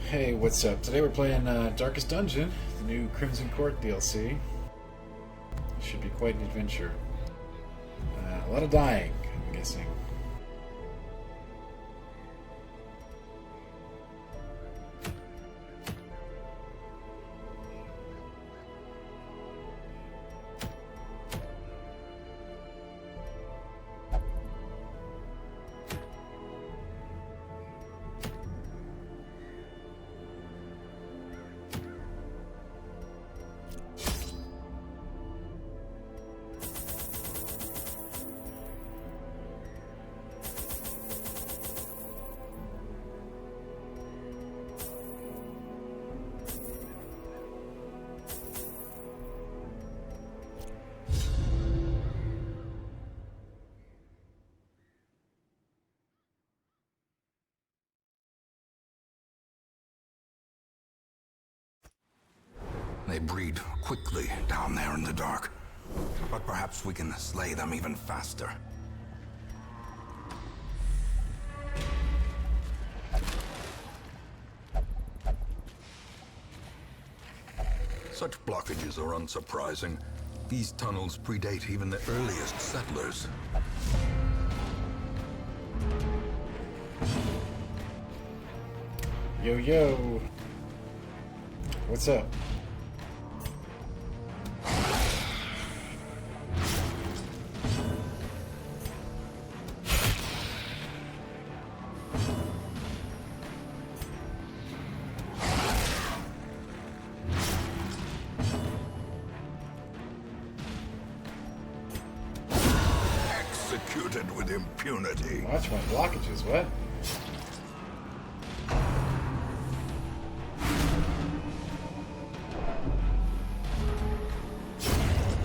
Hey, what's up? Today we're playing Darkest Dungeon, the new Crimson Court DLC. Should be quite an adventure. A lot of dying, I'm guessing. They breed quickly down there in the dark. But perhaps we can slay them even faster. Such blockages are unsurprising. These tunnels predate even the earliest settlers. Yo, yo. What's up? Executed with impunity. Watch my blockages, what?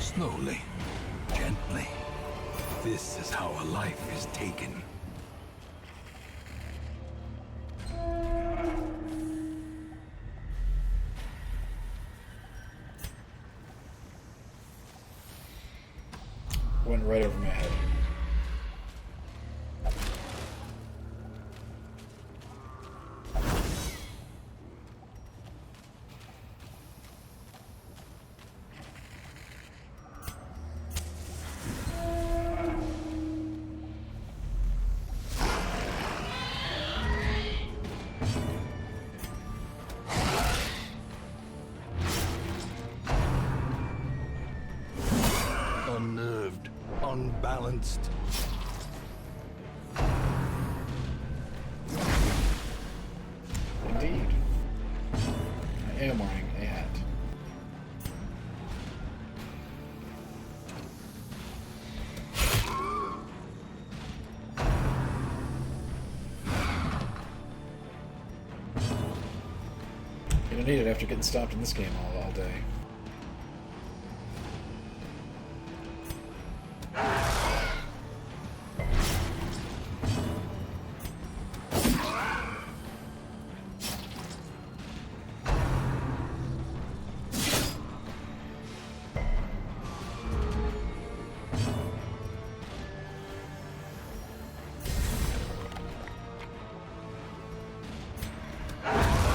Slowly, gently. This is how a life is taken. Went right over my head. Unnerved, unbalanced. Indeed. I am wearing a hat. You don't need it after getting stopped in this game all day.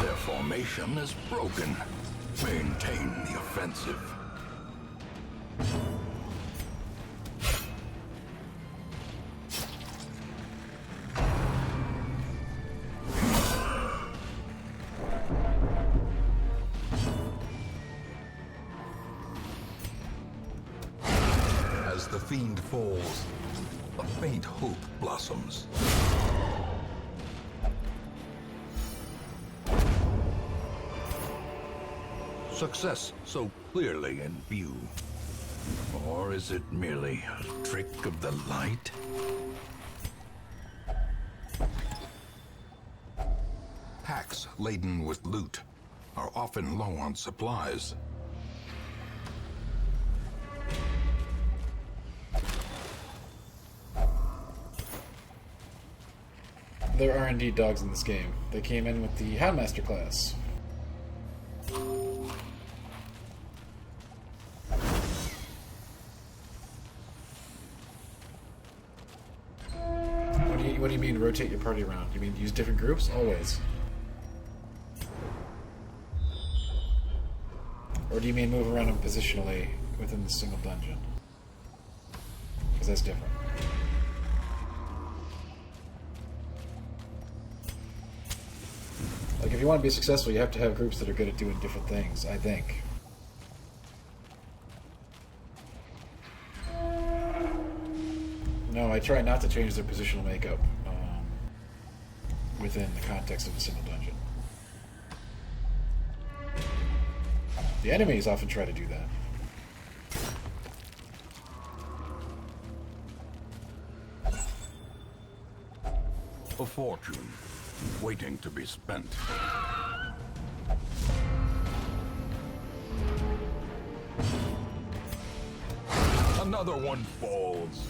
Their formation is broken. Maintain the offensive. As the fiend falls, a faint hope blossoms. Success so clearly in view. Or is it merely a trick of the light? Packs laden with loot are often low on supplies. There are indeed dogs in this game. They came in with the Houndmaster class. What do you mean rotate your party around? You mean use different groups? Always. Or do you mean move around them positionally within the single dungeon? Because that's different. Like, if you want to be successful, you have to have groups that are good at doing different things, I think. No, I try not to change their positional makeup within the context of a single dungeon. The enemies often try to do that. A fortune waiting to be spent. Another one falls.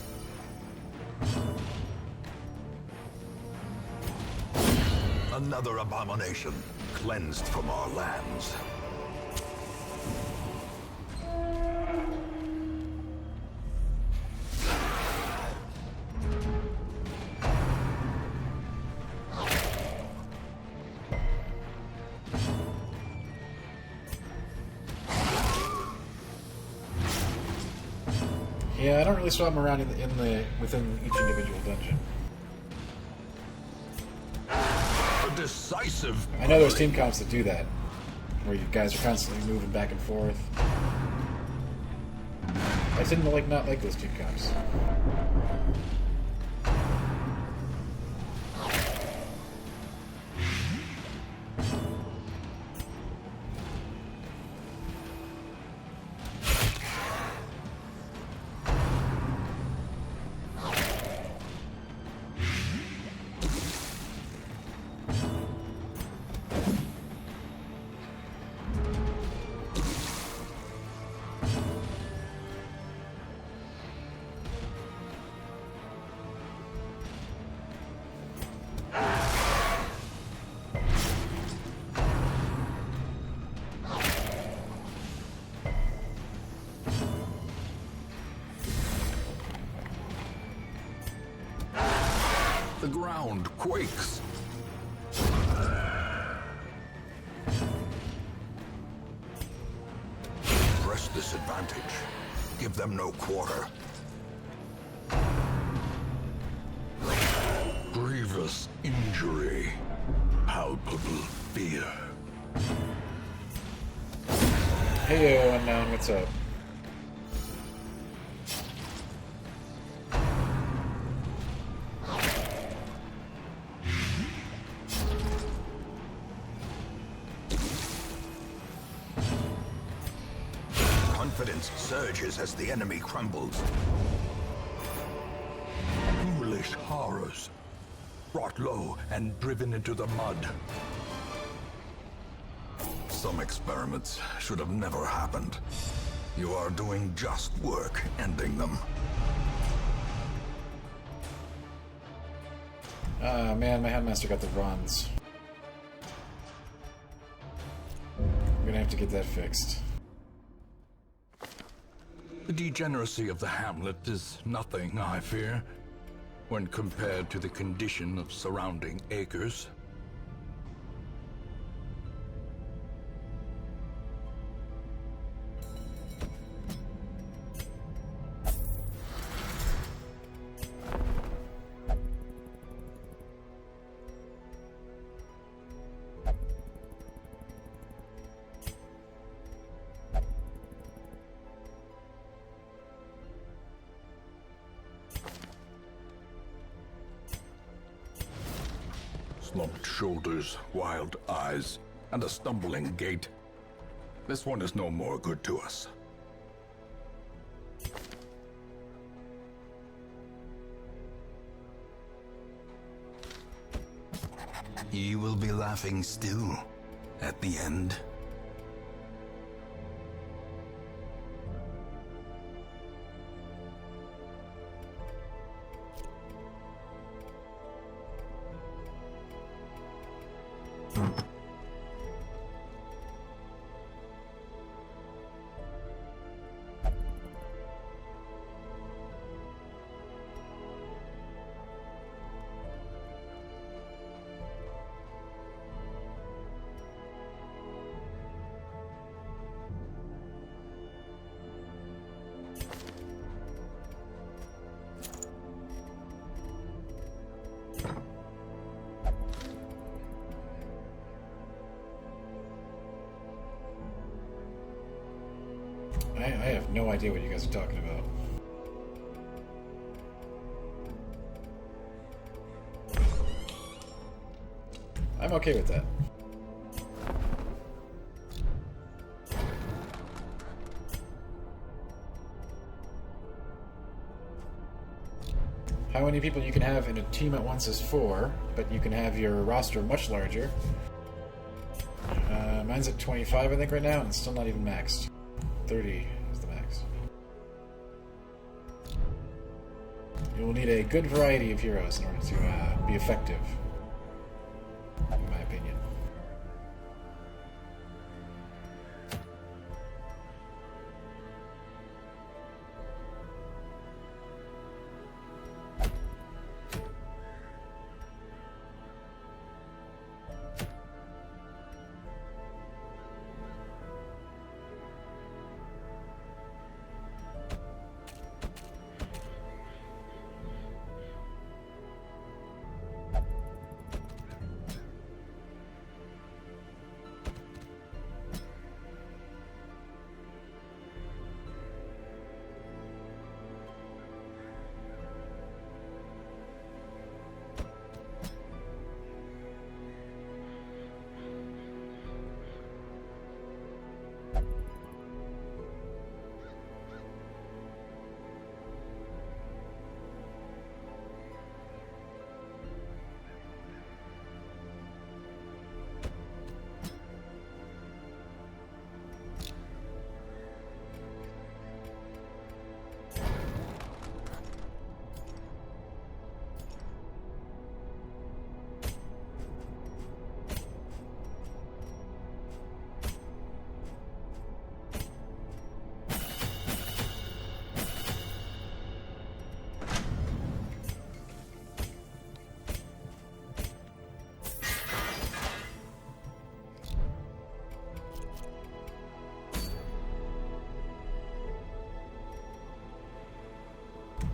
Another abomination cleansed from our lands. Yeah, I don't really swap them around within each individual dungeon. A decisive. I know there's team comps that do that, where you guys are constantly moving back and forth. I tend to not like those team comps. The ground quakes. Press this advantage. Give them no quarter. Grievous injury. Palpable fear. Heyo, Unknown, what's up? Confidence surges as the enemy crumbles. Foolish horrors. Brought low and driven into the mud. Some experiments should have never happened. You are doing just work ending them. Ah, man, my Handmaster got the runs. I'm gonna have to get that fixed. The degeneracy of the hamlet is nothing, I fear, when compared to the condition of surrounding acres. Slumped shoulders, wild eyes, and a stumbling gait. This one is no more good to us. He will be laughing still at the end. I have no idea what you guys are talking about. I'm okay with that. How many people you can have in a team at once is 4, but you can have your roster much larger. Mine's at 25, I think, right now, and it's still not even maxed. 30 is the max. You will need a good variety of heroes in order to be effective, in my opinion.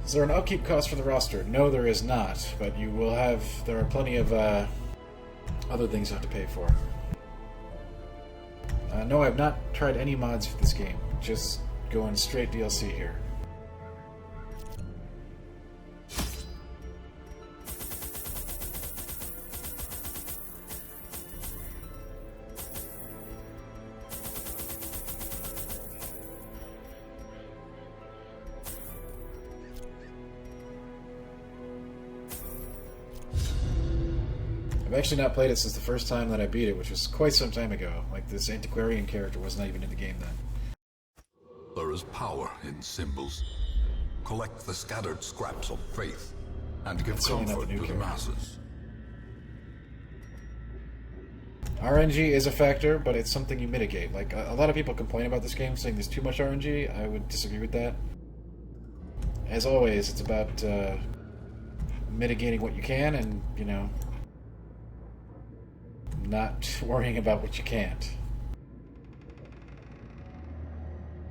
Is there an upkeep cost for the roster? No, there is not, but you will have... There are plenty of other things you have to pay for. No, I've not tried any mods for this game. Just going straight DLC here. I've actually not played it since the first time that I beat it, which was quite some time ago. Like, this antiquarian character was not even in the game then. There is power in symbols. Collect the scattered scraps of faith and give comfort to the masses. RNG is a factor, but it's something you mitigate. Like, a lot of people complain about this game, saying there's too much RNG. I would disagree with that. As always, it's about mitigating what you can and, you know, not worrying about what you can't.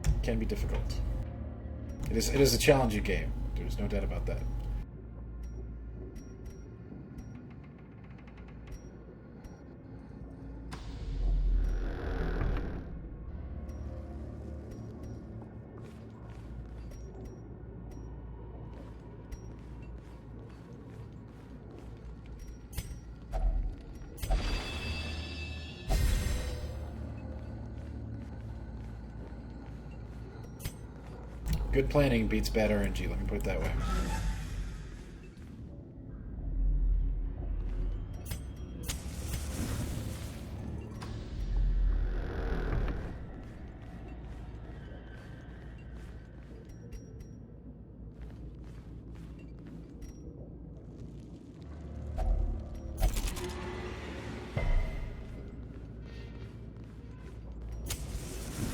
It can be difficult. It is a challenging game. There's no doubt about that. Good planning beats bad RNG, let me put it that way.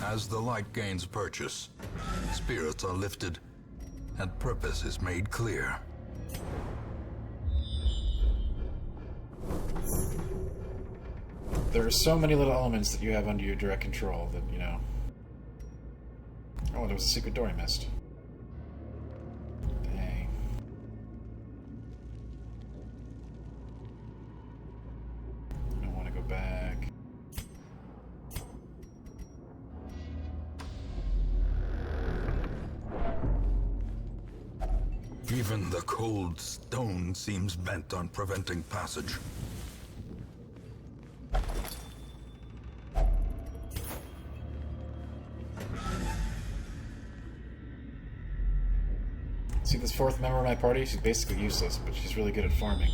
As the light gains purchase, spirits are lifted, and purpose is made clear. There are so many little elements that you have under your direct control that, you know... Oh, there was a secret door I missed. Dang. I don't want to go back. Even the cold stone seems bent on preventing passage. See this fourth member of my party? She's basically useless, but she's really good at farming.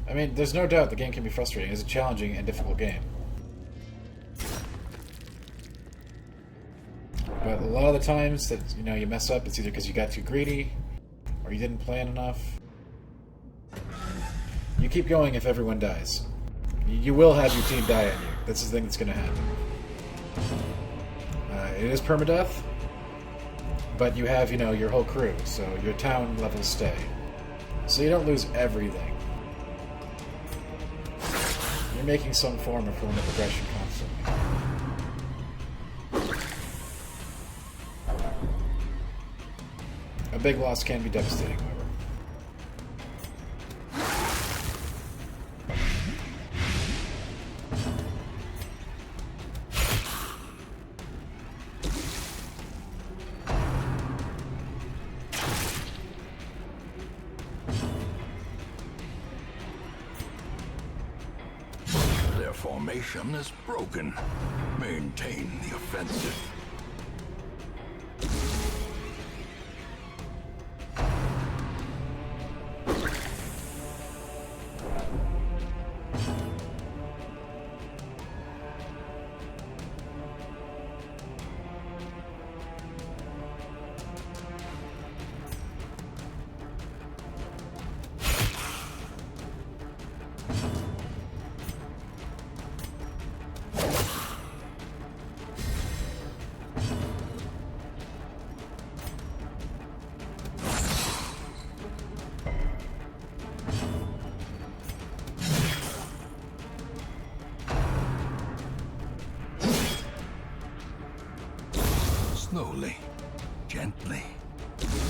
I mean, there's no doubt the game can be frustrating. It's a challenging and difficult game. But a lot of the times that, you know, you mess up, it's either because you got too greedy, or you didn't plan enough. You keep going if everyone dies. You will have your team die on you. That's the thing that's going to happen. It is permadeath, but you have, you know, your whole crew, so your town levels stay. So you don't lose everything. You're making some form of progression constantly. A big loss can be devastating, however. Formation is broken. Maintain the offensive. Slowly, gently.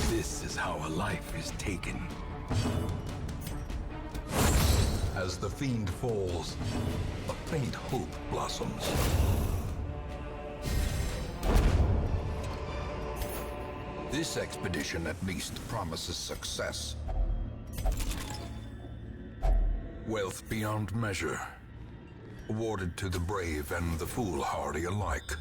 This is how a life is taken. As the fiend falls, a faint hope blossoms. This expedition at least promises success. Wealth beyond measure, awarded to the brave and the foolhardy alike.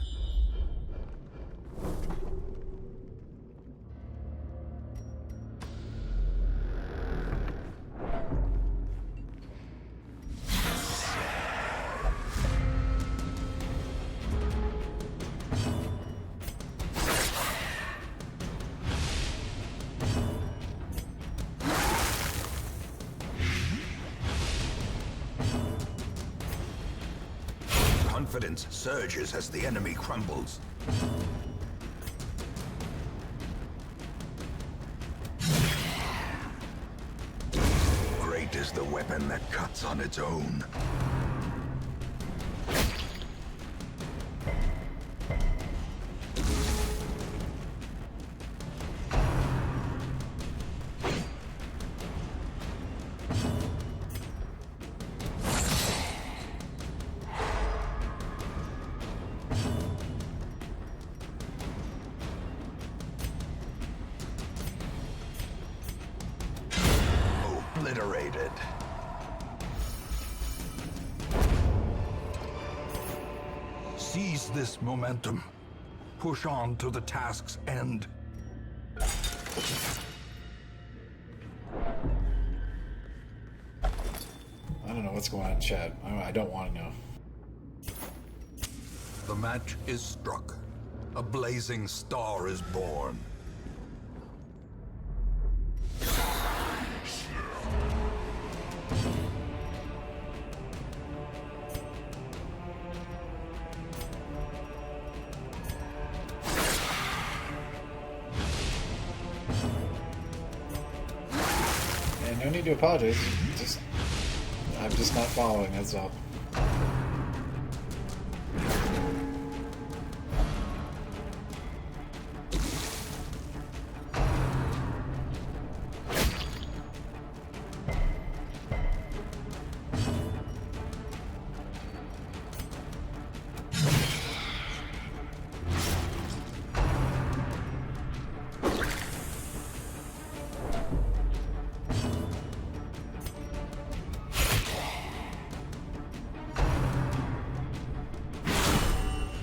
Confidence surges as the enemy crumbles. Great is the weapon that cuts on its own. Obliterated. Seize this momentum. Push on to the task's end. I don't know what's going on in chat. I don't want to know. The match is struck. A blazing star is born. And no need to apologize. I'm just not following, that's all.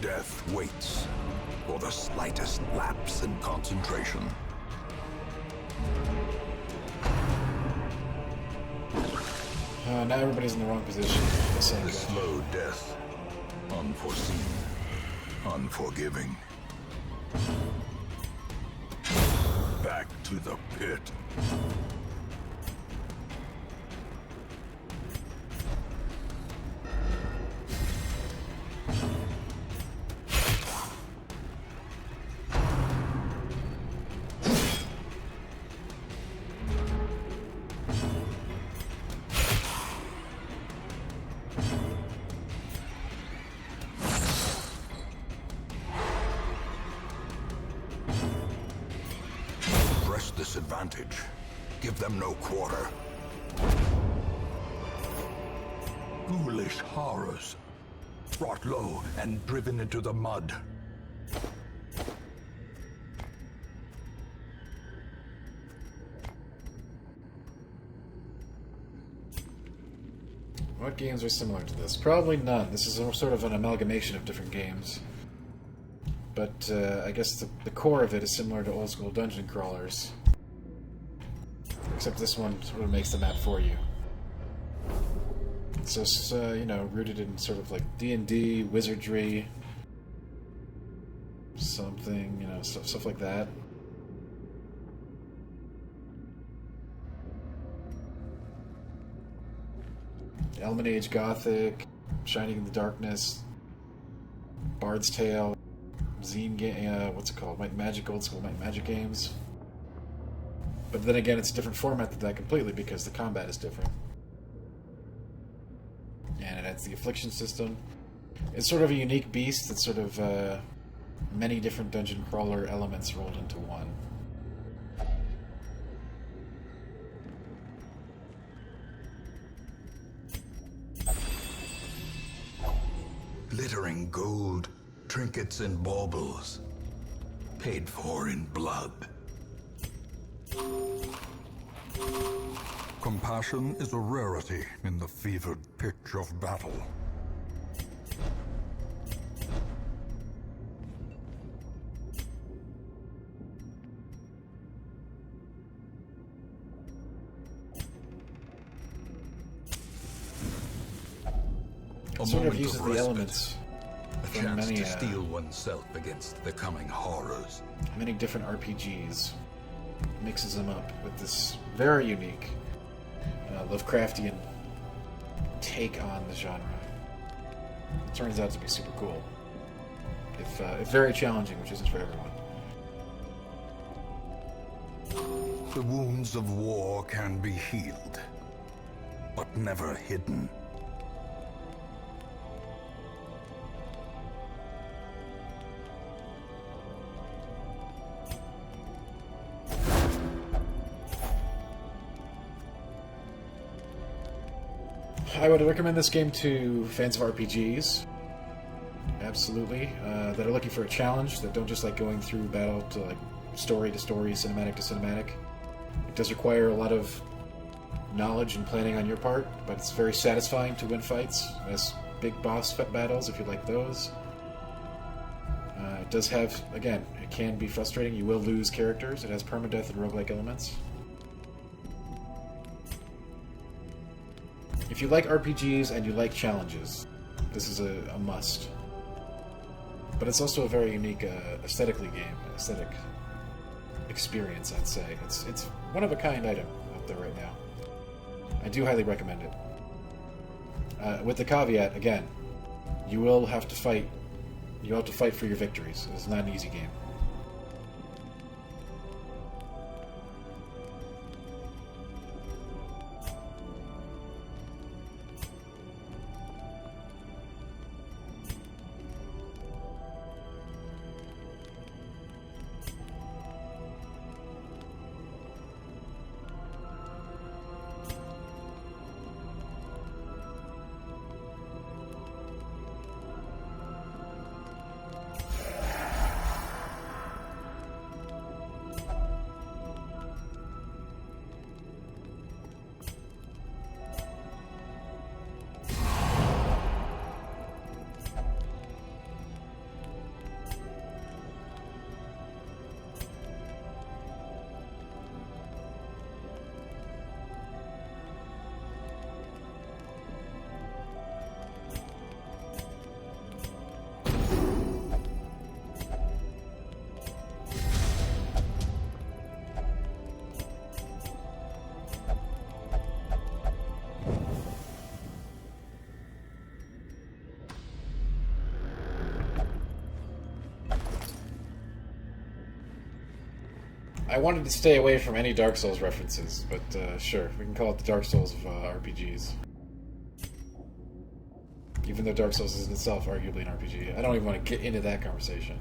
Death waits for the slightest lapse in concentration. Now everybody's in the wrong position. The slow death. Unforeseen. Unforgiving. Back to the pit. Disadvantage. Give them no quarter. Foolish horrors. Brought low and driven into the mud. What games are similar to this? Probably none. This is sort of an amalgamation of different games. But I guess the core of it is similar to old school dungeon crawlers. Except this one sort of makes the map for you. It's just, you know, rooted in sort of like D&D, wizardry, something, you know, stuff like that. Element Age Gothic, Shining in the Darkness, Bard's Tale, Zine game, what's it called? Might Magic, old school Might Magic games. But then again, it's a different format than that completely because the combat is different. And it adds the affliction system. It's sort of a unique beast that's sort of many different dungeon crawler elements rolled into one. Glittering gold, trinkets and baubles, paid for in blood. Compassion is a rarity in the fevered pitch of battle. It sort of uses the elements a chance to steel oneself against the coming horrors. Many different RPGs. Mixes them up with this very unique Lovecraftian take on the genre. It turns out to be super cool. If very challenging, which isn't for everyone. The wounds of war can be healed, but never hidden. I would recommend this game to fans of RPGs. Absolutely. That are looking for a challenge, that don't just like going through battle to like story to story, cinematic to cinematic. It does require a lot of knowledge and planning on your part, but it's very satisfying to win fights. It has big boss battles if you like those. It does have, again, it can be frustrating. You will lose characters. It has permadeath and roguelike elements. If you like RPGs and you like challenges, this is a must. but it's also a very unique aesthetic experience, I'd say. It's one of a kind item out there right now. I do highly recommend it. With the caveat, again, you will have to fight. You have to fight for your victories. It's not an easy game. I wanted to stay away from any Dark Souls references, but sure, we can call it the Dark Souls of RPGs. Even though Dark Souls is in itself arguably an RPG. I don't even want to get into that conversation.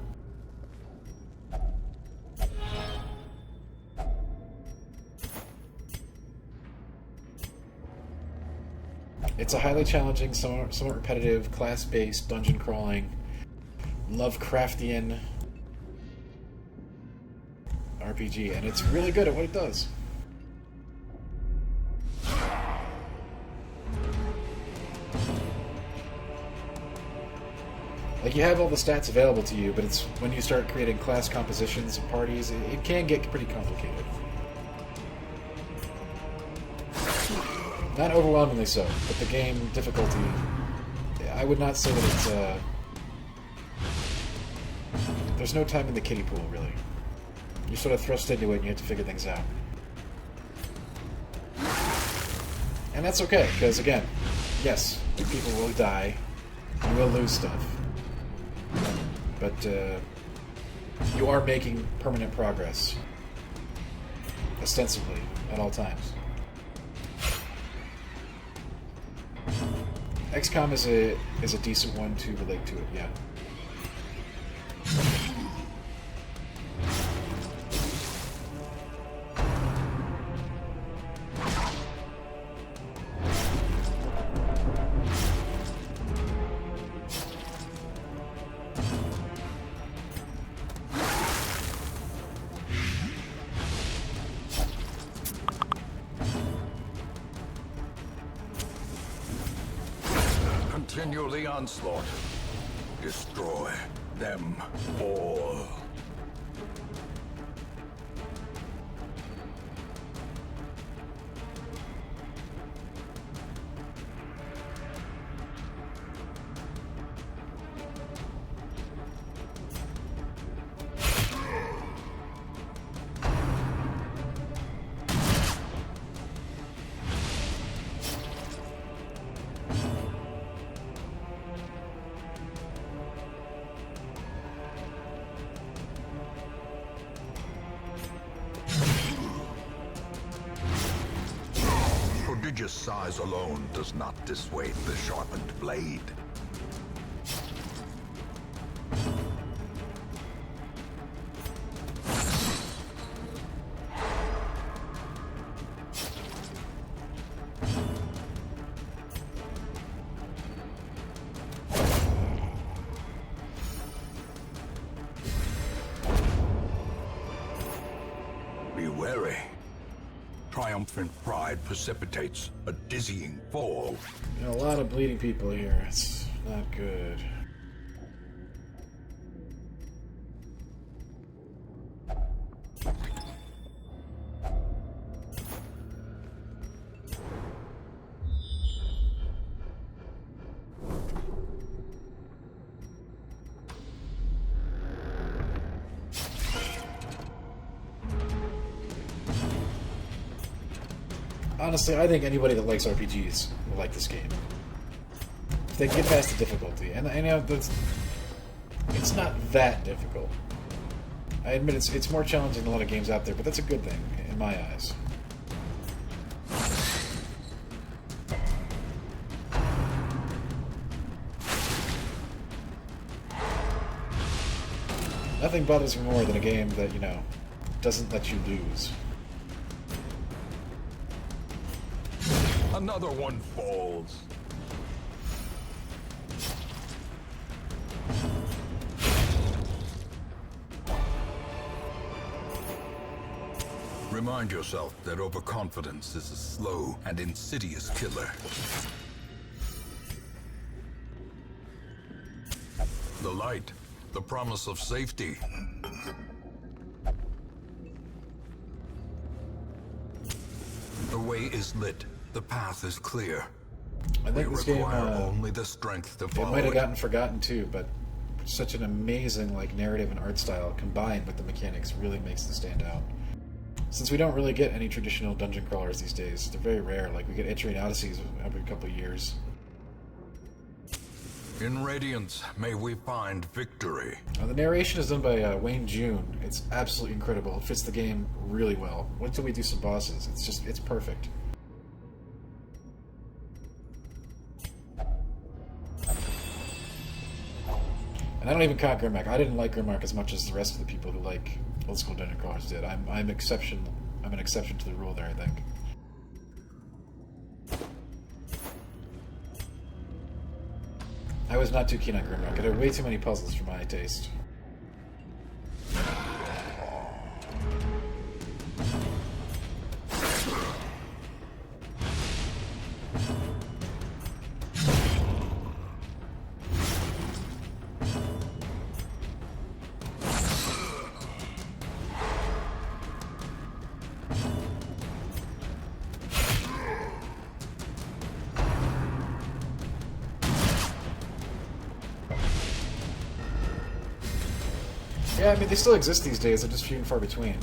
It's a highly challenging, somewhat repetitive, class-based, dungeon-crawling, Lovecraftian RPG, and it's really good at what it does. Like, you have all the stats available to you, but it's when you start creating class compositions and parties, it can get pretty complicated. Not overwhelmingly so, but the game difficulty, I would not say that it's, there's no time in the kiddie pool, really. You're sort of thrust into it and you have to figure things out. And that's okay, because again, yes, people will die, you will lose stuff. But you are making permanent progress, ostensibly, at all times. XCOM is a decent one to relate to it, yeah. Continue the onslaught. Destroy them all. Prodigious size alone does not dissuade the sharpened blade. Be wary. Triumphant pride precipitates a dizzying fall. You know, a lot of bleeding people here. It's not good. honestly, I think anybody that likes RPGs will like this game. If they get past the difficulty, and you know, it's not that difficult. I admit it's more challenging than a lot of games out there, but that's a good thing in my eyes. Nothing bothers me more than a game that, you know, doesn't let you lose. Another one falls. Remind yourself that overconfidence is a slow and insidious killer. The light, the promise of safety. The way is lit. The path is clear. I think this game only the strength to follow it might have gotten forgotten too, but such an amazing like narrative and art style combined with the mechanics really makes it stand out. Since we don't really get any traditional dungeon crawlers these days, they're very rare. Like we get Etrian Odysseys every couple of years. In Radiance, may we find victory. The narration is done by Wayne June. It's absolutely incredible. It fits the game really well. Wait till we do some bosses. It's perfect. And I don't even count Grimmark. I didn't like Grimmark as much as the rest of the people who like old school dungeon crawlers did. I'm an exception to the rule there, I think. I was not too keen on Grimrock. It had way too many puzzles for my taste. Yeah, I mean, they still exist these days, they're just few and far between.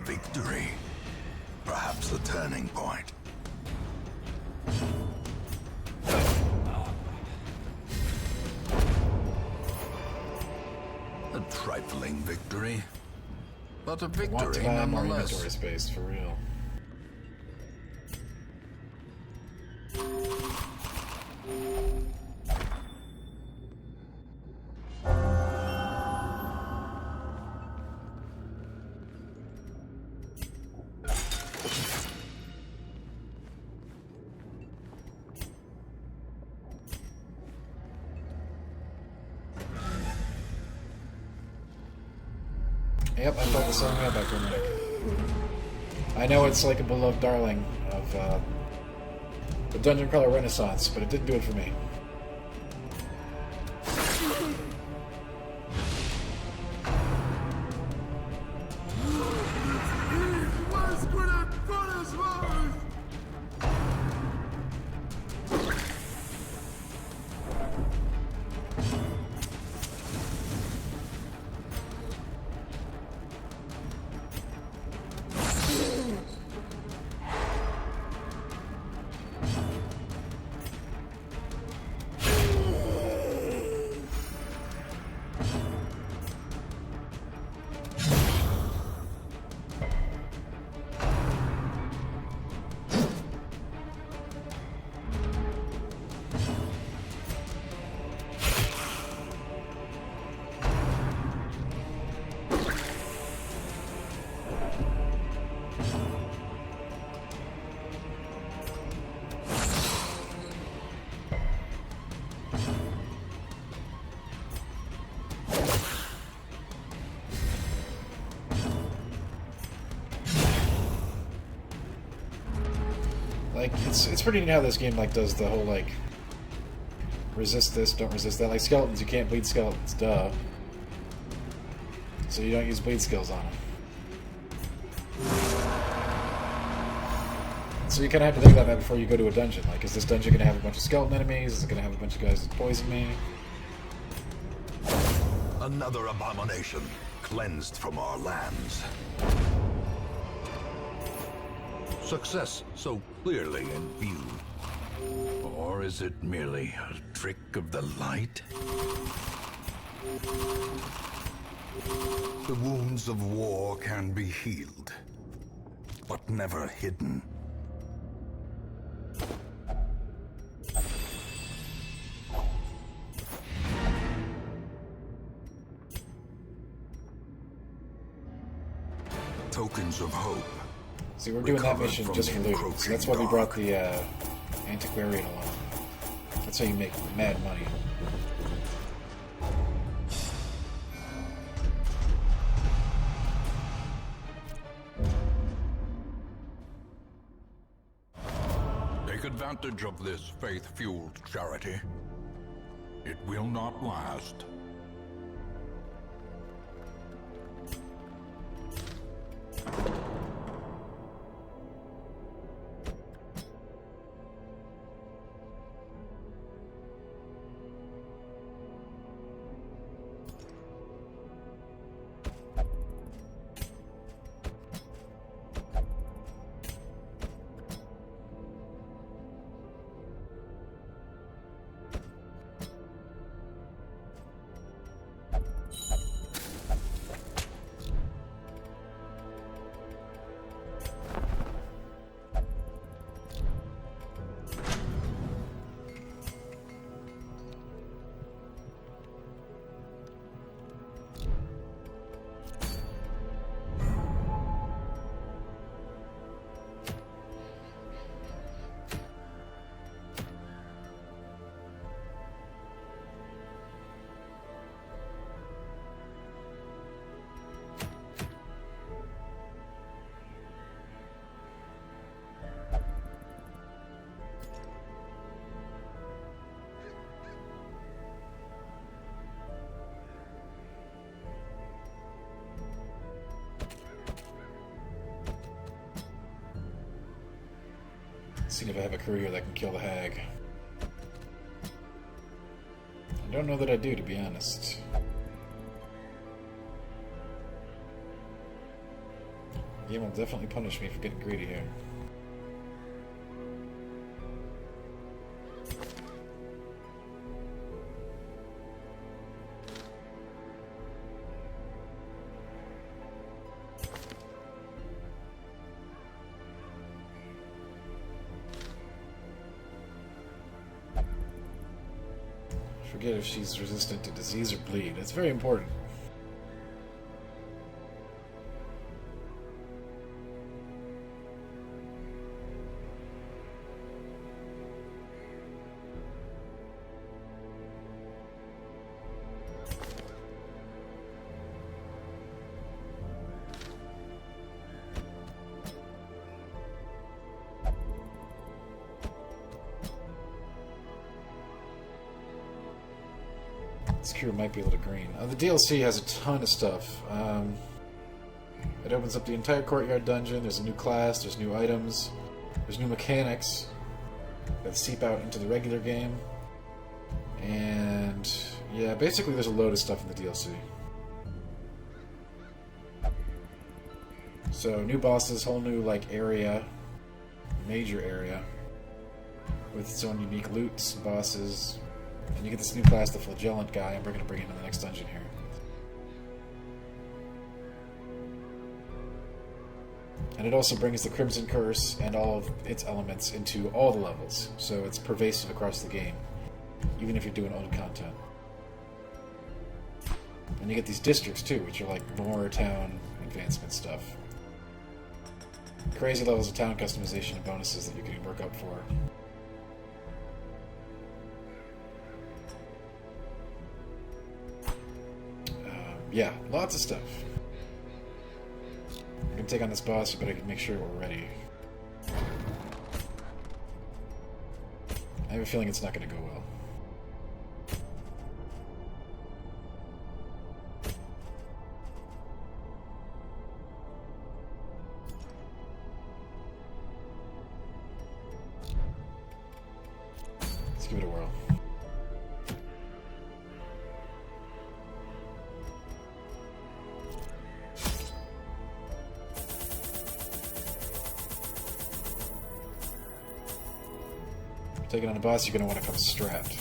Victory. Perhaps the turning point. A trifling victory, but a victory Want to buy more nonetheless. inventory space, for real. Yep, I felt the same way about Grimrock. I know it's like a beloved darling of the Dungeon Crawler Renaissance, but it didn't do it for me. it's pretty neat how this game like does the whole like resist this, don't resist that. Like skeletons, you can't bleed skeletons, duh. So you don't use bleed skills on them. So you kind of have to think about that before you go to a dungeon. Like, is this dungeon going to have a bunch of skeleton enemies? Is it going to have a bunch of guys that poison me? Another abomination cleansed from our lands. Success so clearly in view. Or is it merely a trick of the light? The wounds of war can be healed, but never hidden. Tokens of hope. See, we're doing that mission just for loot. So that's why we brought the antiquarian along. That's how you make mad money. Take advantage of this faith-fueled charity. It will not last. See if I have a courier that can kill the hag. I don't know that I do, to be honest. The game will definitely punish me for getting greedy here. Forget if she's resistant to disease or bleed. It's very important. This cure might be a little green. The DLC has a ton of stuff. It opens up the entire courtyard dungeon. There's a new class, there's new items, there's new mechanics that seep out into the regular game. And yeah, basically there's a load of stuff in the DLC. So new bosses, whole new like area, major area, with its own unique loots, bosses. And you get this new class, the Flagellant guy, and we're going to bring him in the next dungeon here. And it also brings the Crimson Curse and all of its elements into all the levels, so it's pervasive across the game, even if you're doing old content. And you get these districts too, which are like more town advancement stuff. Crazy levels of town customization and bonuses that you can work up for. Yeah, lots of stuff. I can take on this boss, but I can make sure we're ready. have a feeling it's not going to go well. Let's give it a whirl. Taking on a boss, you're going to want to come strapped.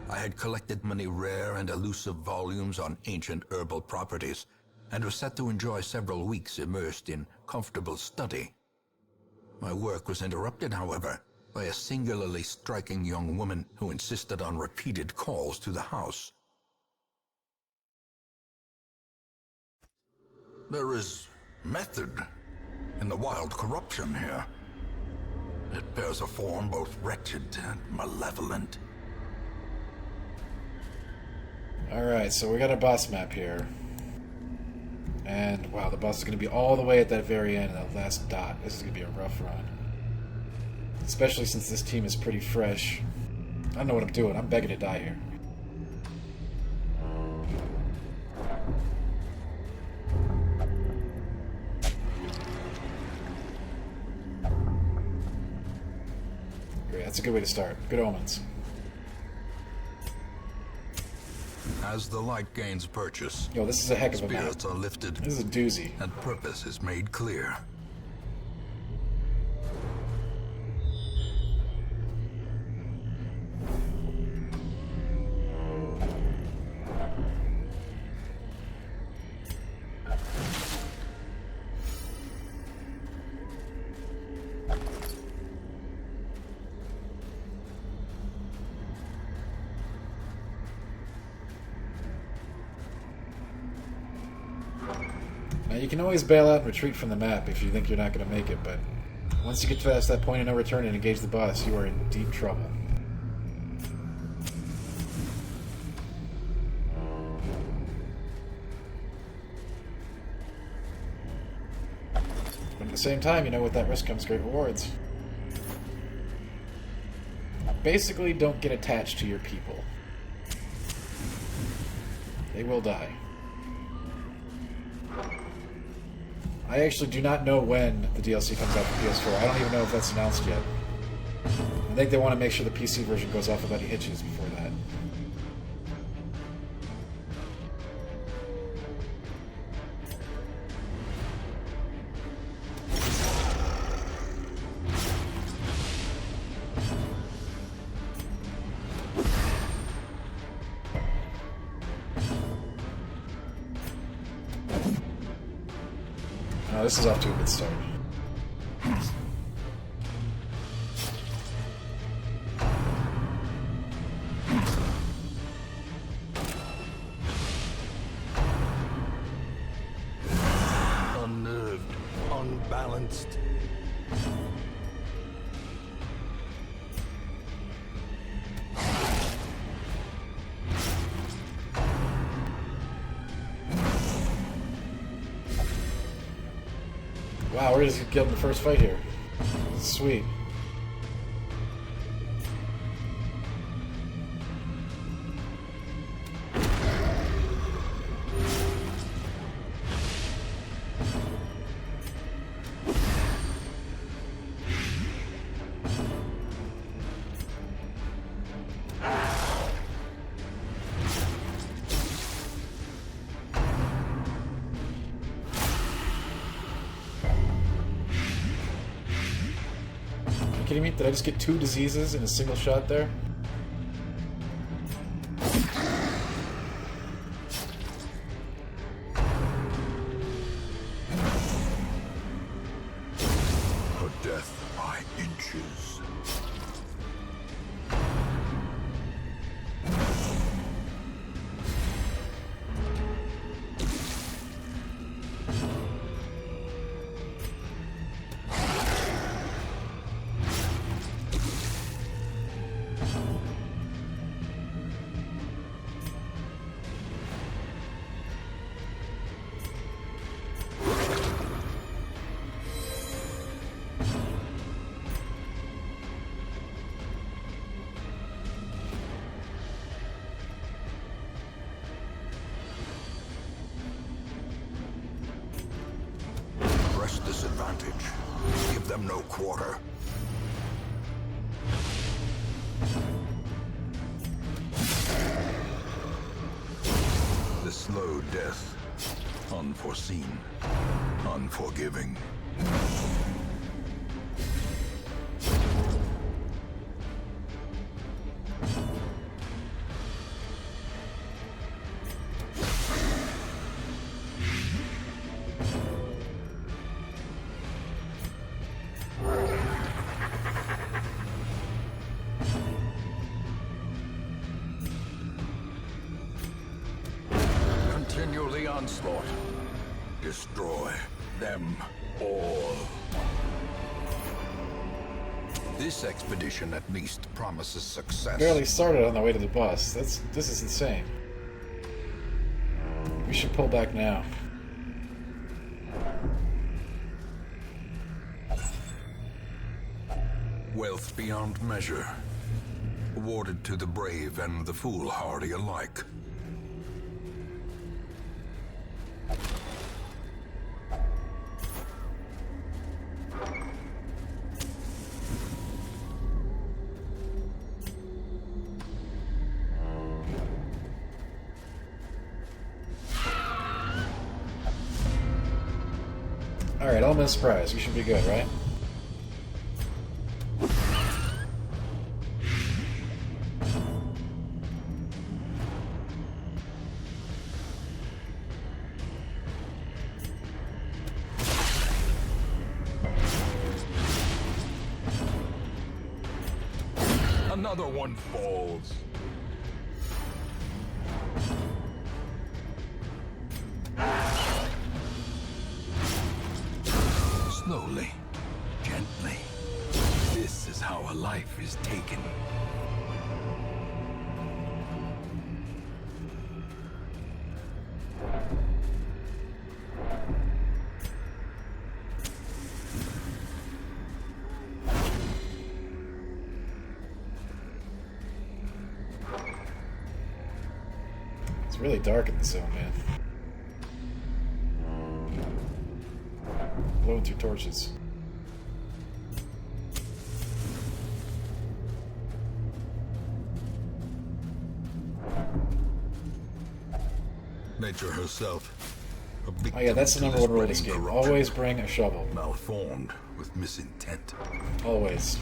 I had collected many rare and elusive volumes on ancient herbal properties, and was set to enjoy several weeks immersed in comfortable study. My work was interrupted, however, by a singularly striking young woman who insisted on repeated calls to the house. There is method in the wild corruption here. It bears a form both wretched and malevolent. Alright, so we got a boss map here. And, wow, the boss is going to be all the way at that very end, that last dot. This is going to be a rough run. Especially since this team is pretty fresh. I don't know what I'm doing. I'm begging to die here. Great, that's a good way to start. Good omens. As the light gains purchase, Yo, this is a heck of a map. spirits are lifted, This is a doozy. and purpose is made clear. Now, you can always bail out and retreat from the map if you think you're not going to make it, but once you get past that point of no return and engage the boss, you are in deep trouble. But at the same time, you know, with that risk comes great rewards. Basically, don't get attached to your people. They will die. I actually do not know when the DLC comes out for PS4. I don't even know if that's announced yet. I think they want to make sure the PC version goes off without any hitches before that. Oh, this is off to a good start. Unnerved, unbalanced. Wow, we're just getting the first fight here. Sweet. Are you kidding me? Did I just get 2 diseases in a single shot there? Her death by inches. disadvantage. Give them no quarter. The slow death. Unforeseen. Unforgiving. Continue the onslaught. Destroy them all. This expedition at least promises success. Barely started on the way to the bus. This is insane. We should pull back now. Wealth beyond measure. Awarded to the brave and the foolhardy alike. Alright, element of surprise. We should be good, right? Another one falls. Slowly, gently. This is how a life is taken. It's really dark in the zone, man. Blowing through torches. Nature herself. Oh yeah, that's the number one rule of this game. Always bring a shovel. Malformed with misintent. Always.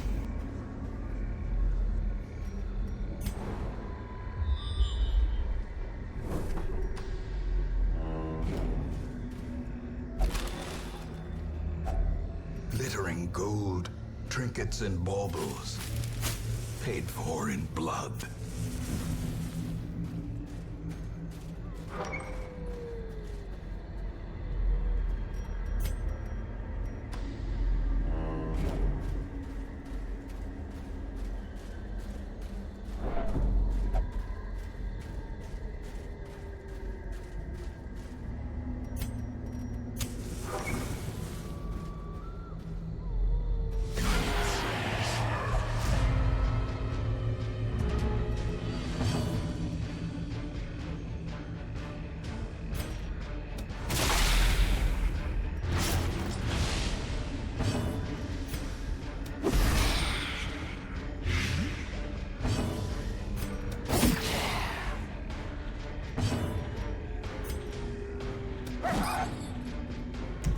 Glittering gold, trinkets and baubles. Paid for in blood.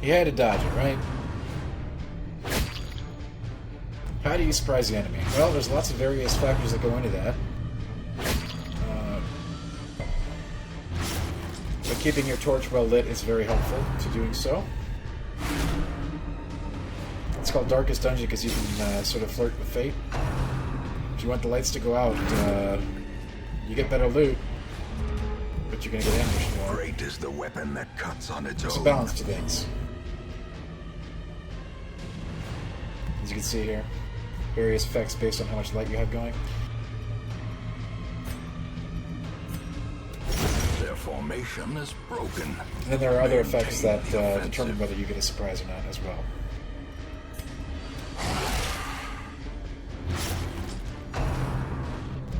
You had to dodge it, right? How do you surprise the enemy? Well, there's lots of various factors that go into that. But keeping your torch well lit is very helpful to doing so. It's called Darkest Dungeon because you can sort of flirt with fate. If you want the lights to go out, you get better loot, but you're going to get ambushed more. Great is the weapon that cuts on its There's a own. balance to things. As you can see here, various effects based on how much light you have going. Their formation is broken. And then there are other effects that Maintain the offensive. determine whether you get a surprise or not as well.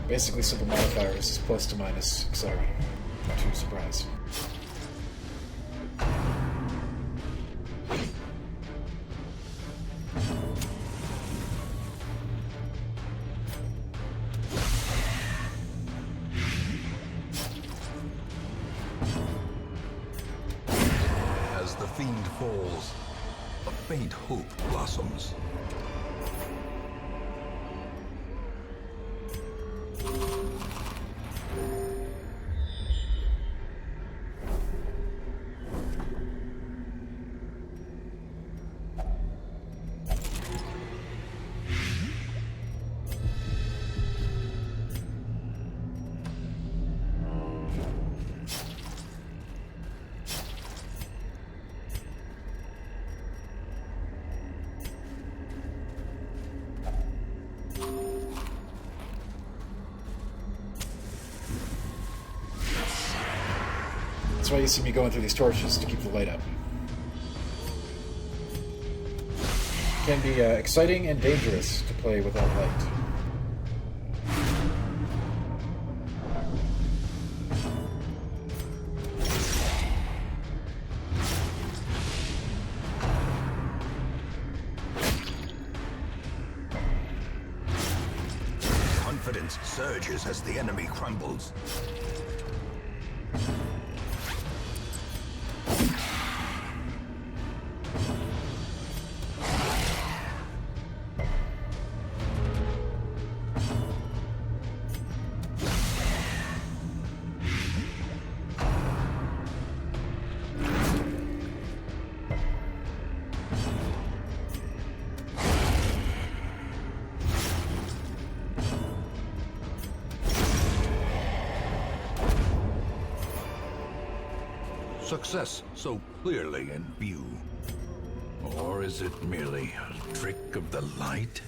Basically, simple modifiers is plus to minus, etc. to surprise. falls, a faint hope blossoms. That's why you see me going through these torches, to keep the light up. It can be exciting and dangerous to play without light. Confidence surges as the enemy crumbles. Success so clearly in view. Or is it merely a trick of the light?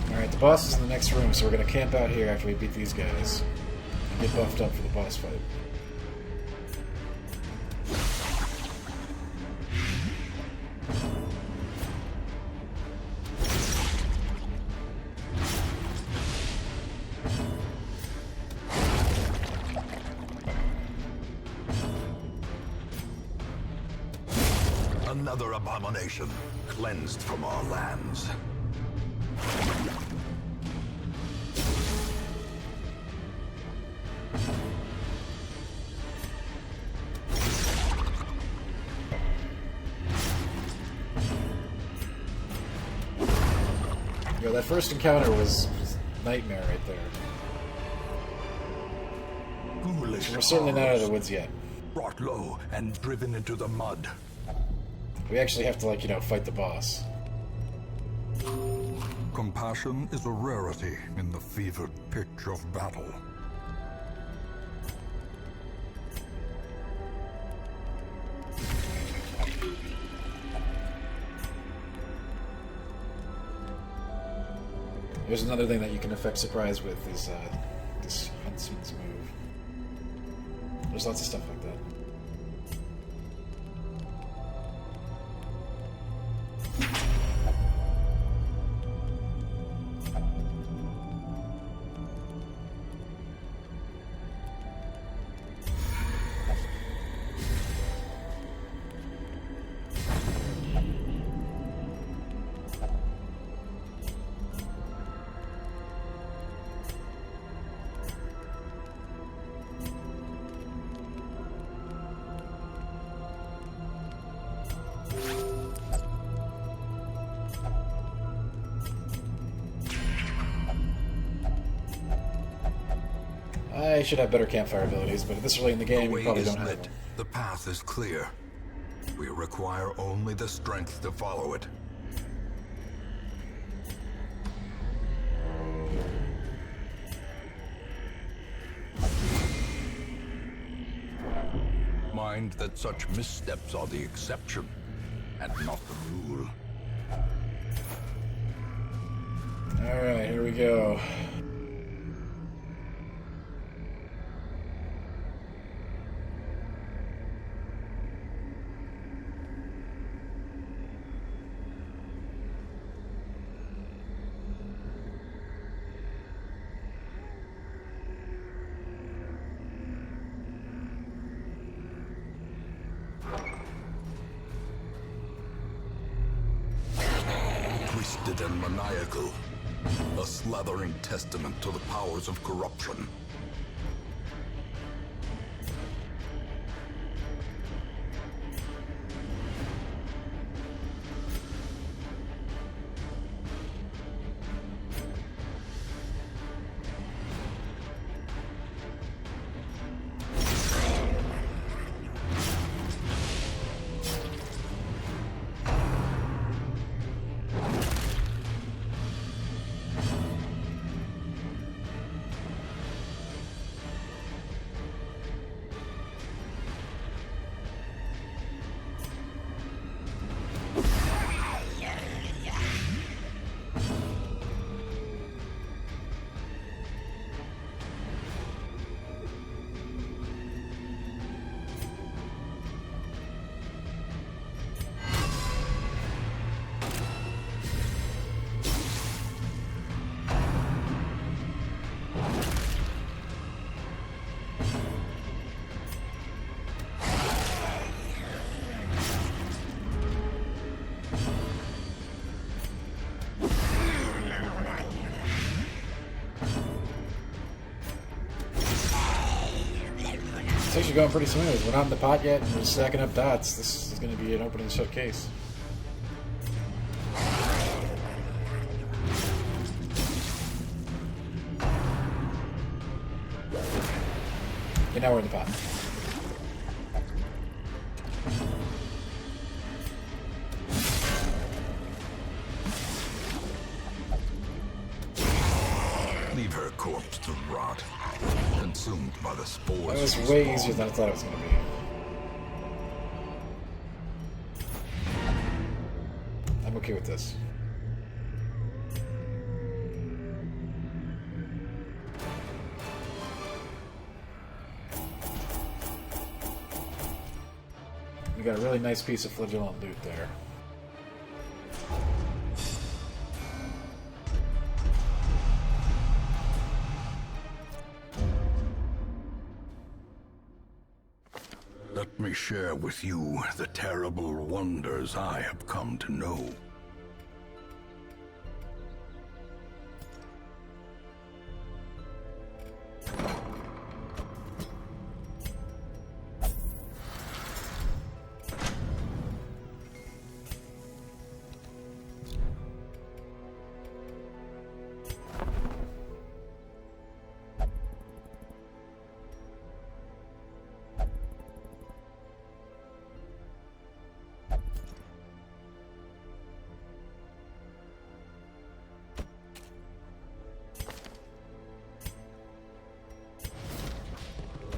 Alright, the boss is in the next room, so we're gonna camp out here after we beat these guys. And get buffed up for the boss fight. Another abomination, cleansed from our lands. Yo, that first encounter was nightmare right there. Foolish We're certainly not out of the horrors, woods yet. brought low and driven into the mud. We actually have to, like, you know, fight the boss. Compassion is a rarity in the fevered pitch of battle. There's another thing that you can affect surprise with is this Huntsman's move. There's lots of stuff like that. I should have better campfire abilities, but this early in the game, The we way probably is don't have lit. them. The path is clear. We require only the strength to follow it. Mind that such missteps are the exception, and not the rule. Alright, here we go. Twisted and maniacal. A slathering testament to the powers of corruption. going pretty smooth. We're not in the pot yet, and we're stacking up dots. This is going to be an opening showcase. Okay, now we're in the pot. Leave her corpse to rot, consumed by the spores. That was way easier than I thought it was going to be. I'm okay with this. We got a really nice piece of flagellant loot there. Let me share with you the terrible wonders I have come to know.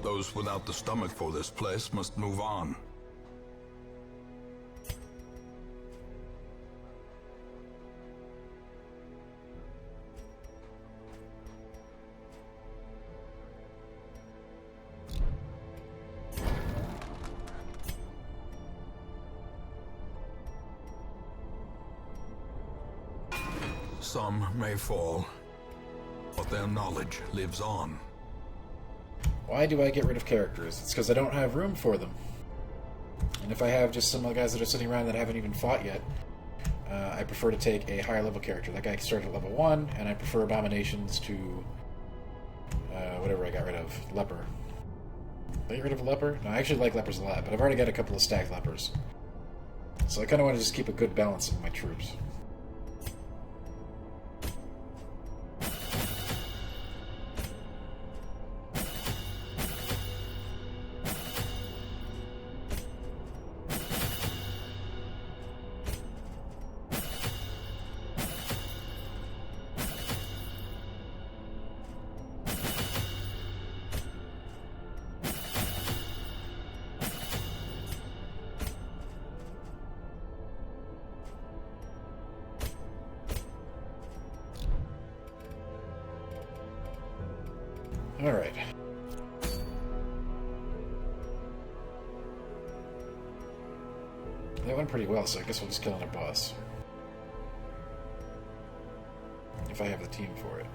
Those without the stomach for this place must move on. Some may fall, but their knowledge lives on. Why do I get rid of characters? It's because I don't have room for them. And if I have just some of the guys that are sitting around that haven't even fought yet, I prefer to take a higher level character. That guy started at level 1, and I prefer Abominations to whatever I got rid of. Leper. Did I get rid of a Leper? No, I actually like Lepers a lot, but I've already got a couple of stacked Lepers. So I kind of want to just keep a good balance of my troops. Alright. That went pretty well, so I guess we'll just kill another boss. If I have the team for it.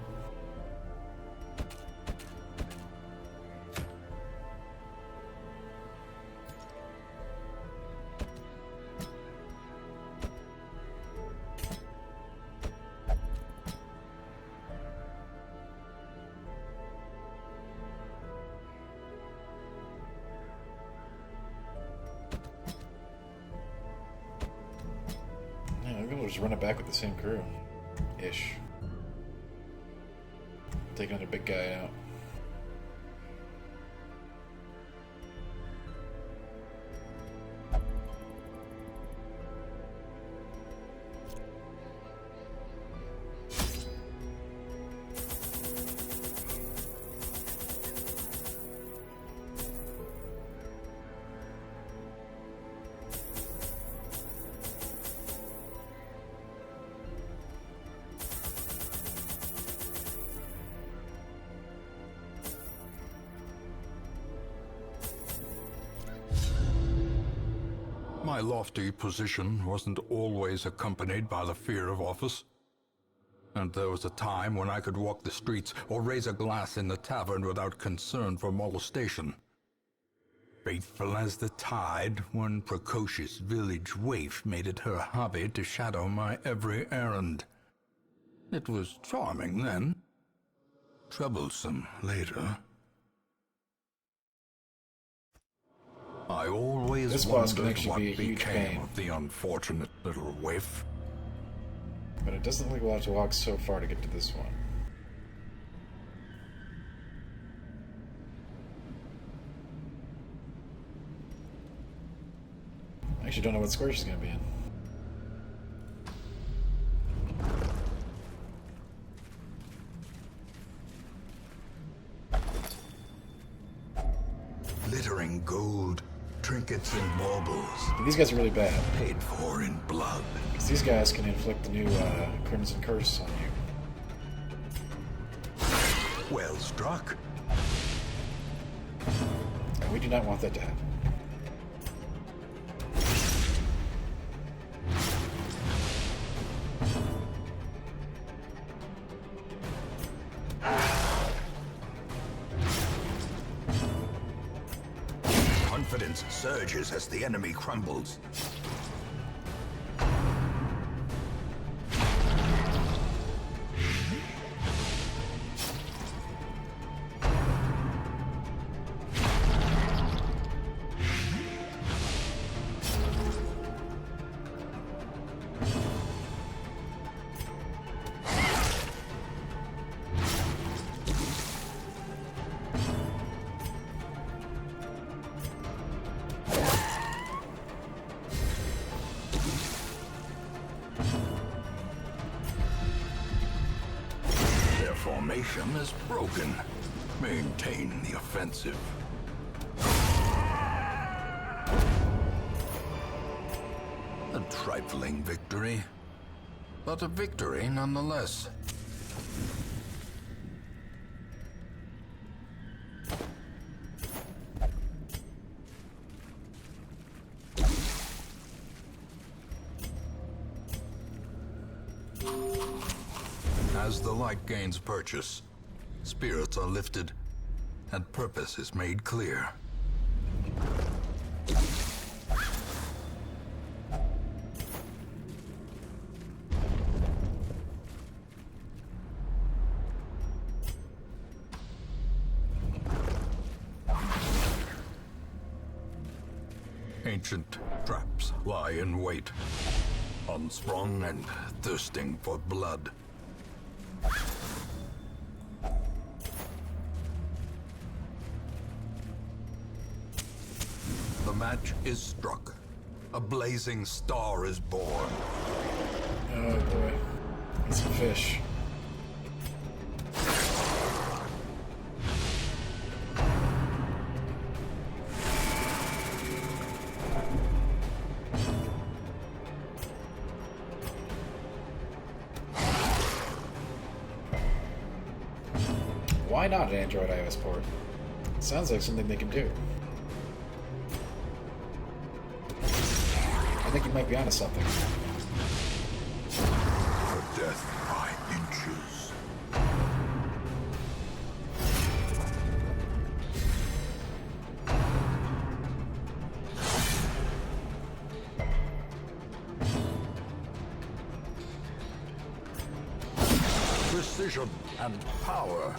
We'll just run it back with the same crew. Ish. Take another big guy out. My lofty position wasn't always accompanied by the fear of office. And there was a time when I could walk the streets or raise a glass in the tavern without concern for molestation. Faithful as the tide, one precocious village waif made it her hobby to shadow my every errand. It was charming then, troublesome later. I always This boss can wondered actually what be a huge became pain. of the unfortunate little waif. But it doesn't look like we'll have to walk so far to get to this one. I actually don't know what square she's going to be in. Glittering gold, trinkets and baubles, And these guys are really bad, paid for in blood. because these guys can inflict the new Crimson Curse on you. Well struck. And we do not want that to happen. Confidence surges as the enemy crumbles. Formation is broken. Maintain the offensive. A trifling victory, but a victory nonetheless. As the light gains purchase, spirits are lifted, and purpose is made clear. Ancient traps lie in wait, unsprung and thirsting for blood. The match is struck. A blazing star is born. Oh boy. It's a fish. Why not an Android iOS port? Sounds like something they can do. I think you might be onto something. For death by inches. Precision and power.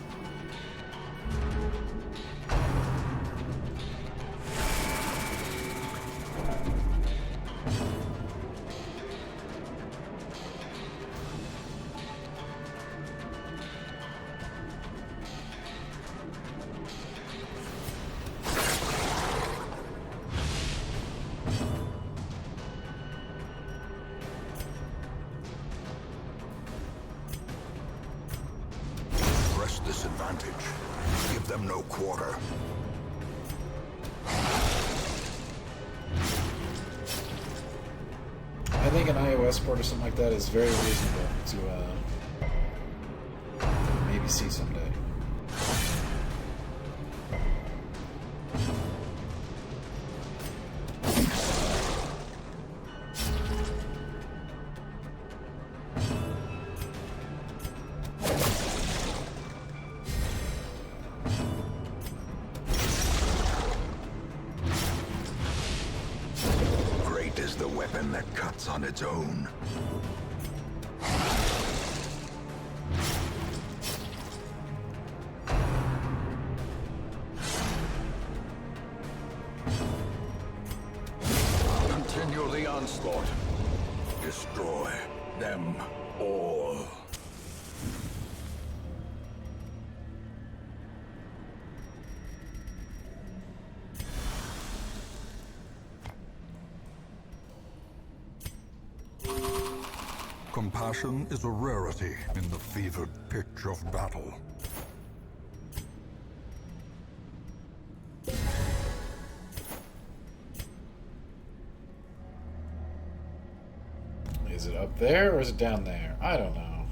Press this advantage. Give them no quarter. I think an iOS port or something like that is very reasonable to maybe see someday. Great is the weapon that cuts on its own. the onslaught. Destroy them all. Compassion is a rarity in the fevered pitch of battle. Is it up there or is it down there? I don't know.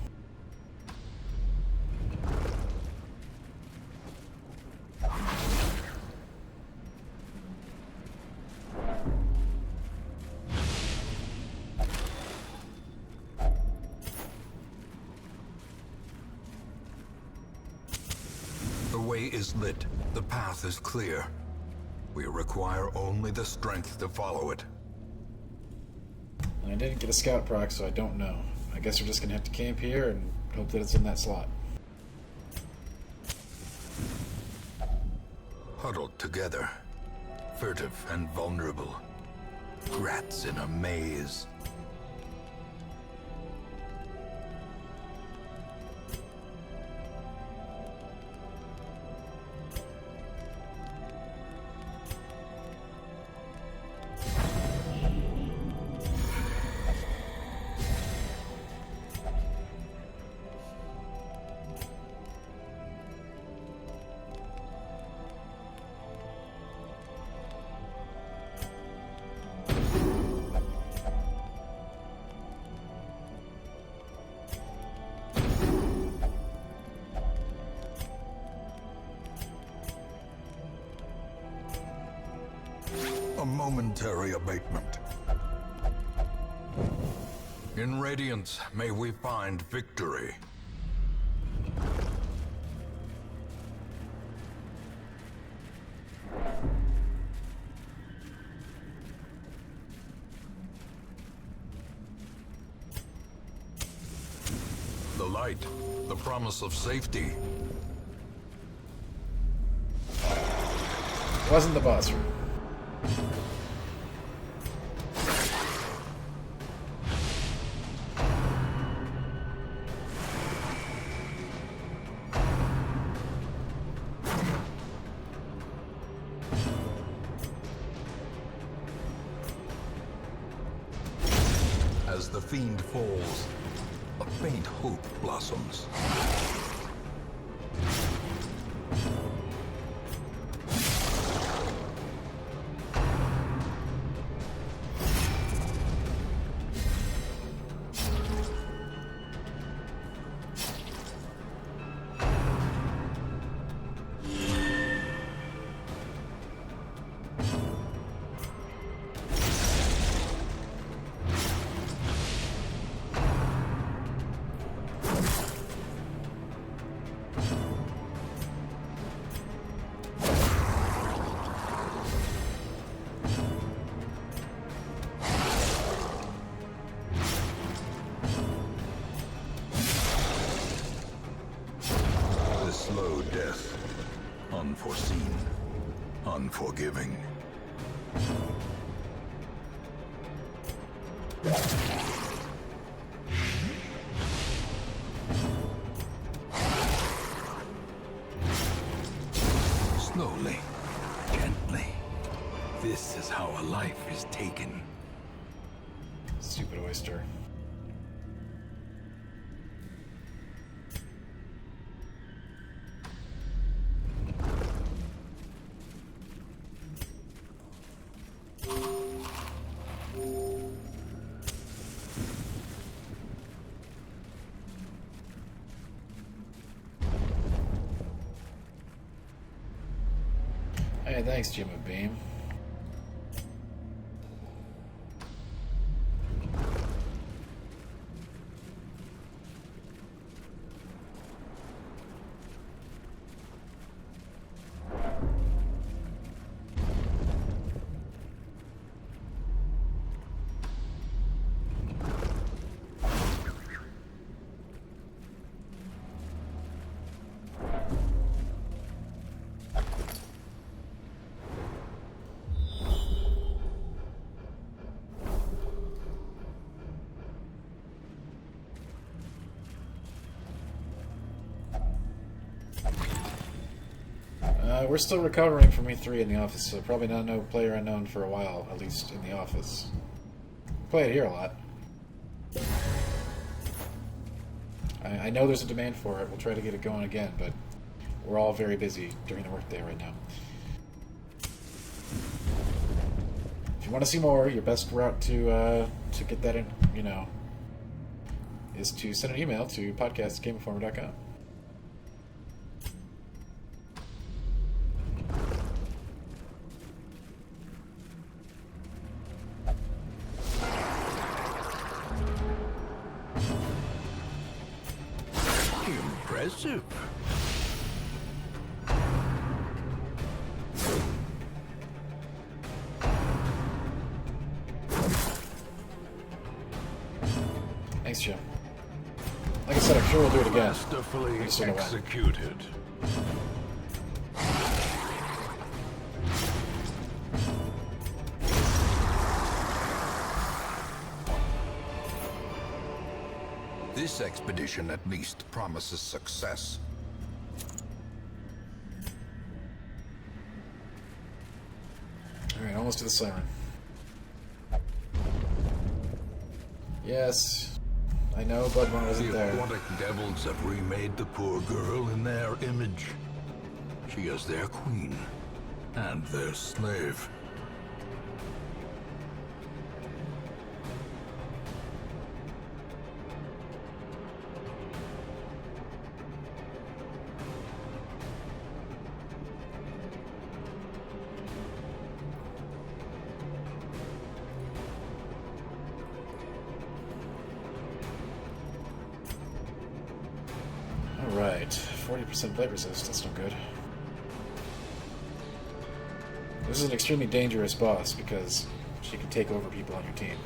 The way is lit. The path is clear. We require only the strength to follow it. And I didn't get a scout proc, so I don't know. I guess we're just gonna have to camp here and hope that it's in that slot. Huddled together. Furtive and vulnerable. Rats in a maze. A momentary abatement. In Radiance, may we find victory. The light, the promise of safety. Wasn't the boss room. As the fiend falls, a faint hope blossoms. Slow death. Unforeseen. Unforgiving. Slowly. Gently. This is how a life is taken. Stupid oyster. Hey, thanks, Jim and Beam. We're still recovering from E3 in the office, so probably not no Player Unknown for a while, at least in the office. Play it here a lot. I know there's a demand for it. We'll try to get it going again, but we're all very busy during the workday right now. If you want to see more, your best route to get that in, you know, is to send an email to podcast@GameInformer.com. Impressive. Thanks, Jim. Like I said, I'm sure we'll do it again. Masterfully Just in a way. executed. This expedition at least promises success. Alright, almost to the siren. Yes, I know Bloodborne wasn't The there. aquatic devils have remade the poor girl in their image. She is their queen and their slave. Alright, 40% blade resist, that's no good. This is an extremely dangerous boss because she can take over people on your team.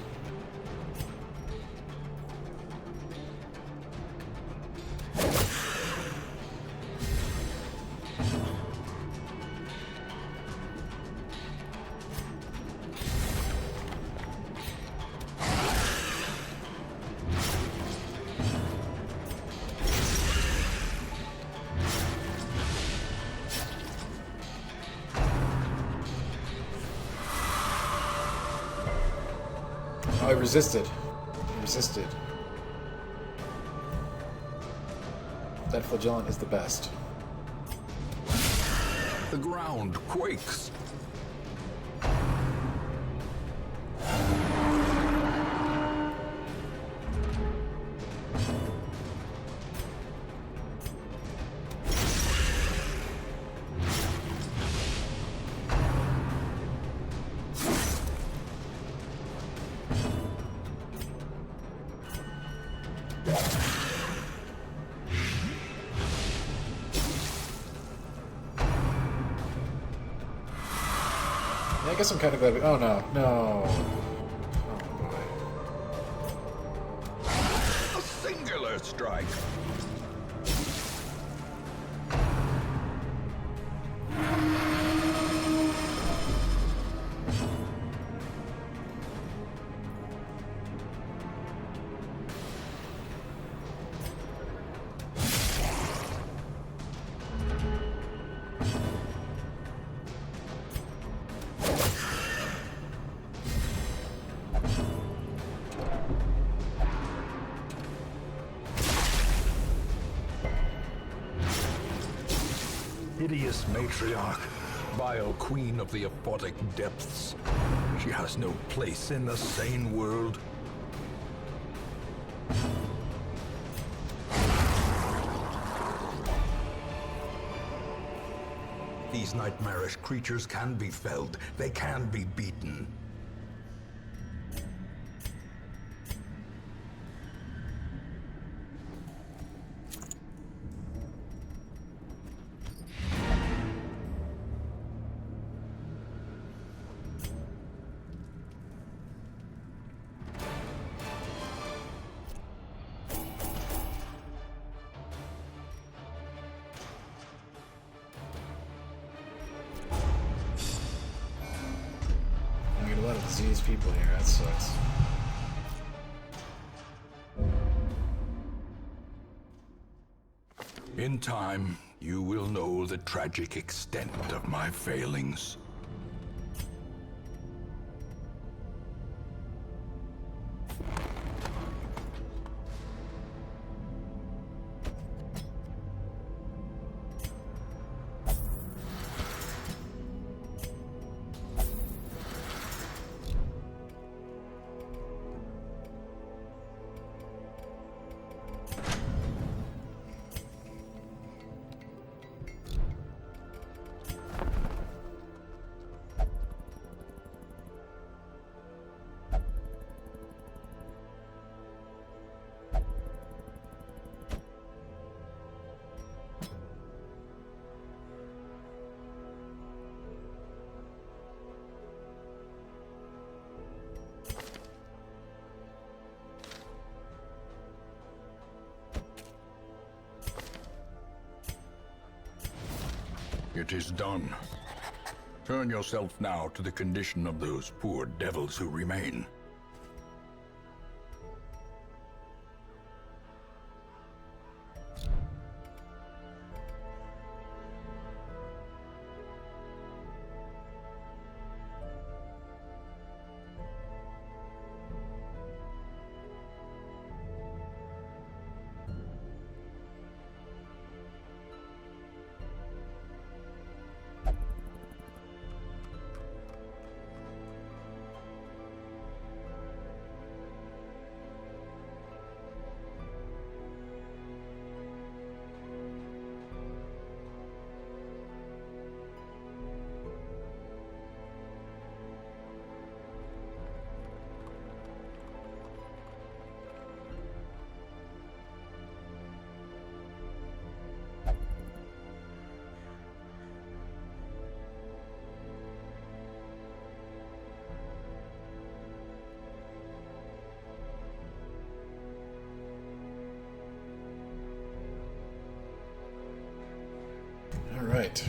Oh, he resisted. He resisted. That flagellant is the best. The ground quakes. Yeah, I guess I'm kind of glad we... Oh, no. No. Oh, boy. A singular strike. Hideous matriarch, vile queen of the aquatic depths. She has no place in the sane world. These nightmarish creatures can be felled. They can be beaten. I get a lot of diseased people here. That sucks. In time, you will know the tragic extent of my failings. It is done. Turn yourself now to the condition of those poor devils who remain. All right.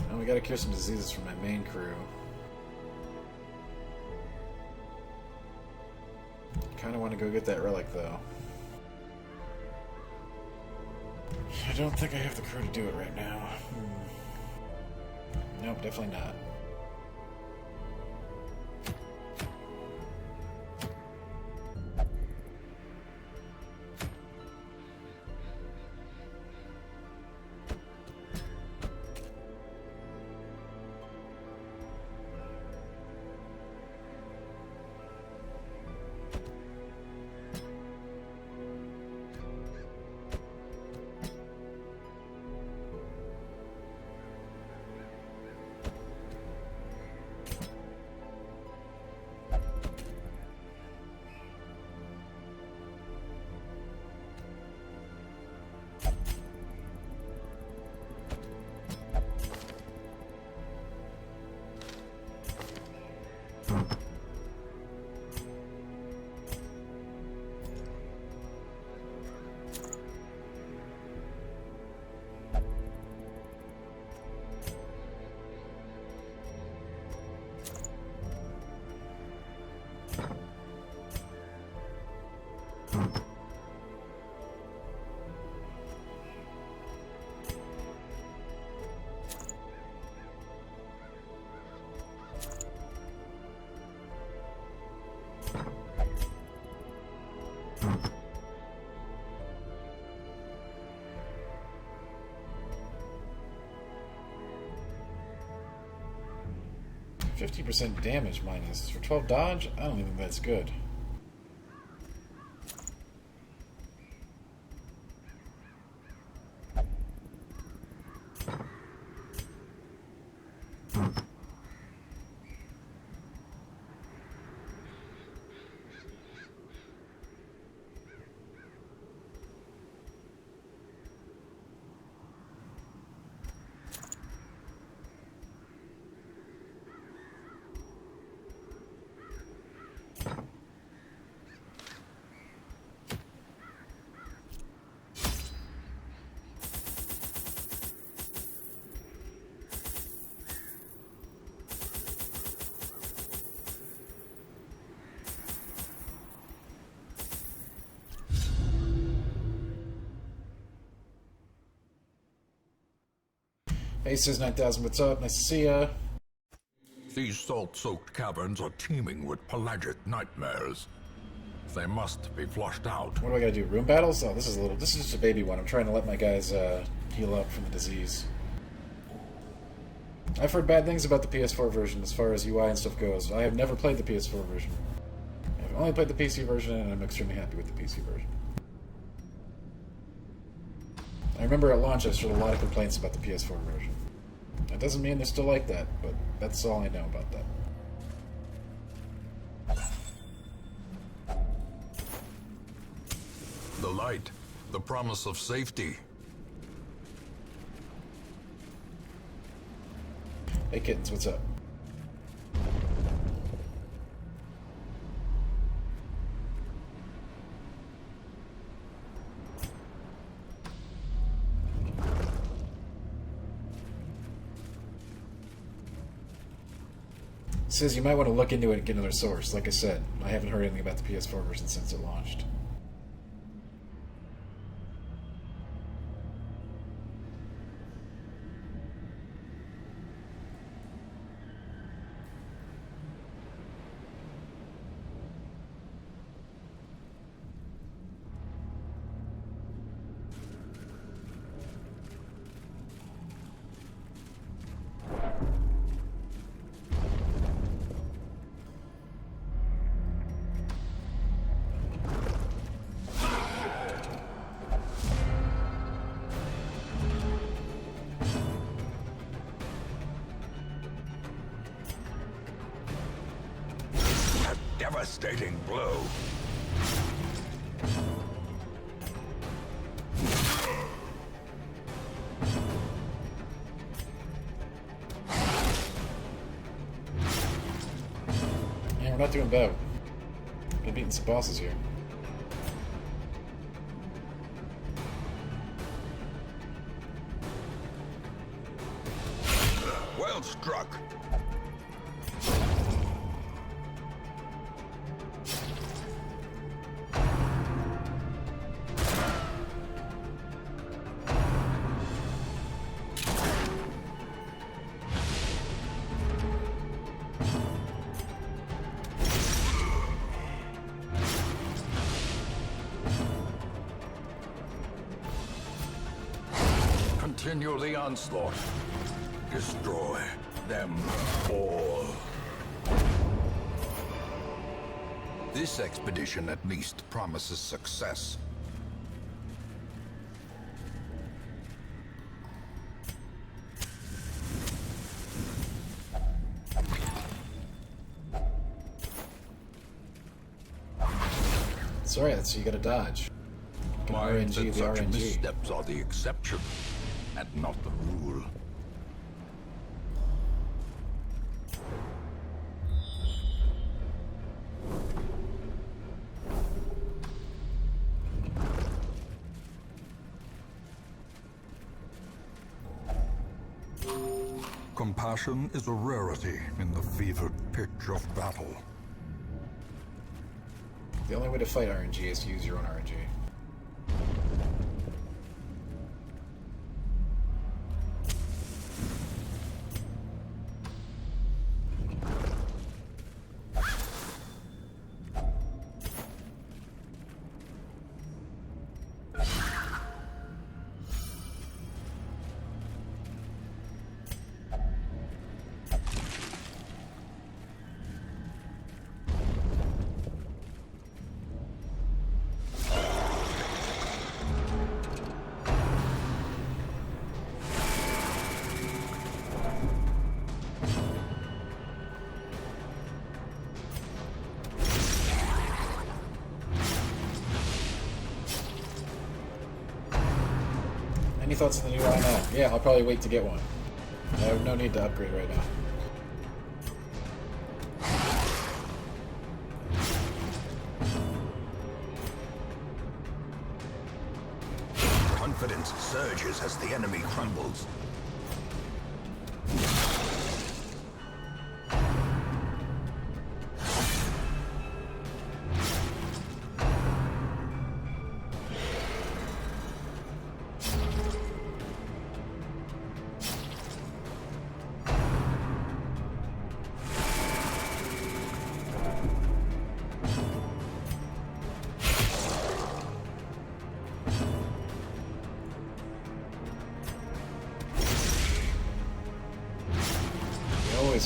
Now we gotta cure some diseases from my main crew. Kinda want to go get that relic, though. I don't think I have the crew to do it right now. Nope, definitely not. %50 damage minus for 12 dodge? I don't even think that's good. Aces 9000, what's up? Nice to see ya. These salt-soaked caverns are teeming with pelagic nightmares. They must be flushed out. What do I gotta do? Room battles? Oh, this is just a baby one. I'm trying to let my guys heal up from the disease. I've heard bad things about the PS4 version as far as UI and stuff goes. I have never played the PS4 version. I've only played the PC version, and I'm extremely happy with the PC version. I remember at launch I heard a lot of complaints about the PS4 version. That doesn't mean they're still like that, but that's all I know about that. The light, the promise of safety. Hey kittens, what's up? Says you might want to look into it and get another source. Like I said, I haven't heard anything about the PS4 version since it launched. Devastating blow. Yeah, we're not doing bad. Been beating some bosses here. Well struck. Continue the onslaught. Destroy them all. This expedition at least promises success. Sorry, that's you gotta dodge. Minds RNG, and the such RNG. missteps are the exception, and not the rule. Compassion is a rarity in the fevered pitch of battle. The only way to fight RNG is to use your own RNG. Any thoughts on the new i9? Yeah, I'll probably wait to get one. I have no need to upgrade right now. Confidence surges as the enemy crumbles.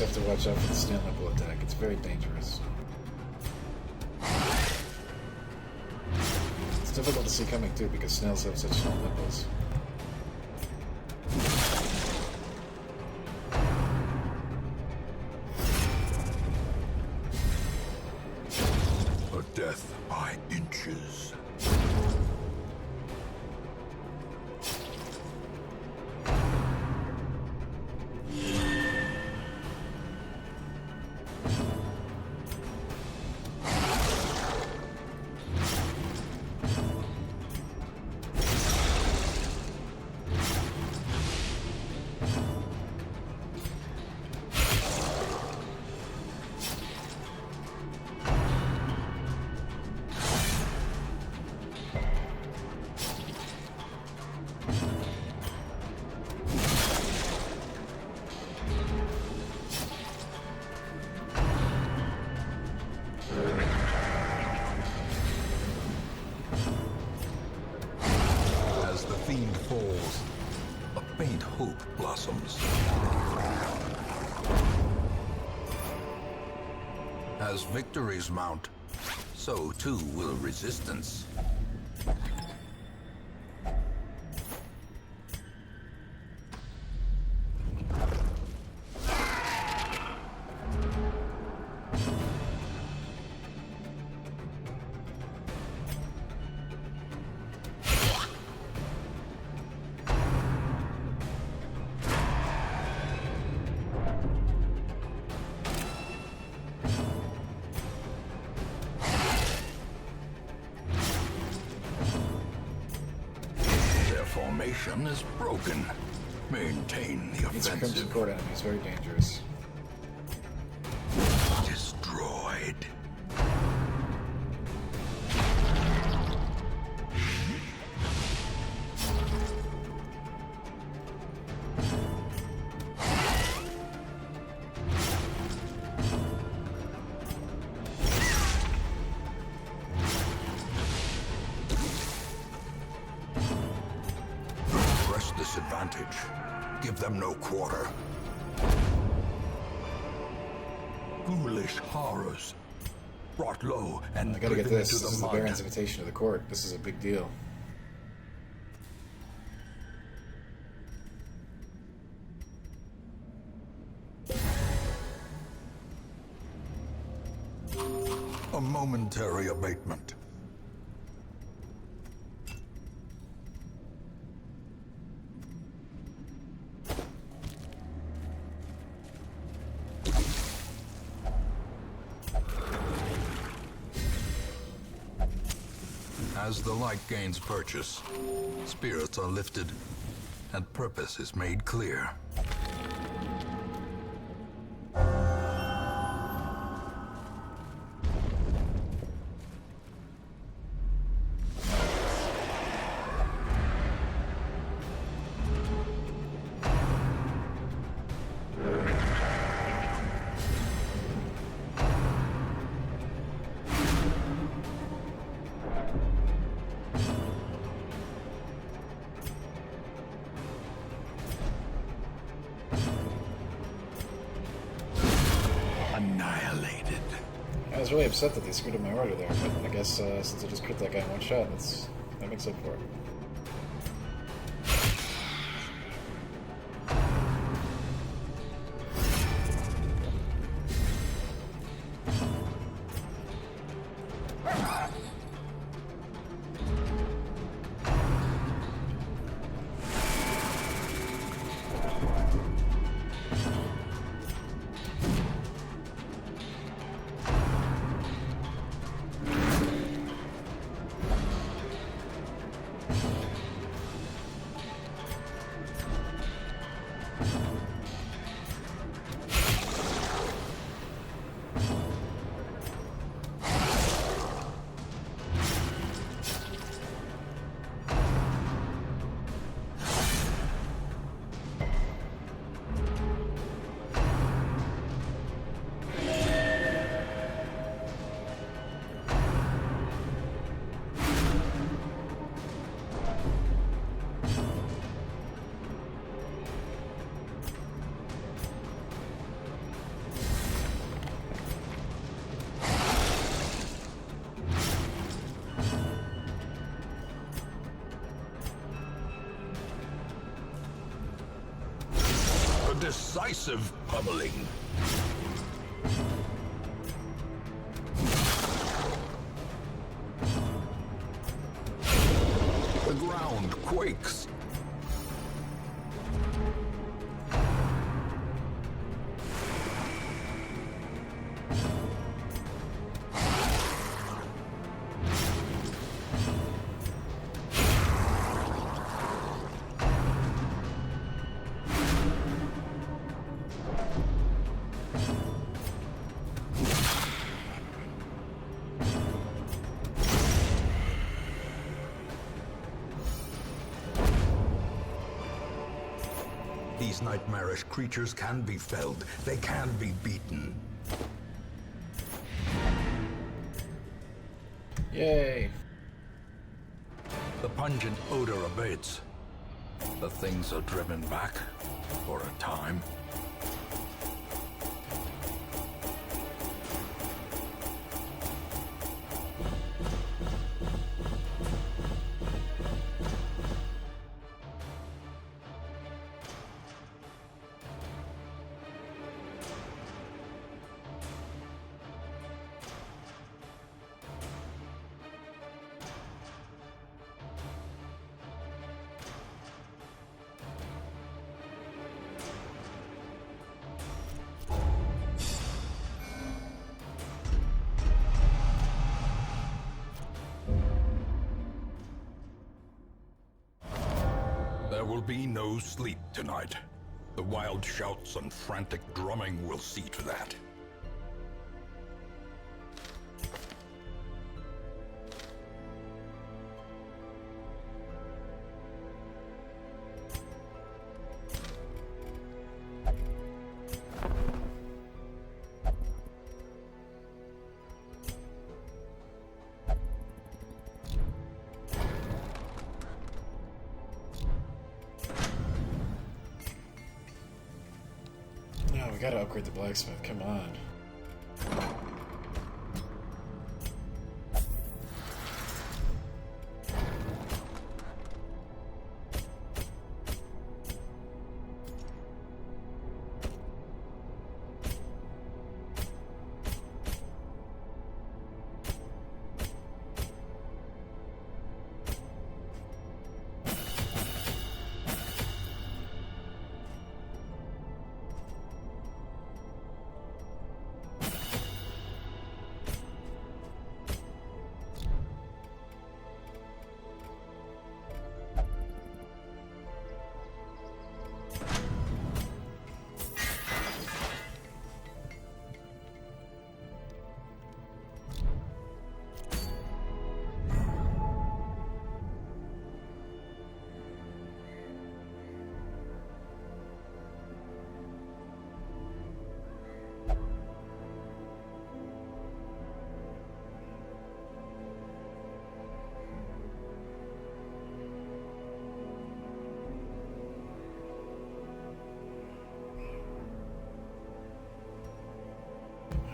always have to watch out for the snail nipple attack. It's very dangerous. It's difficult to see coming too because snails have such small nipples. A death by inches. Fiend falls, a faint hope blossoms. As victories mount, so too will resistance. Formation is broken. Maintain the These Crimson offensive. Court enemies, very dangerous. Destroyed. Disadvantage. Give them no quarter. Foolish horrors. Brought low and I gotta get driven this. into This the is the mud. Baron's invitation to the court. This is a big deal. A momentary abatement. As the light gains purchase, spirits are lifted, and purpose is made clear. Annihilated. I was really upset that they screwed up my order there, but I guess since I just crit that guy in one shot, that makes up for it. decisive pummeling. The ground quakes. These nightmarish creatures can be felled. They can be beaten. Yay! The pungent odor abates. The things are driven back for a time. There will be no sleep tonight. The wild shouts and frantic drumming will see to that. No, we gotta upgrade the blacksmith, come on.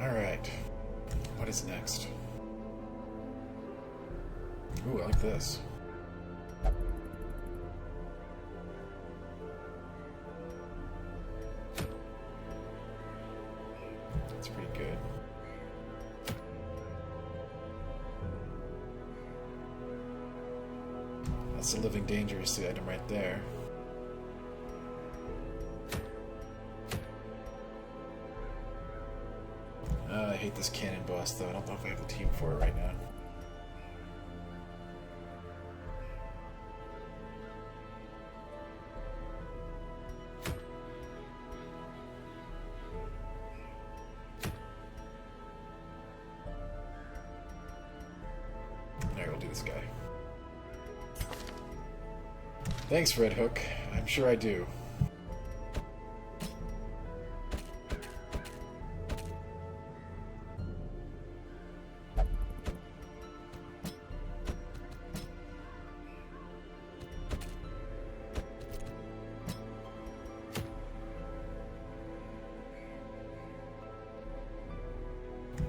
Alright. What is next? Ooh, I like this. That's pretty good. That's a living dangerously item right there. I hate this cannon boss, though. I don't know if I have the team for it right now. Alright, we'll do this guy. Thanks, Red Hook. I'm sure I do.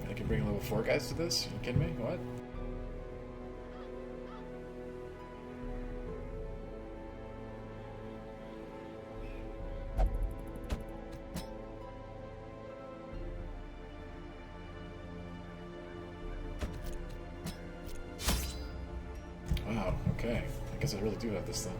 I can bring level 4 guys to this? Are you kidding me? What? Okay. I guess I really do have this then.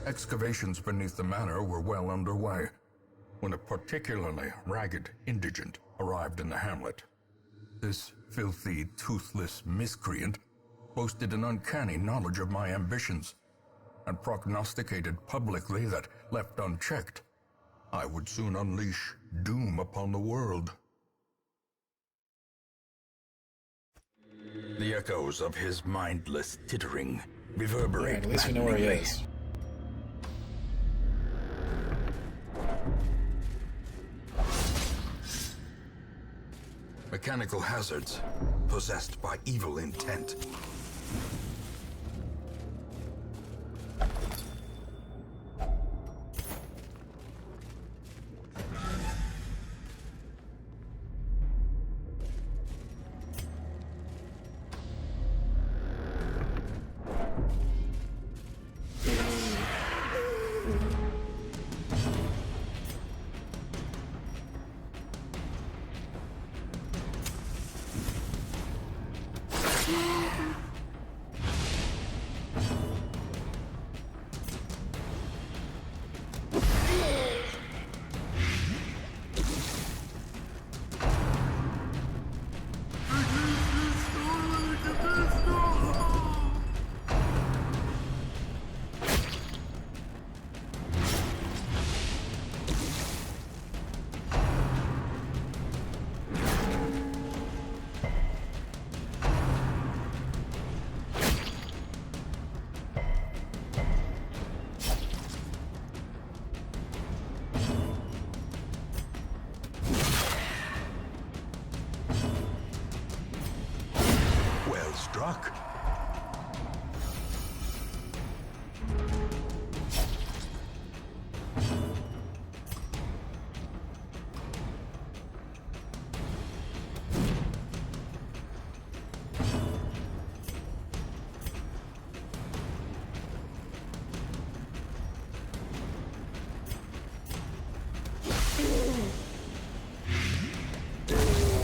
Excavations beneath the manor were well underway when a particularly ragged indigent arrived in the hamlet. This filthy, toothless miscreant boasted an uncanny knowledge of my ambitions and prognosticated publicly that, left unchecked, I would soon unleash doom upon the world. The echoes of his mindless tittering reverberate. Alright, at least we know where he maddeningly. is. Mechanical hazards, possessed by evil intent. Well struck.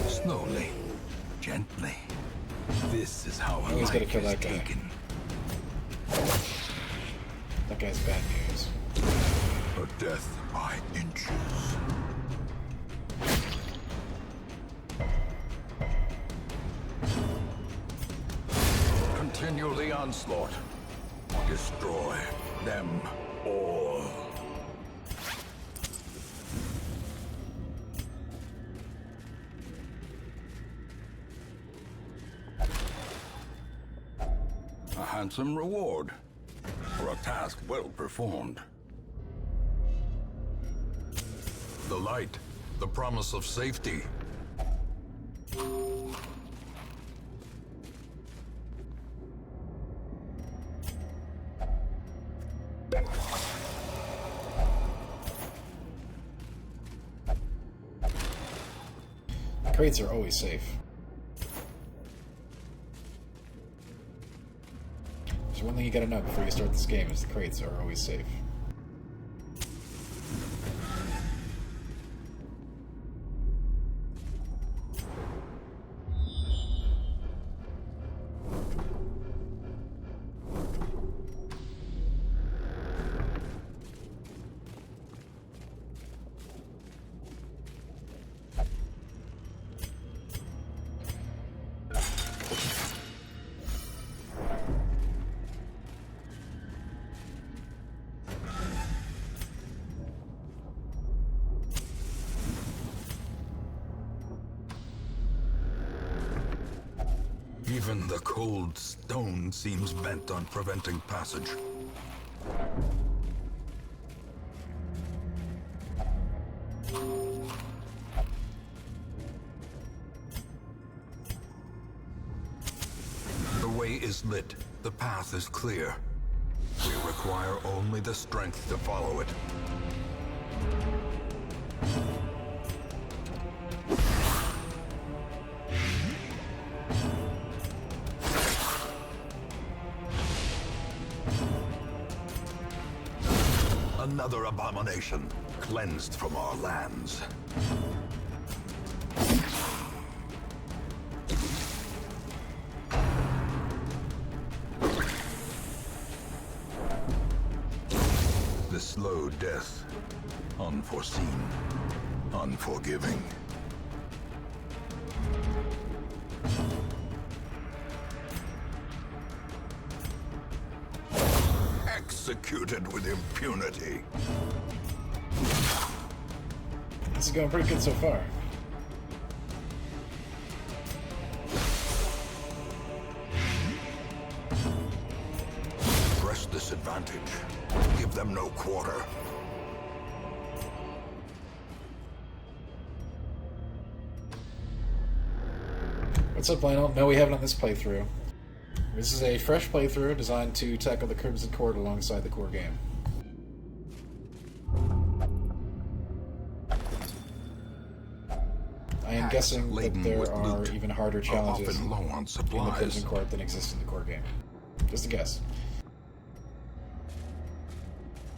Slowly, gently. This is how a Always gotta life kill is that guy. taken. That guy's bad news. A death by inches. Continue the onslaught. Destroy them all. A handsome reward for a task well performed. The light, the promise of safety. Crates are always safe. There's one thing you gotta know before you start this game is the crates are always safe. Even the cold stone seems bent on preventing passage. The way is lit. The path is clear. We require only the strength to follow it. another abomination, cleansed from our lands. The slow death, unforeseen, unforgiving. Executed with impunity. This is going pretty good so far. Press this advantage. Give them no quarter. What's up, Lionel? No, we haven't on this playthrough. This is a fresh playthrough designed to tackle the Crimson Court alongside the core game. I am guessing that there are even harder challenges in the Crimson Court than exist in the core game. Just a guess.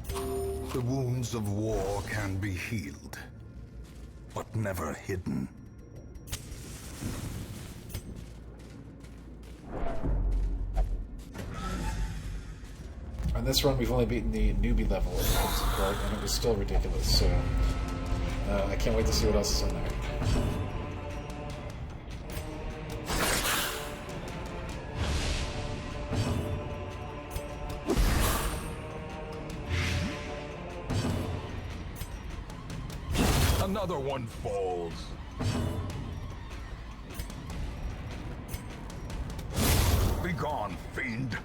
The wounds of war can be healed, but never hidden. On this run, we've only beaten the newbie level of Crimson Court, and it was still ridiculous, so I can't wait to see what else is on there. Another one falls. Be gone, fiend.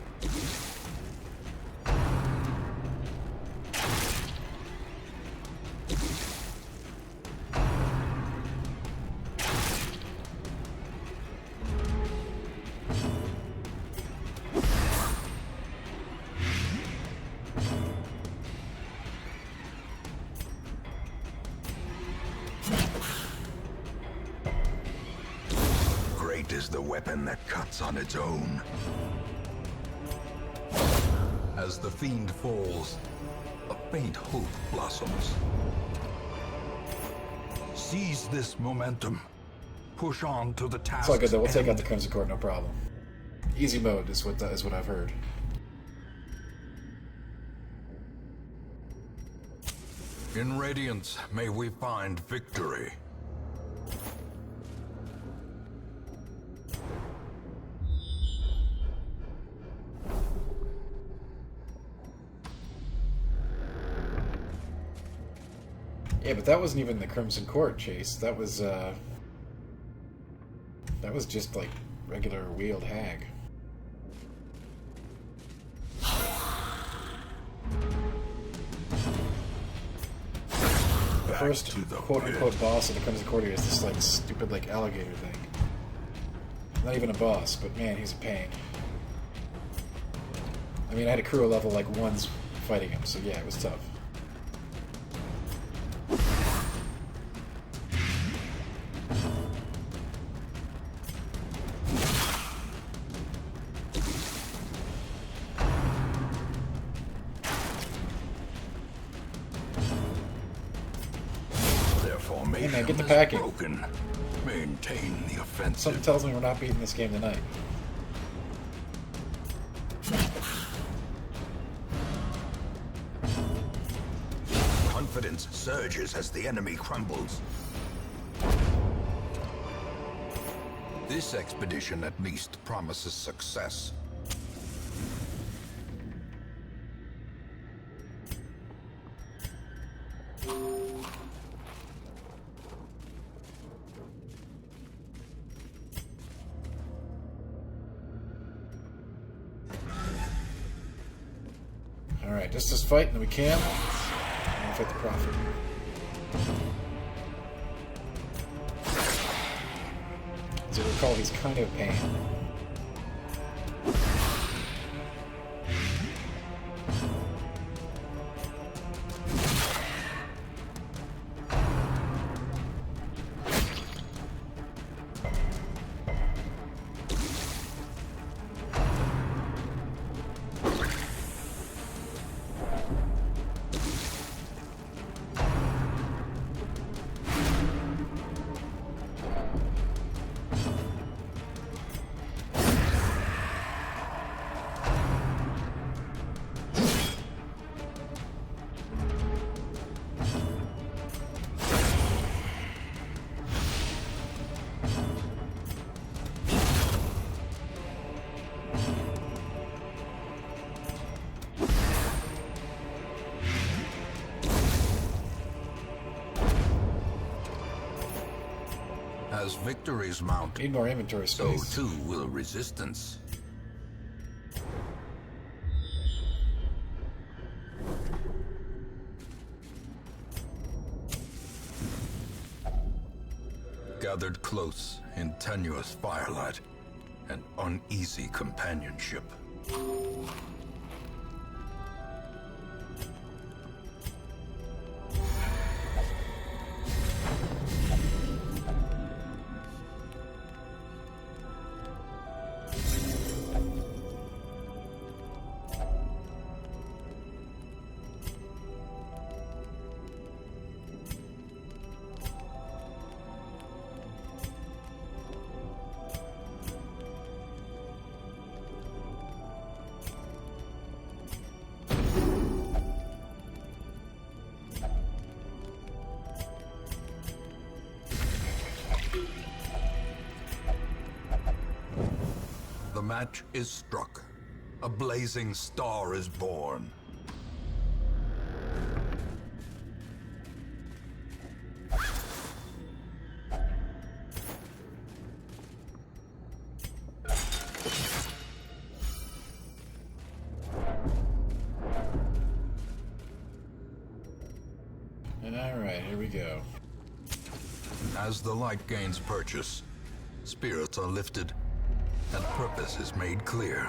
Great is the weapon that cuts on its own. As the fiend falls, a faint hope blossoms. Seize this momentum. Push on to the task. It's all good though. We'll take out the Crimson Court, no problem. Easy mode is what I've heard. In Radiance, may we find victory. Yeah, but that wasn't even the Crimson Court, Chase. That was just like regular wheeled hag. The first quote-unquote boss of the Crimson Court is this like stupid like alligator thing. Not even a boss, but man, he's a pain. I mean, I had a crew of level like 1s fighting him, so yeah, it was tough. Hey man, get the packing. Broken. Maintain the offensive. Something tells me we're not beating this game tonight. Confidence surges as the enemy crumbles. This expedition at least promises success. Alright, just as fight and we can. And fight the Prophet. As I recall, he's kind of a pain. As victories mount, Need more inventory so space. too will resistance. Gathered close in tenuous firelight and uneasy companionship. The match is struck. A blazing star is born. And alright, here we go. As the light gains purchase, spirits are lifted and purpose is made clear.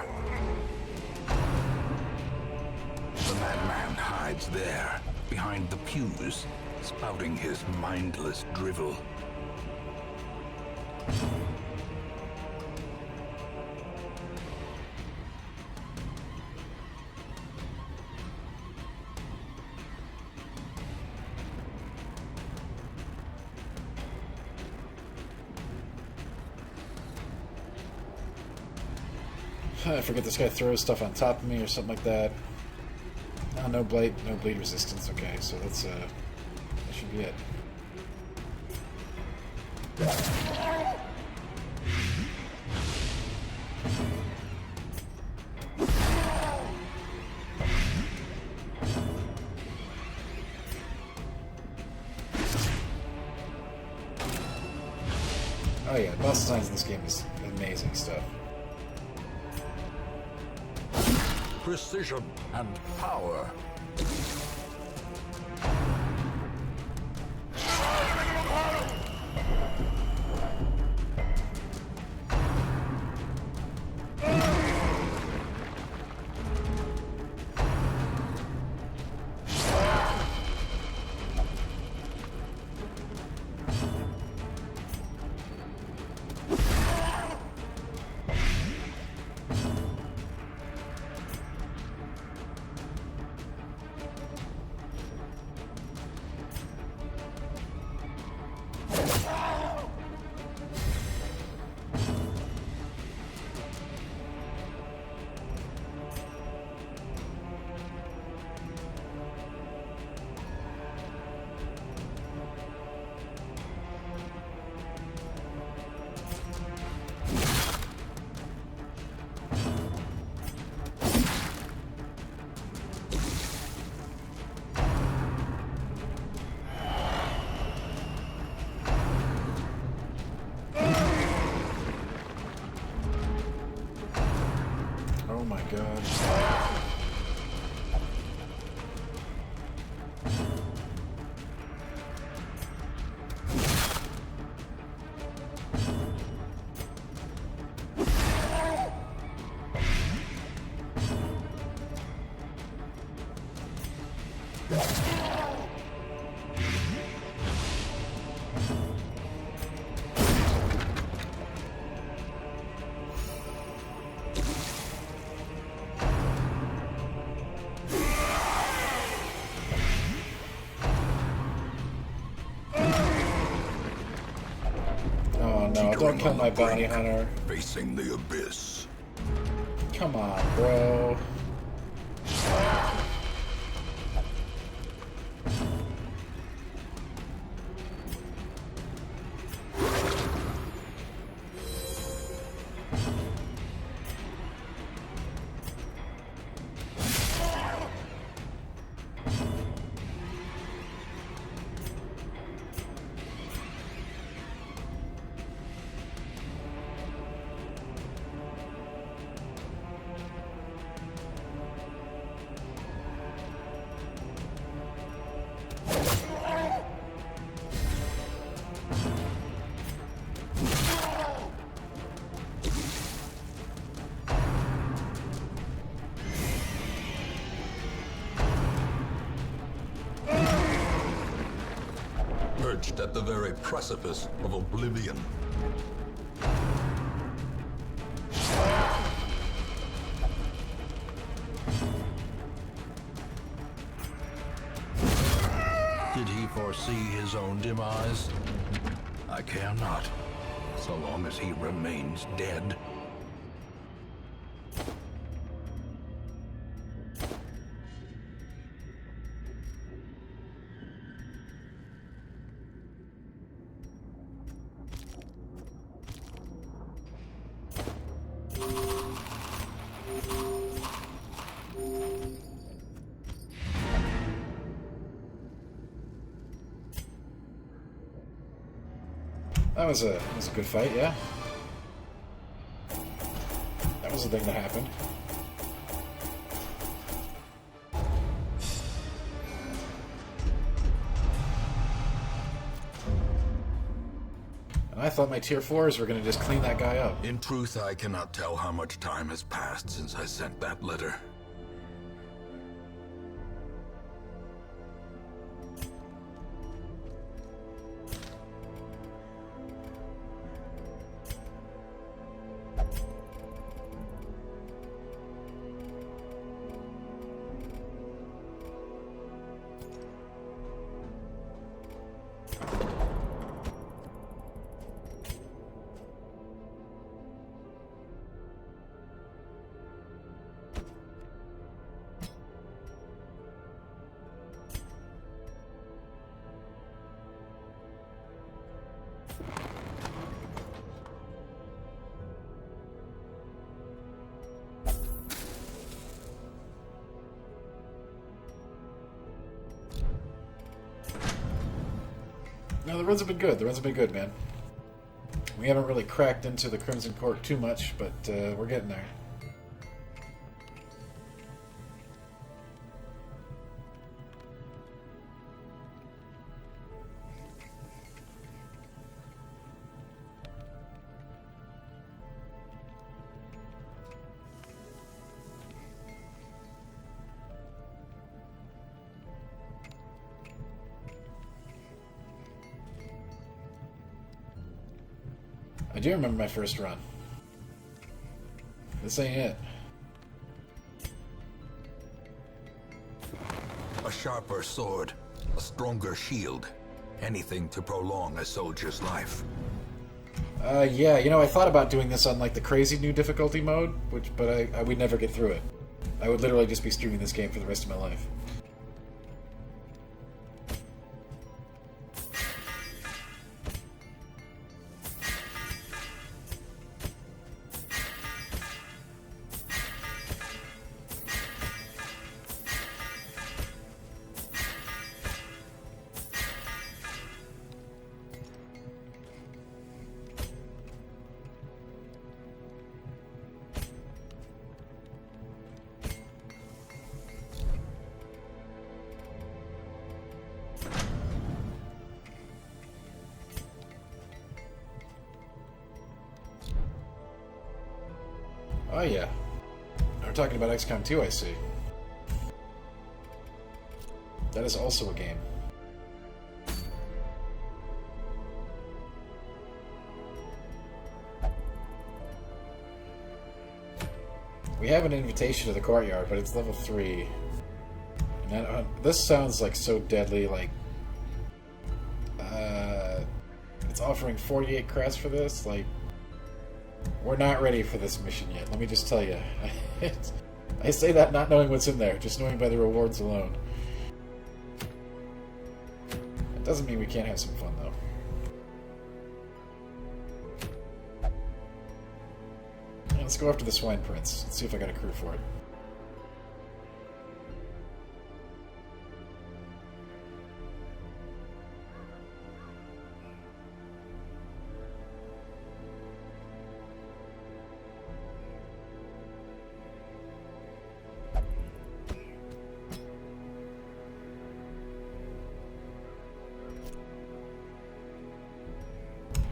The madman hides there, behind the pews, spouting his mindless drivel. I forget this guy throws stuff on top of me or something like that. Oh, no bleed resistance. Okay, so that's that should be it. Oh yeah, boss designs in this game is amazing stuff. Precision and power. Oh my god. Oh no, don't kill my bounty hunter. Facing the abyss. Come on, bro. perched at the very precipice of oblivion. Did he foresee his own demise? I care not, so long as he remains dead. That was a good fight, yeah. That was the thing that happened. And I thought my tier 4s were going to just clean that guy up. In truth, I cannot tell how much time has passed since I sent that letter. No, the runs have been good. The runs have been good, man. We haven't really cracked into the Crimson Court too much, but we're getting there. I do remember my first run. This ain't it. A sharper sword, a stronger shield, anything to prolong a soldier's life. Yeah, you know, I thought about doing this on, like, the crazy new difficulty mode, but I would never get through it. I would literally just be streaming this game for the rest of my life. Oh yeah. We're talking about XCOM 2, I see. That is also a game. We have an invitation to the courtyard, but it's level 3. And this sounds like so deadly, like... it's offering 48 creds for this, like... We're not ready for this mission yet, let me just tell you. I say that not knowing what's in there, just knowing by the rewards alone. It doesn't mean we can't have some fun, though. Let's go after the Swine Prince. Let's see if I got a crew for it.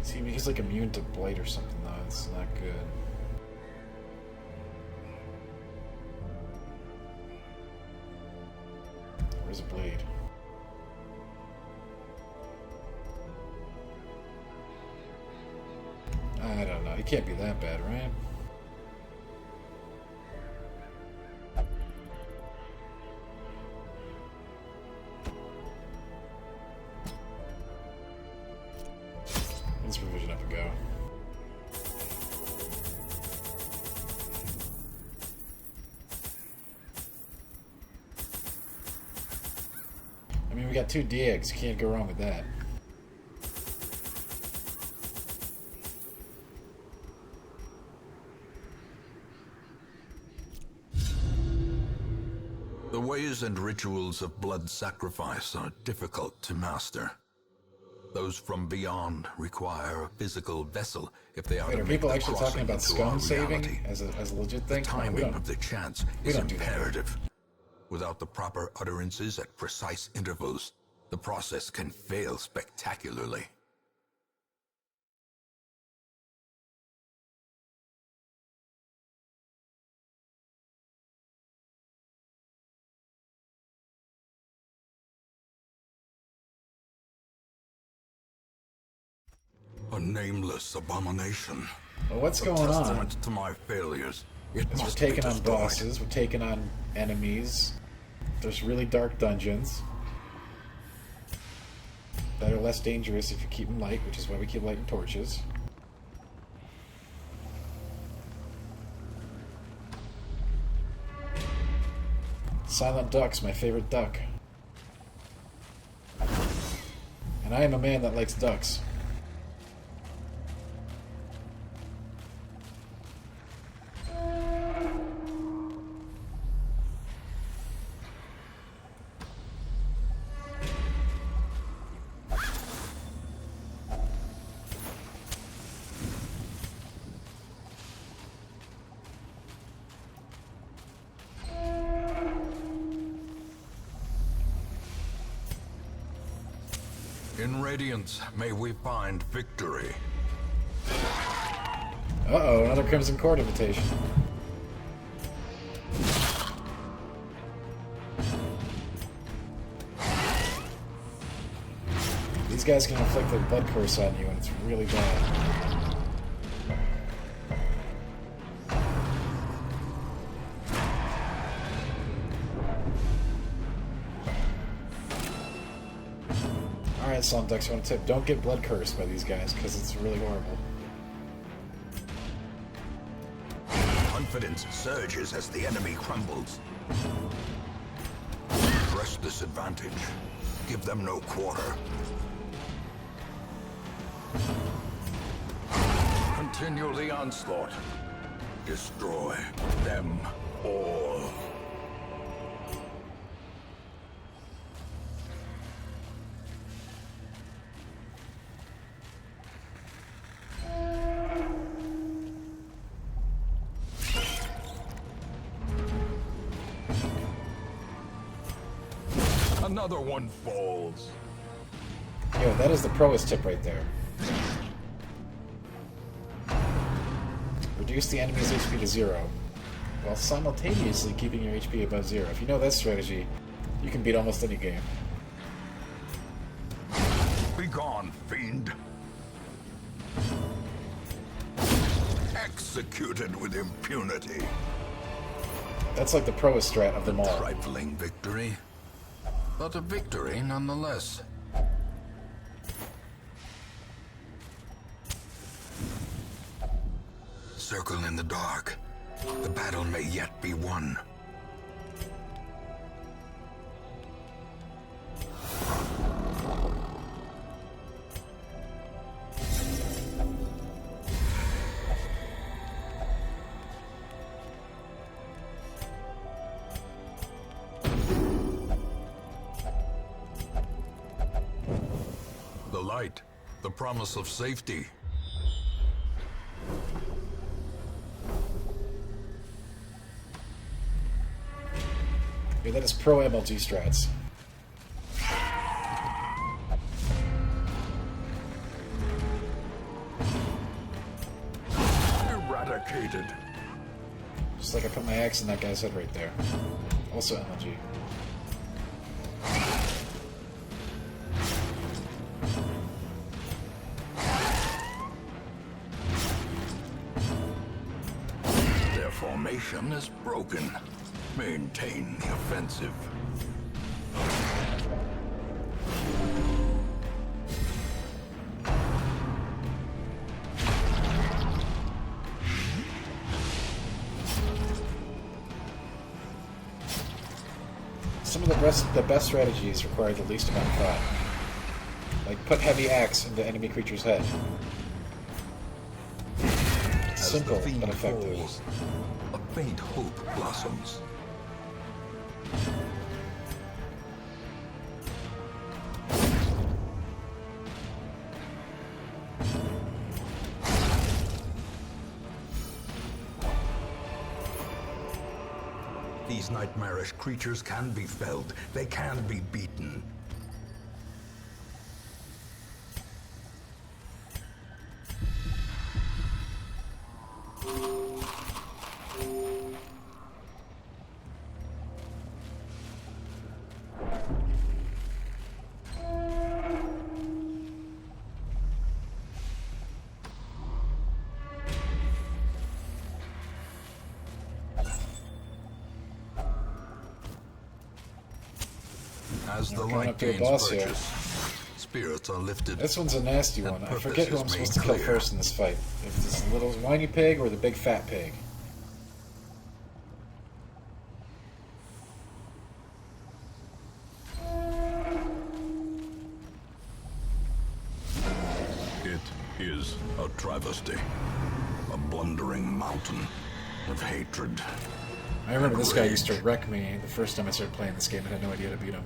See, he's like immune to blight or something, though. It's not good. Where's the blade? It can't be that bad, right? Let's revision up and go. I mean, we got 2 DX. You can't go wrong with that. The ways and rituals of blood sacrifice are difficult to master. Those from beyond require a physical vessel if they are Wait, to are make people the actually talking crossing about into our scum saving reality. as a legit thing? The Come on, we timing don't- of the chants we is don't do that. imperative. Without the proper utterances at precise intervals, the process can fail spectacularly. A nameless abomination. Well, what's A going on? testament to my failures. It Is we're must be taking on destroyed. bosses, we're taking on enemies. There's really dark dungeons that are less dangerous if you keep them light, which is why we keep lighting torches. Silent Duck's my favorite duck. And I am a man that likes ducks. In Radiance, may we find victory. Uh-oh, another Crimson Court invitation. These guys can inflict a blood curse on you, and it's really bad. Alright, Silent Ducks, you want a tip? Don't get blood cursed by these guys, because it's really horrible. Confidence surges as the enemy crumbles. Press this advantage. Give them no quarter. Continue the onslaught. Destroy them all. Another one falls. Yo, that is the proest tip right there. Reduce the enemy's HP to 0, while simultaneously keeping your HP above 0. If you know that strategy, you can beat almost any game. Begone, fiend. Executed with impunity. That's like the proest strat of them all. Trifling victory, but a victory nonetheless. Circle in the dark. The battle may yet be won. The light, the promise of safety. Yeah, that is pro MLG strats. Eradicated. Just like I put my axe in that guy's head right there. Also MLG. formation is broken. Maintain the offensive. Some of the best strategies require the least amount of thought. Like, put heavy axe into enemy creature's head. Simple, but effective. Falls, a faint hope blossoms. These nightmarish creatures can be felled. They can be beaten. As the Coming light up to a gains boss here. purchase, spirits are lifted. This one's a nasty one. I forget who I'm purpose is supposed to made kill clear. first in this fight. If it's this little whiny pig or the big fat pig. It is a travesty. A blundering mountain of hatred. I remember this guy used to wreck me the first time I started playing this game and had no idea how to beat him.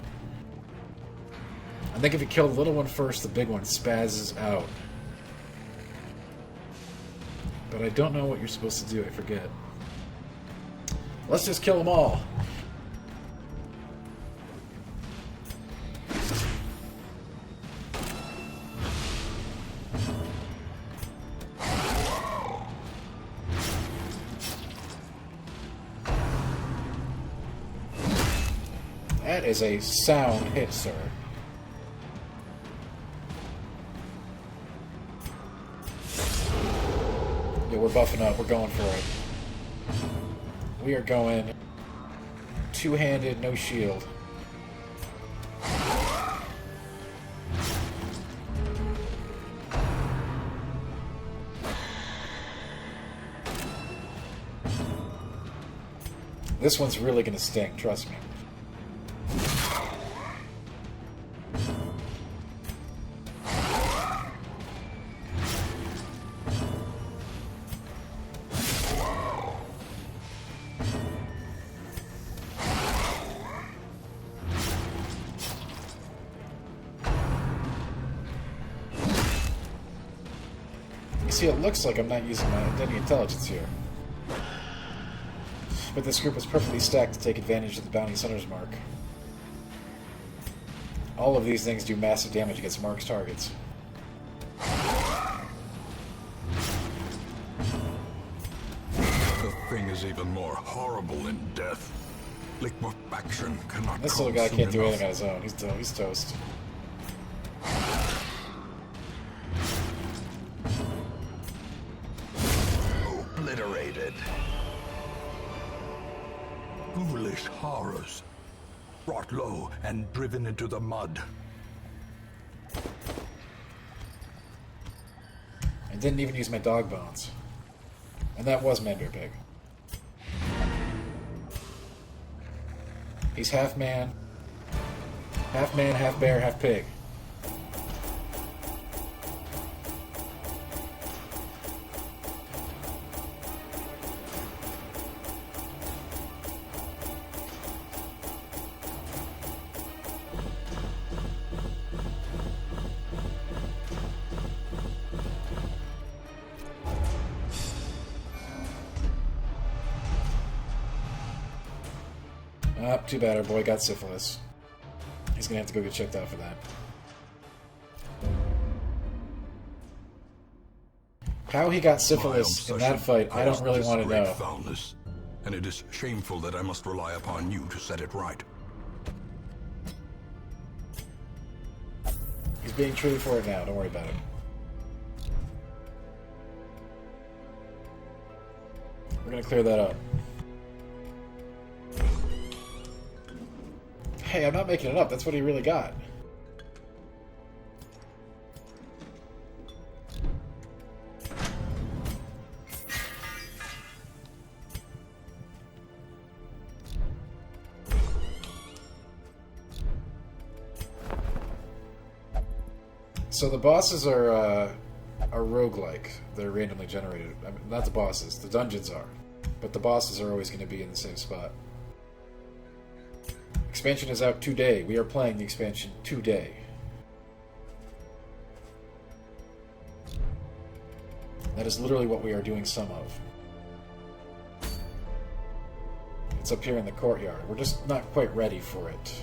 I think if you kill the little one first, the big one spazzes out. But I don't know what you're supposed to do, I forget. Let's just kill them all. That is a sound hit, sir. Yeah, we're buffing up. We're going for it. We are going two-handed, no shield. This one's really going to sting, trust me. You see, it looks like I'm not using my identity intelligence here. But this group is perfectly stacked to take advantage of the bounty center's mark. All of these things do massive damage against Mark's targets. The thing is even more horrible in death. Liquefaction cannot This come little guy soon can't do enough. anything on his own. He's toast. Obliterated. Foolish horrors. Brought low and driven into the mud. I didn't even use my dog bones. And that was Manbear Pig. He's half man, half bear, half pig. Too bad our boy got syphilis. He's gonna have to go get checked out for that. How he got syphilis in that fight, I don't really want to know. Foulness, and it is shameful that I must rely upon you to set it right. He's being treated for it now, don't worry about it. We're gonna clear that up. Hey, I'm not making it up. That's what he really got. So the bosses are roguelike. They're randomly generated. I mean, not the bosses. The dungeons are. But the bosses are always going to be in the same spot. Expansion is out today. We are playing the expansion today. That is literally what we are doing some of. It's up here in the courtyard. We're just not quite ready for it.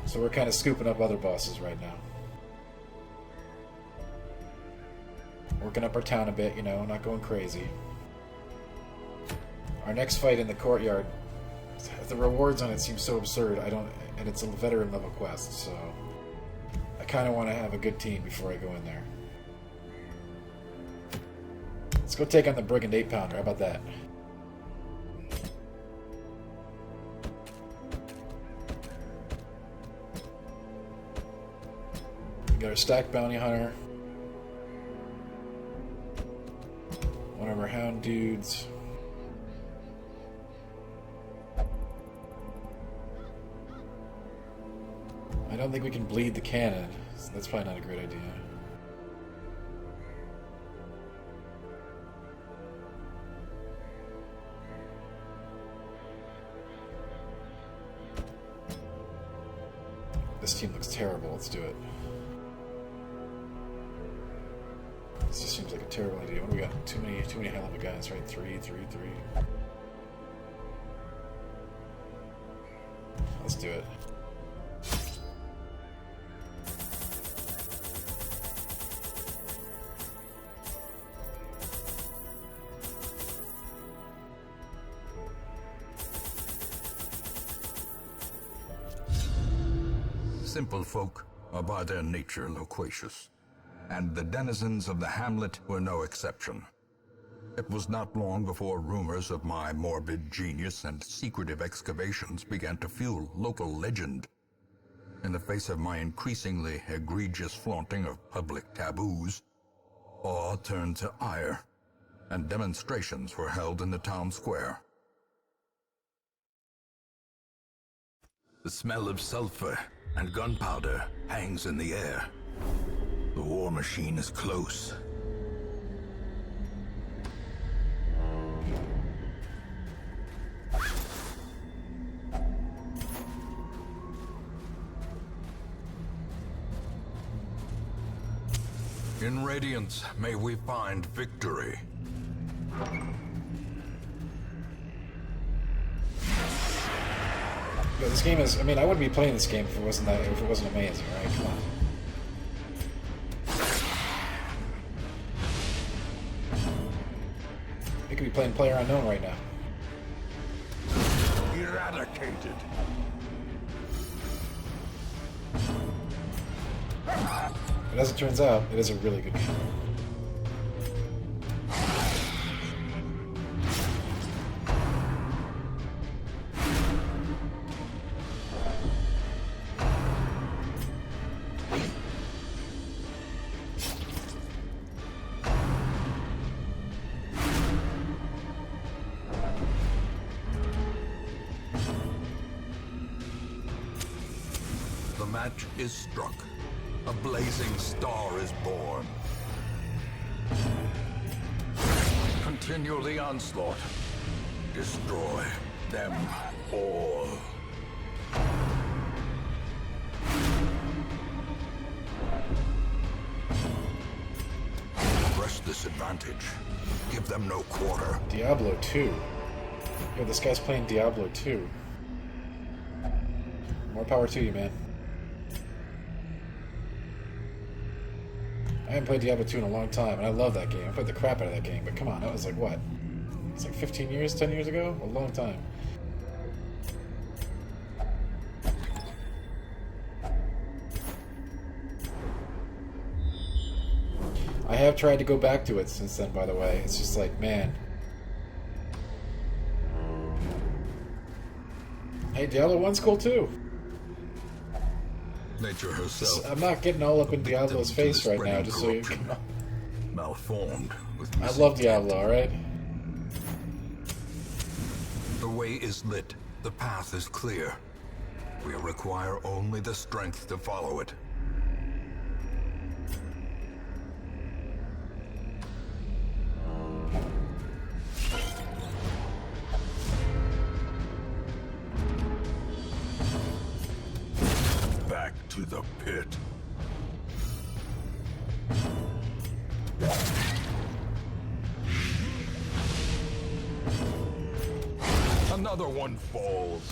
So we're kind of scooping up other bosses right now. Working up our town a bit, you know, not going crazy. Our next fight in the courtyard, the rewards on it seem so absurd. And it's a veteran level quest, so I kind of want to have a good team before I go in there. Let's go take on the Brigand 8-pounder. How about that? We got our stacked bounty hunter. One of our hound dudes. I don't think we can bleed the cannon, so that's probably not a great idea. This team looks terrible. Let's do it. This just seems like a terrible idea. What do we got? Too many high-level guys, right? 3. Let's do it. Simple folk are by their nature loquacious, and the denizens of the hamlet were no exception. It was not long before rumors of my morbid genius and secretive excavations began to fuel local legend. In the face of my increasingly egregious flaunting of public taboos, awe turned to ire, and demonstrations were held in the town square. The smell of sulfur and gunpowder hangs in the air. The war machine is close. In Radiance, may we find victory. Yeah, this game is. I mean, I wouldn't be playing this game if it wasn't amazing, right? Come on. You could be playing PlayerUnknown right now. Eradicated. But as it turns out, it is a really good game. The match is struck. A blazing star is born. Continue the onslaught. Destroy them all. Press this advantage. Give them no quarter. Diablo 2. Yo, this guy's playing Diablo 2. More power to you, man. I haven't played Diablo 2 in a long time, and I love that game. I played the crap out of that game, but come on, that was like, what? It's like 15 years, 10 years ago? A long time. I have tried to go back to it since then, by the way. It's just like, man. I Hey, Diablo 1's cool too. Nature herself. I'm not getting all up in Diablo's face right now, just so you know. Malformed with I love Diablo, alright? The way is lit. The path is clear. We require only the strength to follow it. Back to the pit. Another one falls.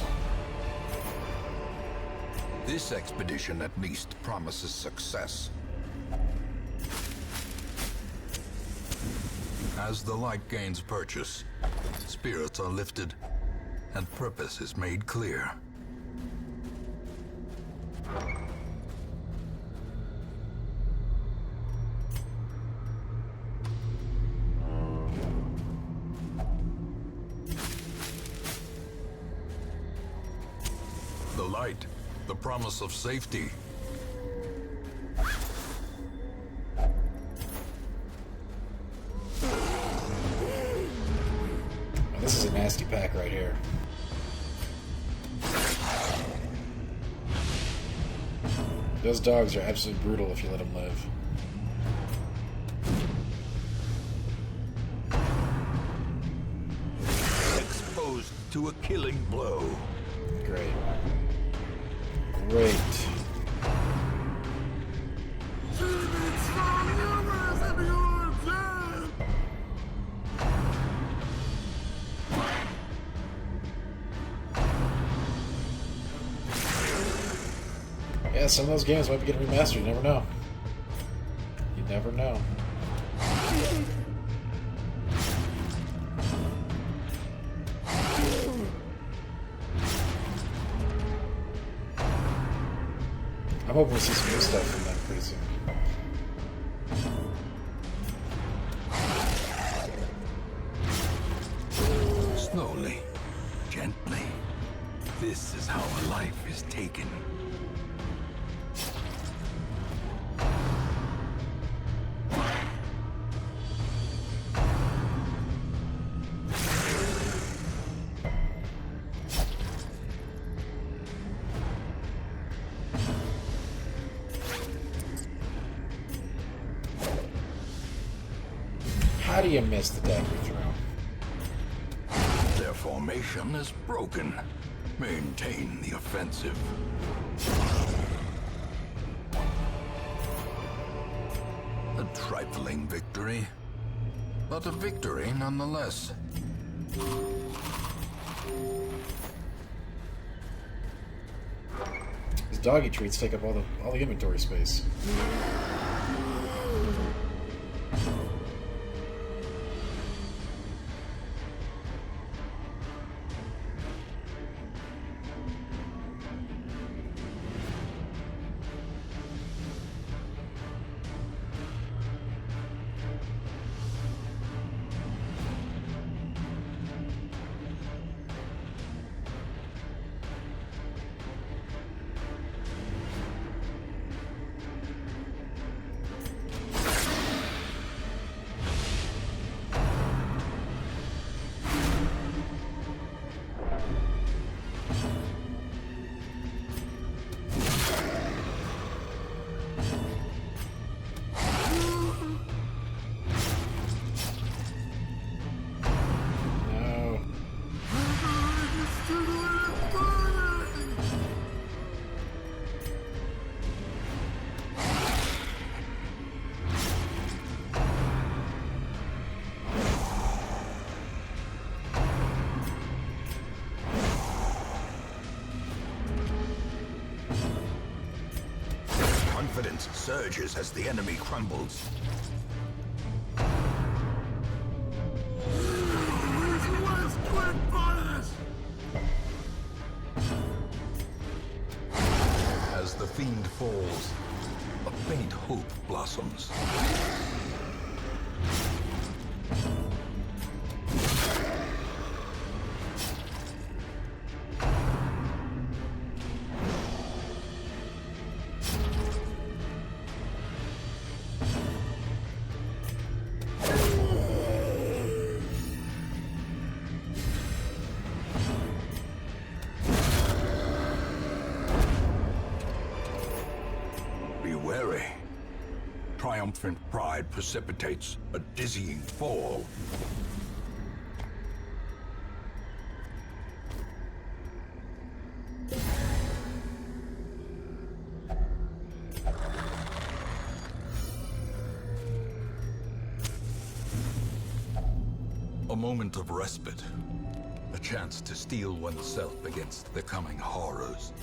This expedition at least promises success. As the light gains purchase, spirits are lifted, and purpose is made clear. The light, the promise of safety. This is a nasty pack right here. Those dogs are absolutely brutal if you let them live. Exposed to a killing blow. Great. Great. Yeah, some of those games might be getting remastered. You never know. You never know. I'm hoping we see some new stuff from them pretty soon. Slowly, gently. This is how a life is taken. How do you miss the dagger throw? Their formation is broken. Maintain the offensive. A trifling victory, but a victory nonetheless. These doggy treats take up all the inventory space. Confidence surges as the enemy crumbles. As the fiend falls, a faint hope blossoms. wary. Triumphant pride precipitates a dizzying fall. A moment of respite. A chance to steel oneself against the coming horrors.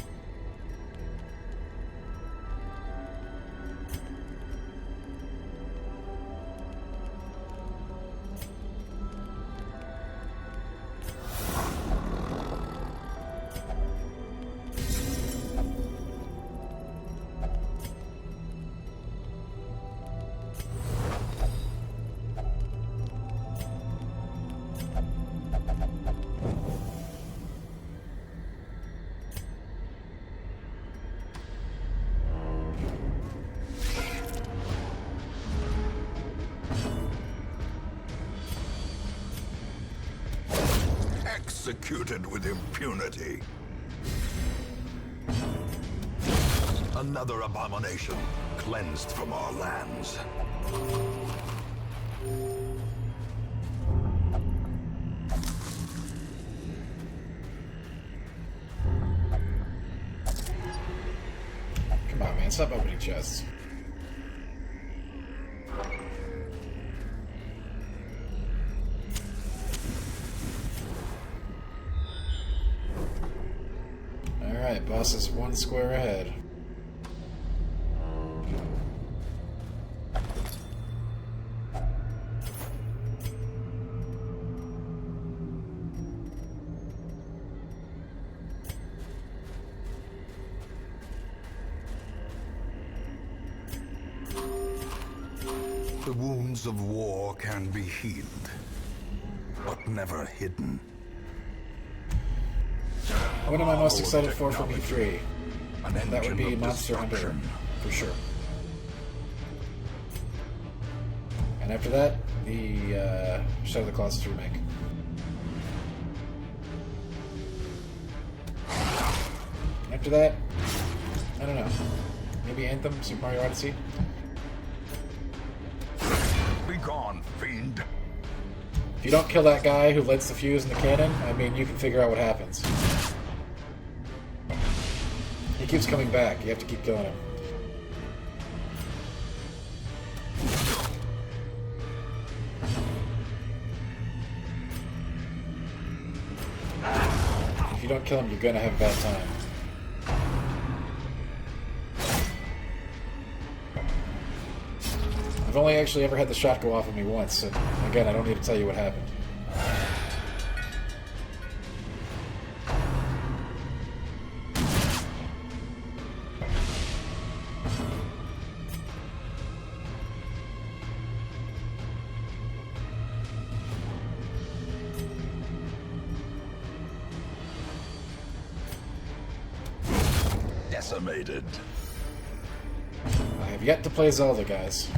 Executed with impunity. Another abomination cleansed from our lands. Come on, man. Stop opening chests. Alright, boss is one square ahead. The wounds of war can be healed, but never hidden. What am I most excited for from Technology. E3? An That would be engine of Monster Hunter, destruction. for sure. And after that, the Shadow of the Colossus remake. After that, I don't know. Maybe Anthem, Super Mario Odyssey? Be gone, fiend. If you don't kill that guy who lights the fuse in the cannon, I mean, you can figure out what happens. He keeps coming back. You have to keep killing him. If you don't kill him, you're gonna have a bad time. I've only actually ever had the shot go off of me once, and again, I don't need to tell you what happened. Decimated. I have yet to play Zelda, guys.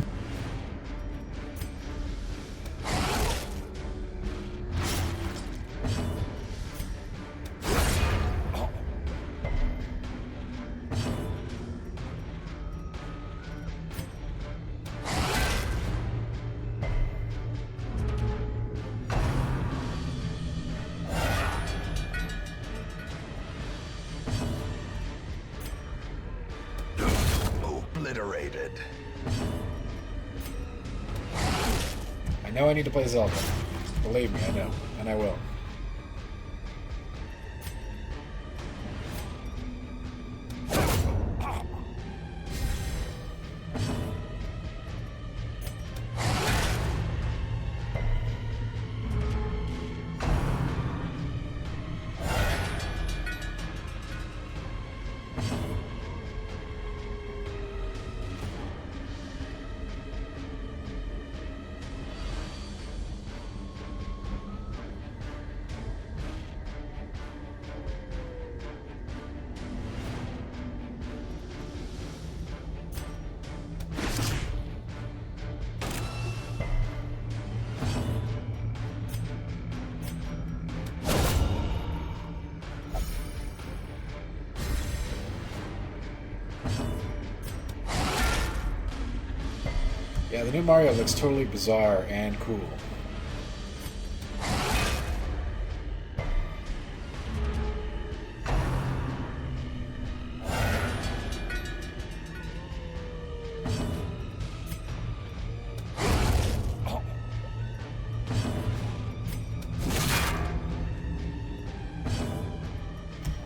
Obliterated. I know I need to play Zelda. Believe me, I know. And I will. Yeah, the new Mario looks totally bizarre and cool.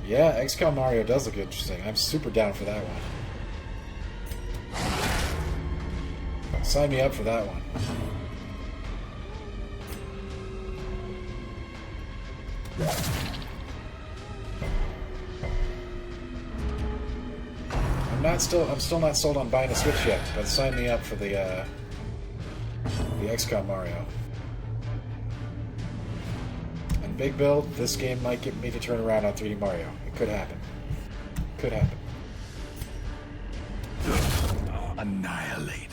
Yeah, XCOM Mario does look interesting. I'm super down for that one. Sign me up for that one. I'm still not sold on buying a Switch yet, but sign me up for the XCOM Mario. And big build, this game might get me to turn around on 3D Mario. It could happen. Could happen. Annihilated.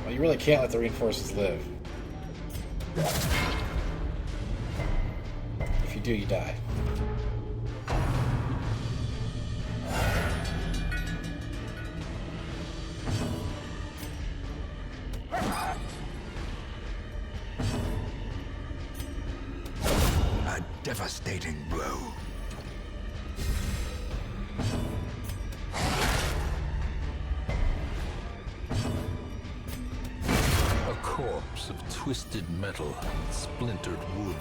You really can't let the reinforcements live. If you do, you die. A devastating blow. Corpse of twisted metal and splintered wood,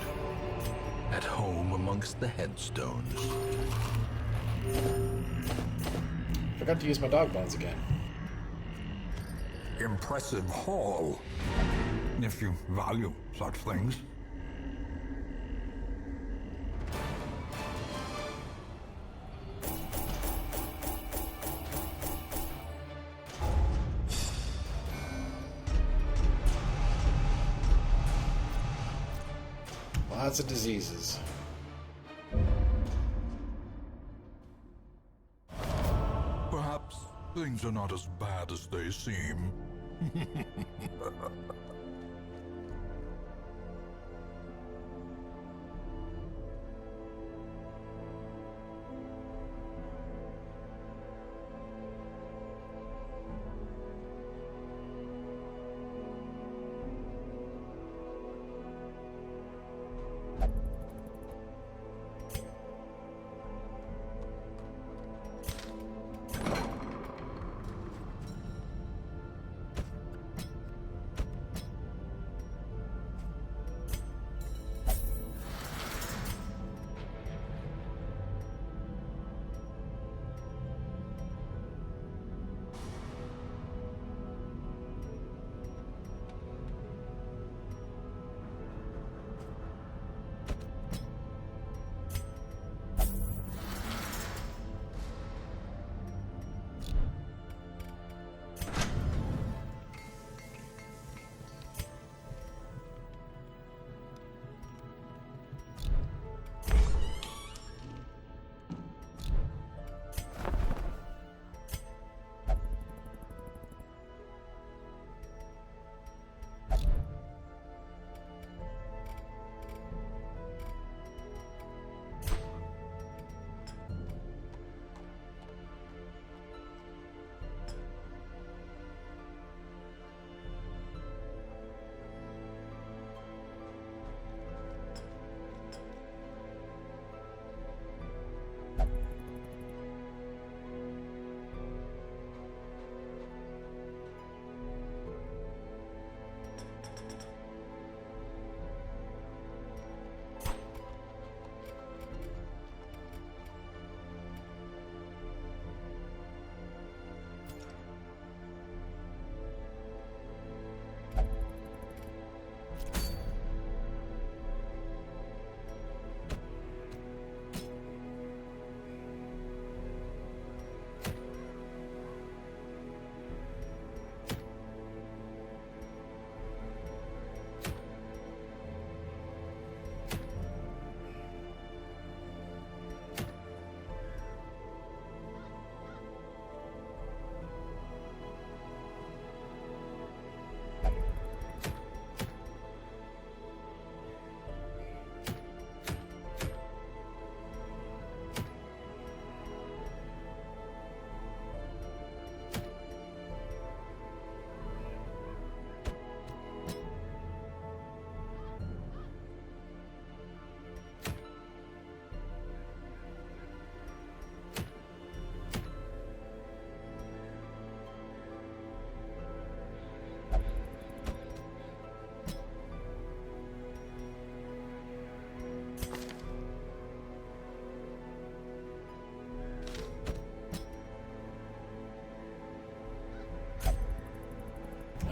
at home amongst the headstones. Forgot to use my dog bones again. Impressive haul, if you value such things. Lots of diseases. Perhaps things are not as bad as they seem.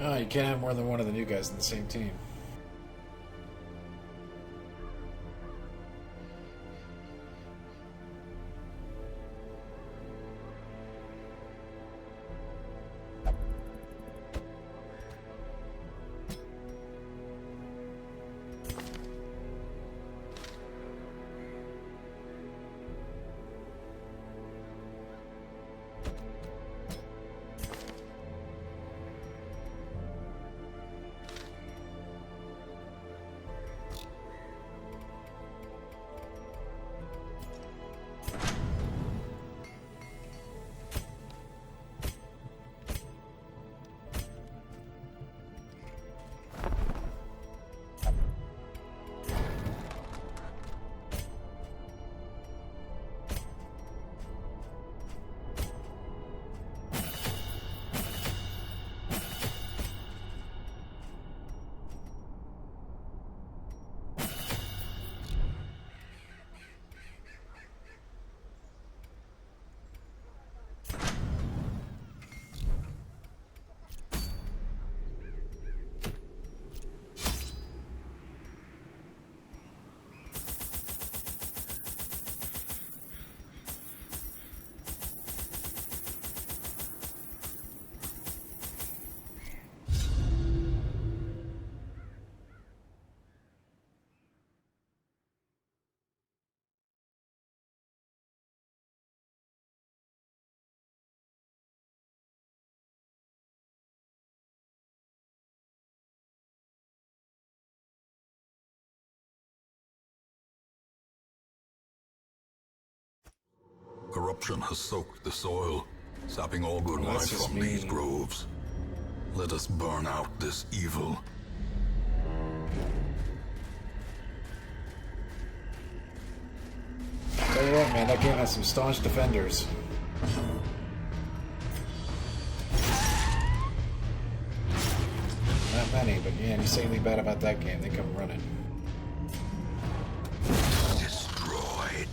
Oh, you can't have more than one of the new guys in the same team. Corruption has soaked the soil, sapping all good Well, life that's just from these mean. groves. Let us burn out this evil. Tell you what, man, that game has some staunch defenders. Not many, but yeah, you say anything bad about that game, they come running. Destroyed.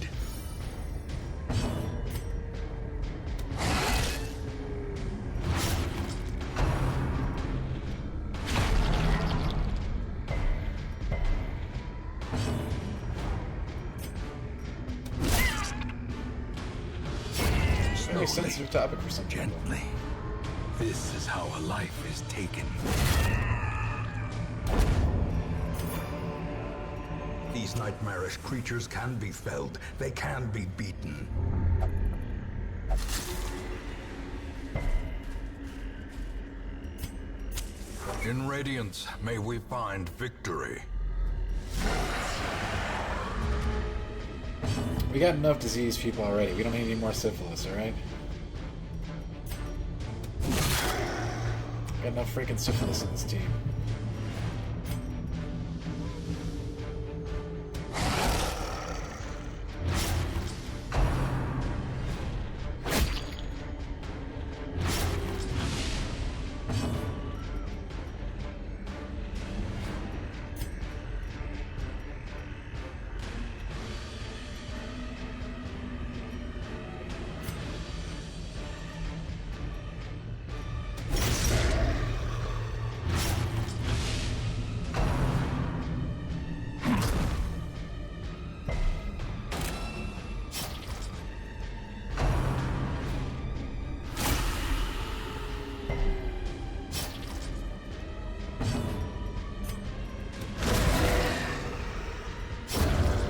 Very sensitive topic for some people. Gently. This is how a life is taken. These nightmarish creatures can be felled. They can be beaten. In Radiance, may we find victory. We got enough diseased people already. We don't need any more syphilis, alright? Got enough freaking syphilis in this team.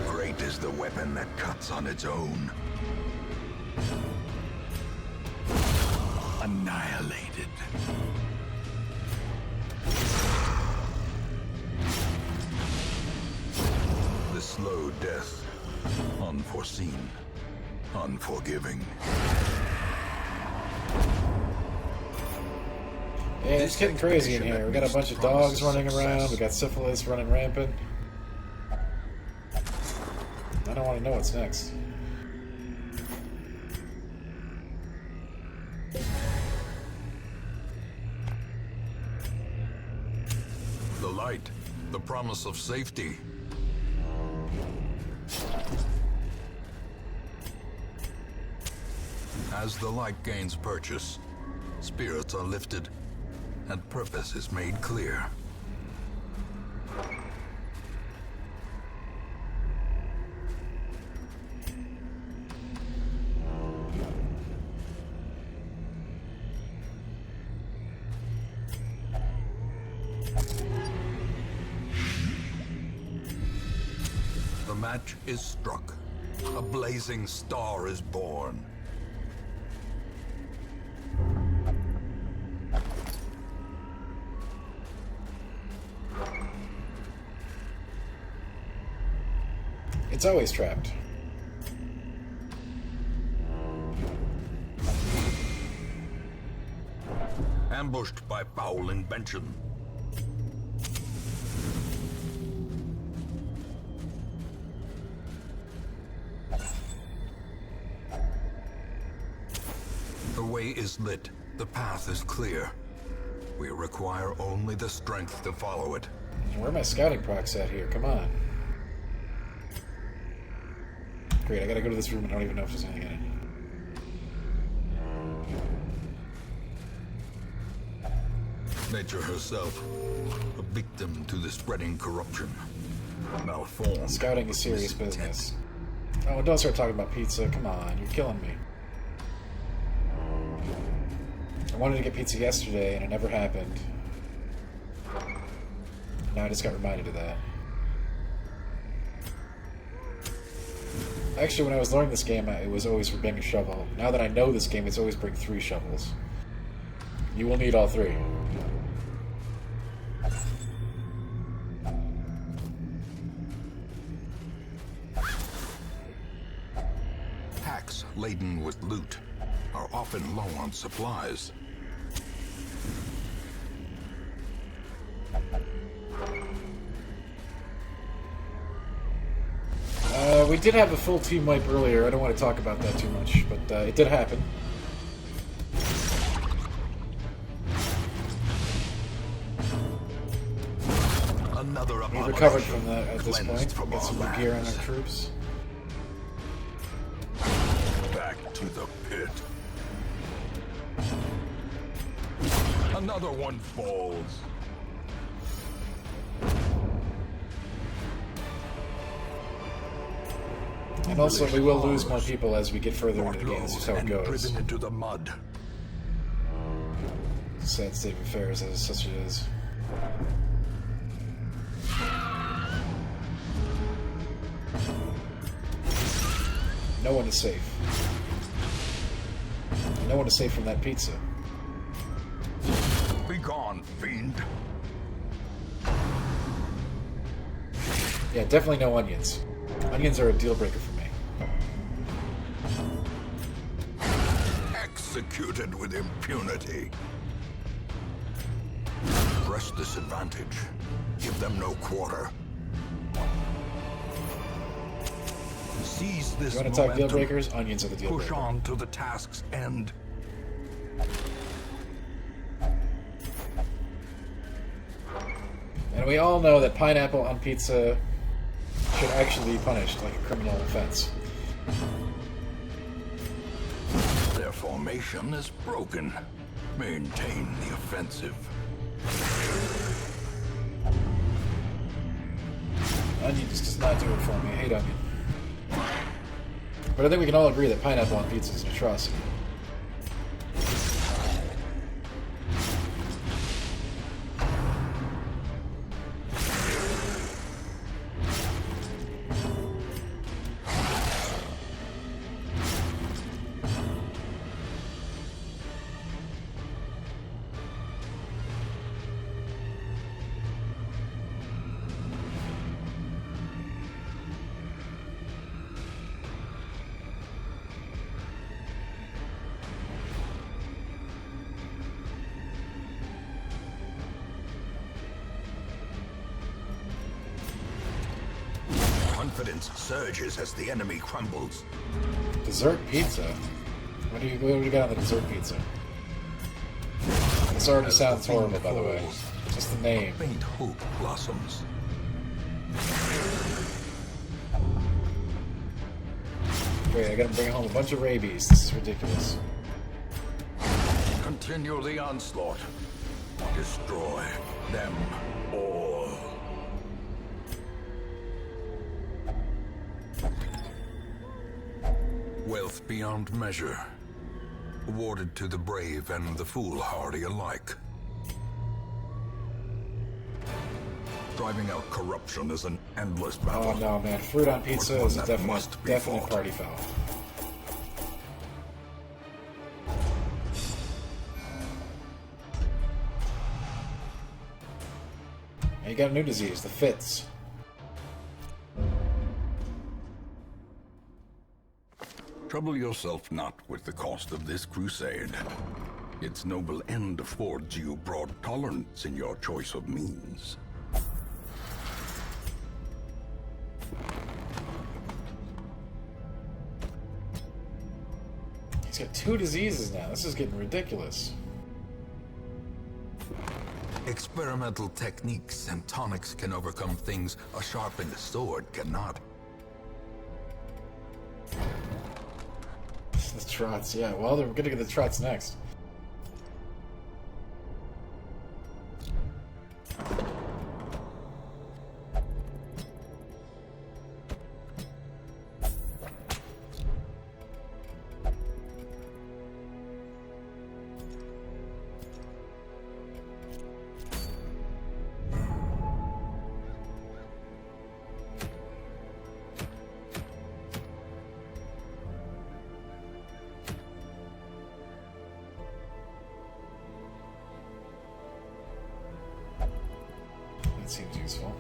Great is the weapon that cuts on its own. Annihilated. The slow death. Unforeseen. Unforgiving. Yeah, it's getting crazy in here. We got a bunch of dogs running around. We got syphilis running rampant. I don't want to know what's next. The light, the promise of safety. As the light gains purchase, spirits are lifted, and purpose is made clear. The match is struck. A blazing star is born. It's always trapped. Ambushed by foul invention. The way is lit. The path is clear. We require only the strength to follow it. Where are my scouting procs at here? Come on. Great, I gotta go to this room and I don't even know if there's anything in it. Nature herself, a victim to the spreading corruption. Malformed. Scouting is serious business. Oh, don't start talking about pizza. Come on, you're killing me. I wanted to get pizza yesterday and it never happened. Now I just got reminded of that. Actually, when I was learning this game, it was always for bring a shovel. Now that I know this game, it's always bring 3 shovels. You will need all 3. Packs laden with loot are often low on supplies. We did have a full team wipe earlier. I don't want to talk about that too much, but it did happen. Another We recovered from that at this point. Got some new gear on our troops. Back to the pit. Another one falls. And also, we will lose more people as we get further into the game. This is how it goes. Driven into the mud. Sad state of affairs as such it is. No one is safe. No one is safe from that pizza. Be gone, fiend. Yeah, definitely no onions. Onions are a deal breaker for me. Executed with impunity. Press this advantage. Give them no quarter. Seize this You want to talk deal momentum. breakers? Onions are the deal Push breaker. on to the task's end. And we all know that pineapple on pizza should actually be punished like a criminal offense. Their formation is broken. Maintain the offensive. Onion just does not do it for me. I hate onion. But I think we can all agree that pineapple on pizza is an atrocity. Confidence surges as the enemy crumbles. Dessert pizza? What do you got on the dessert pizza? This already sounds horrible, by the way. Just the name. Faint hope blossoms. Great, I gotta bring home a bunch of rabies. This is ridiculous. Continue the onslaught. Destroy them all. Wealth beyond measure, awarded to the brave and the foolhardy alike. Driving out corruption is an endless battle. Oh no, man. Fruit on pizza But one is a that definite, must be definite fought. party foul. And you got a new disease, the fits. Trouble yourself not with the cost of this crusade. Its noble end affords you broad tolerance in your choice of means. He's got 2 diseases now. This is getting ridiculous. Experimental techniques and tonics can overcome things a sharpened sword cannot. The trots, yeah. Well, we're gonna get the trots next. That seems useful.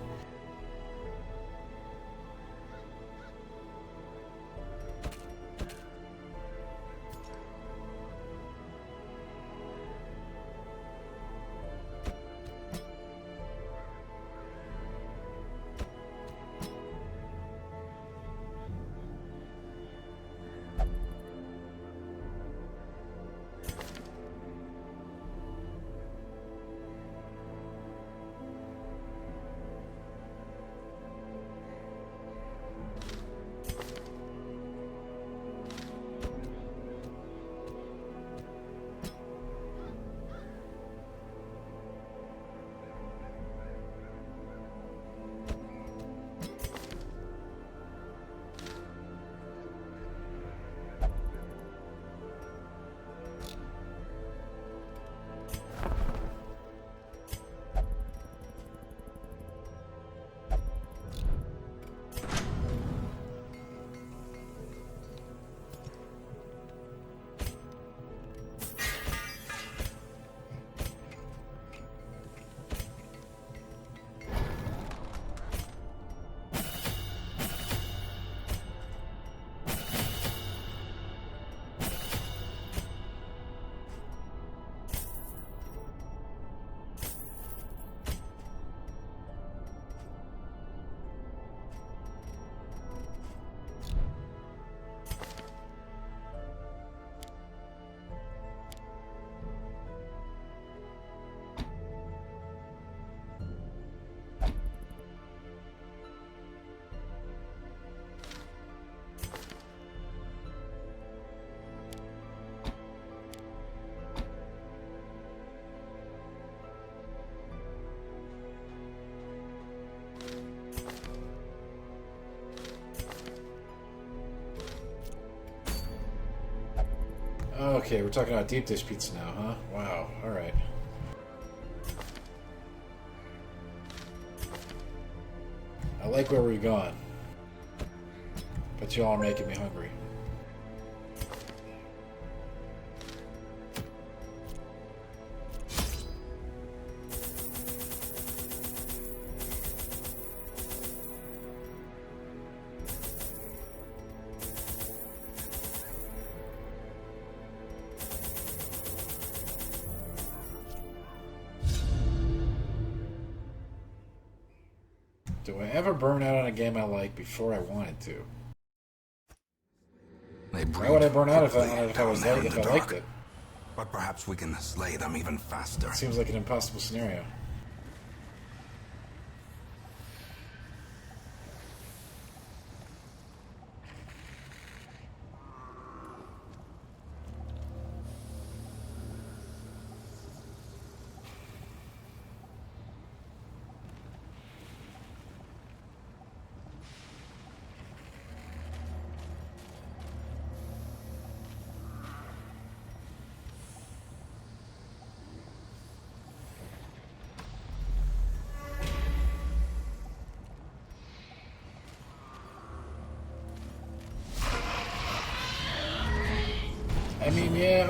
Okay, we're talking about deep dish pizza now, huh? Wow, alright. I like where we're going. But y'all are making me hungry. Do I ever burn out on a game I like before I wanted to? Why would I burn out if I liked it? But perhaps we can slay them even faster. Seems like an impossible scenario.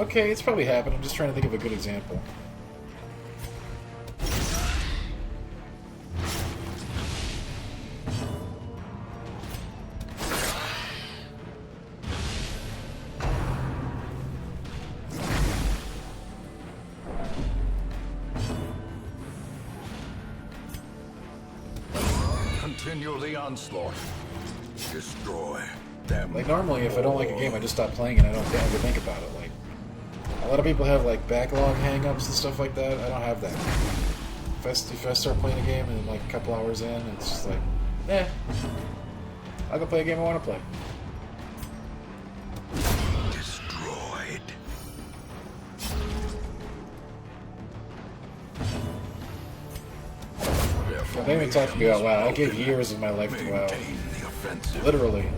okay, it's probably happened. I'm just trying to think of a good example. Continue the onslaught. Destroy them. Like, normally, if I don't like a game, I just stop playing and I don't ever think about it. Like, a lot of people have, like, backlog hang-ups and stuff like that. I don't have that. If I start playing a game and, like, a couple hours in, it's just like, eh. I'll go play a game I want to play. Destroyed. Well, they even talked about WoW. I gave years of my life to WoW. Maintain the offensive. Literally.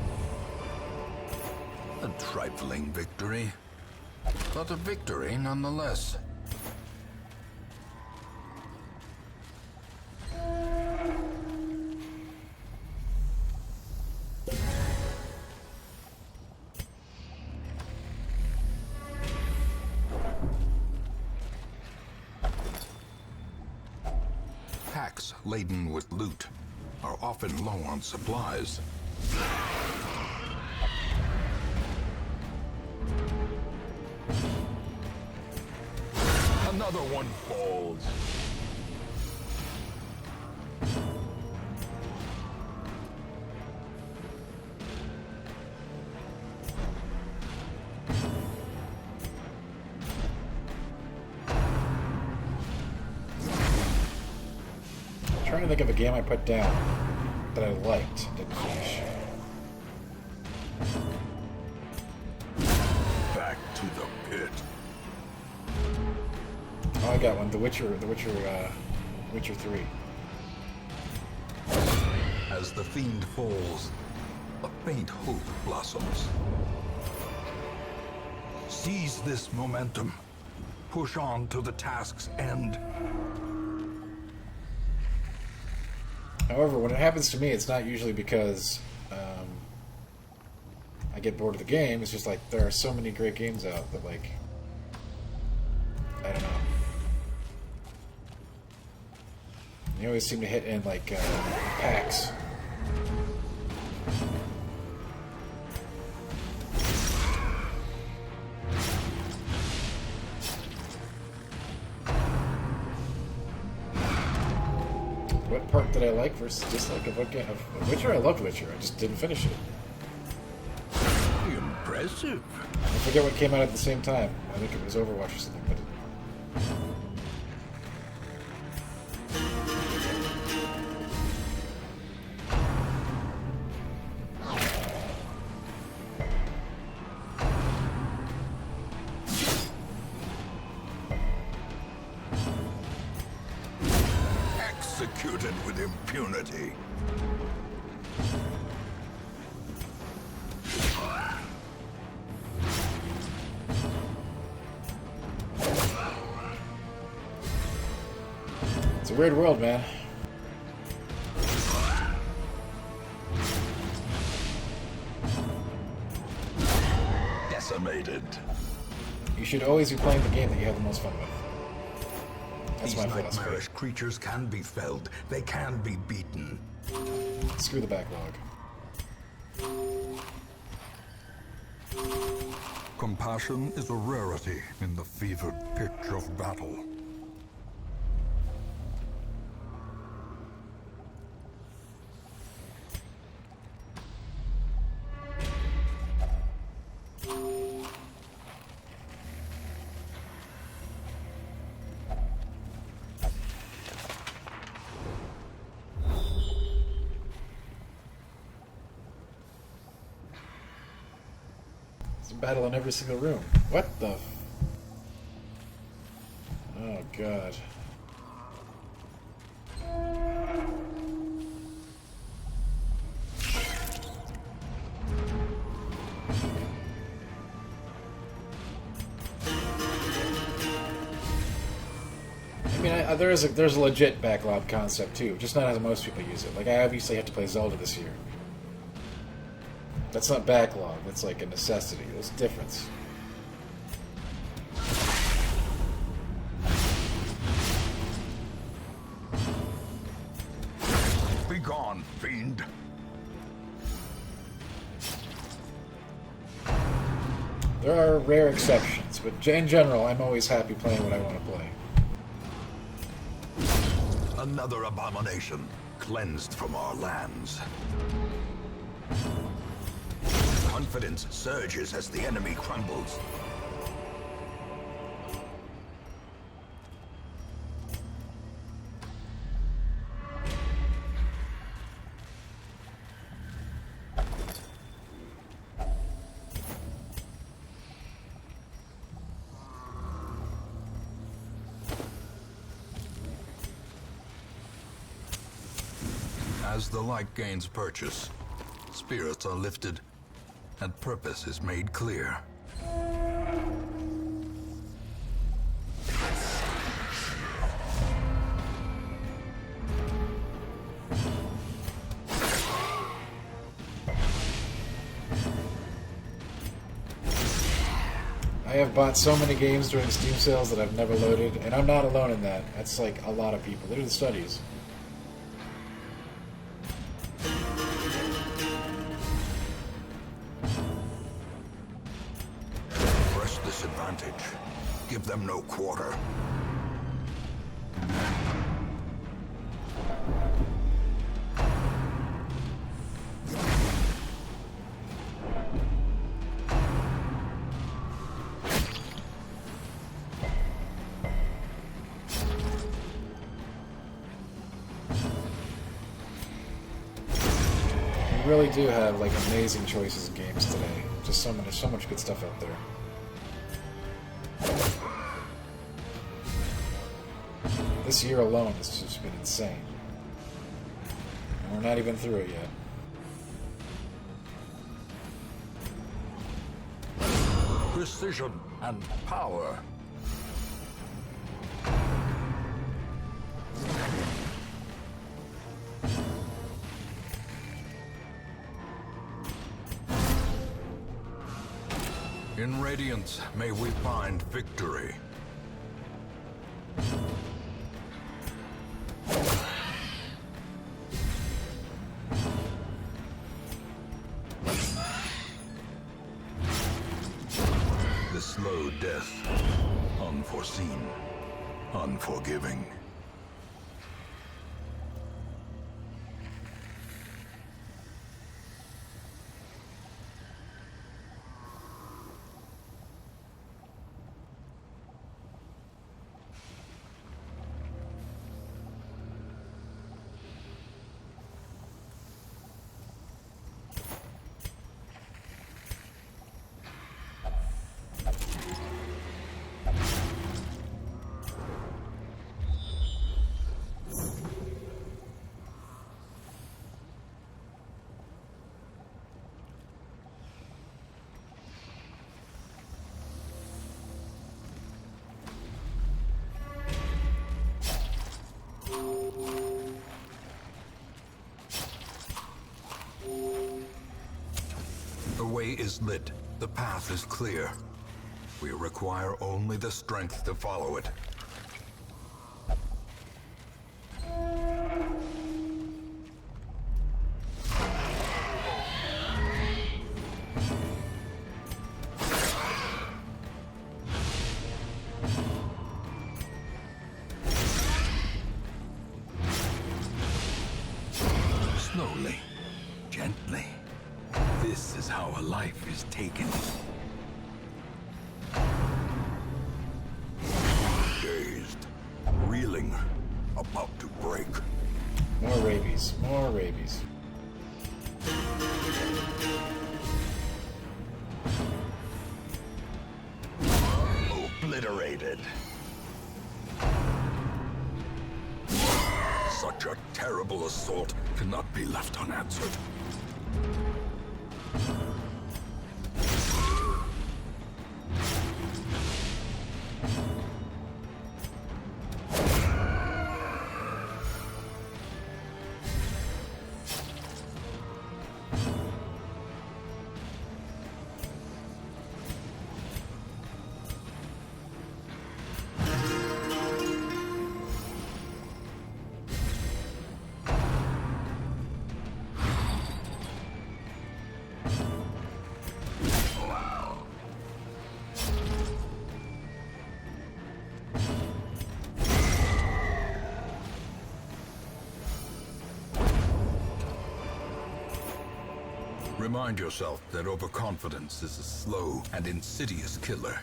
A trifling victory, but a victory nonetheless. Packs laden with loot are often low on supplies. Another one falls. I'm trying to think of a game I put down that I liked, didn't finish. Back to the pit. Oh, I got one. The Witcher 3. As the fiend falls, a faint hope blossoms. Seize this momentum. Push on to the task's end. However, when it happens to me, it's not usually because I get bored of the game. It's just like there are so many great games out that, like, I don't know. You always seem to hit in, like, packs. What part did I like versus dislike of what game? Of Witcher? I loved Witcher. I just didn't finish it. Impressive. I forget what came out at the same time. I think it was Overwatch or something, but Executed with impunity. it's a weird world, man. Decimated. You should always be playing the game that you have the most fun with. That's These my philosophy. nightmarish creatures can be felled. They can be beaten. Screw the backlog. Compassion is a rarity in the fevered pitch of battle. There's a battle in every single room. What the? Oh, God. I mean, there's a legit backlog concept too, just not as most people use it. Like, I obviously have to play Zelda this year. That's not backlog. That's like a necessity. There's a difference. There are rare exceptions, but in general, I'm always happy playing what I want to play. Another abomination, cleansed from our lands. Confidence surges as the enemy crumbles. As the light gains purchase, spirits are lifted, and purpose is made clear. I have bought so many games during Steam sales that I've never loaded, and I'm not alone in that. That's like a lot of people. They do the studies. Press this advantage. Give them no quarter. We really do have like amazing choices in games today. Just so much good stuff out there. This year alone has just been insane. And we're not even through it yet. Precision and power. In Radiance, may we find victory. The slow death. Unforeseen. Unforgiving. The way is lit. The path is clear. We require only the strength to follow it. Slowly, gently. This is how a life is taken. Dazed, reeling, about to break. More rabies. More rabies. Obliterated. Such a terrible assault cannot be left unanswered. Remind yourself that overconfidence is a slow and insidious killer.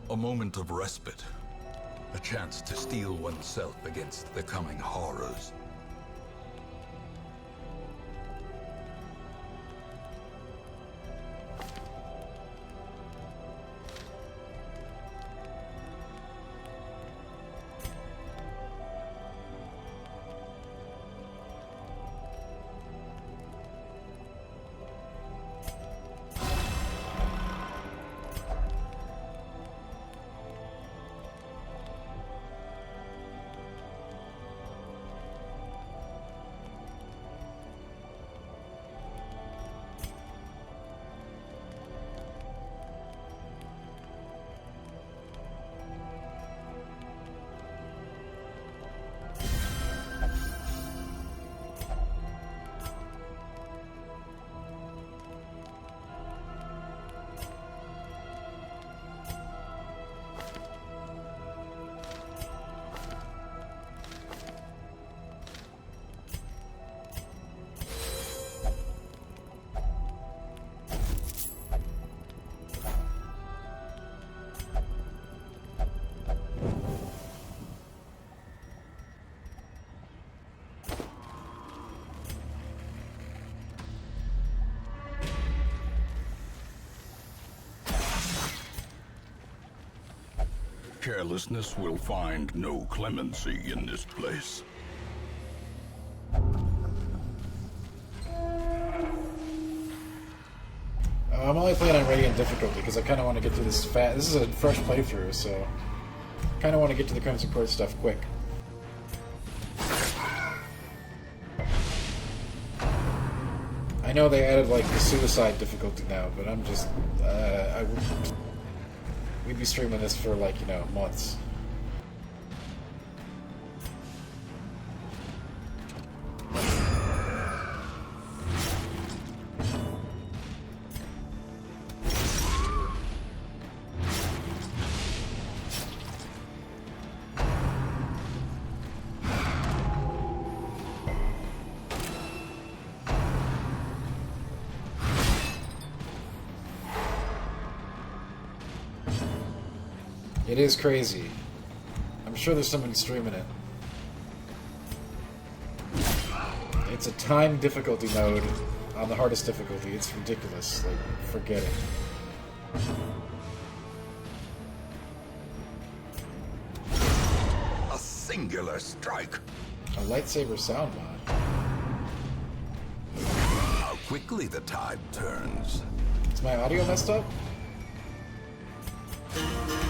A moment of respite. A chance to steel oneself against the coming horrors. Carelessness will find no clemency in this place. I'm only playing on Radiant difficulty because I kind of want to get through this fast. This is a fresh playthrough, so kind of want to get to the Crimson Court stuff quick. I know they added like the suicide difficulty now, but I'm just we'd be streaming this for like, you know, months. It is crazy. I'm sure there's somebody streaming it. It's a time difficulty mode on the hardest difficulty. It's ridiculous. Like, forget it. A singular strike. A lightsaber sound mod. How quickly the tide turns. Is my audio messed up?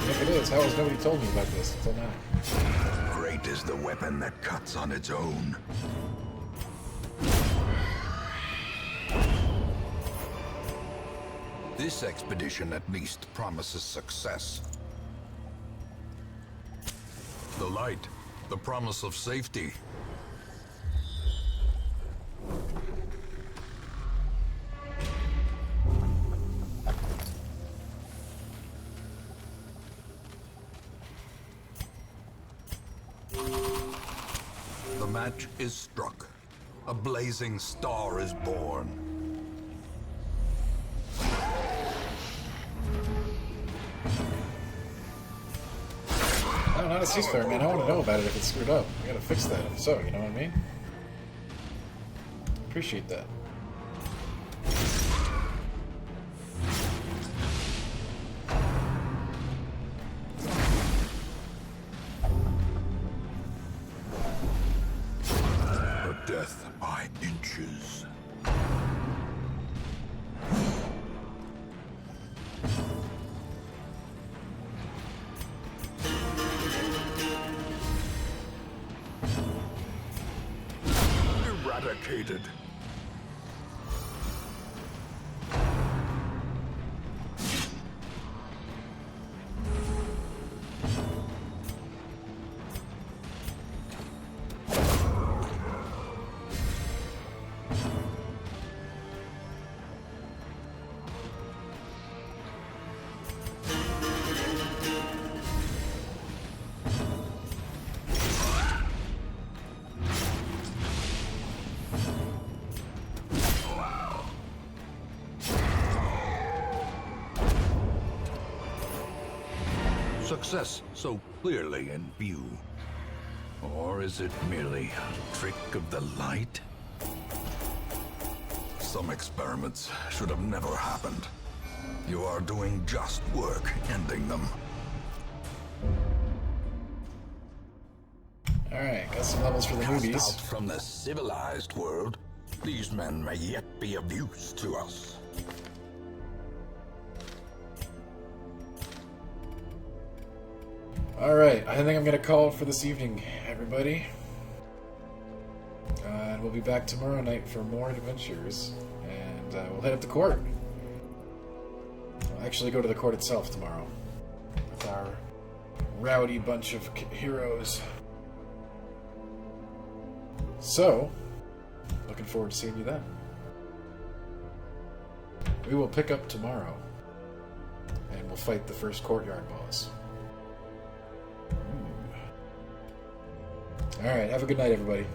If it is, how has nobody told me about this until now? Great is the weapon that cuts on its own. This expedition at least promises success. The light, the promise of safety. The match is struck. A blazing star is born. No, not a ceasefire, man. I want to know about it if it's screwed up. I gotta fix that if so, you know what I mean? Appreciate that. Death by inches. Eradicated. Success so clearly in view. Or is it merely a trick of the light? Some experiments should have never happened. You are doing just work ending them. Alright, got some levels for the Cast movies. out from the civilized world, these men may yet be of use to us. Alright, I think I'm going to call it for this evening, everybody. And we'll be back tomorrow night for more adventures. And we'll head up to court. We'll actually go to the court itself tomorrow. With our rowdy bunch of heroes. So, looking forward to seeing you then. We will pick up tomorrow. And we'll fight the first courtyard boss. Alright, have a good night, everybody.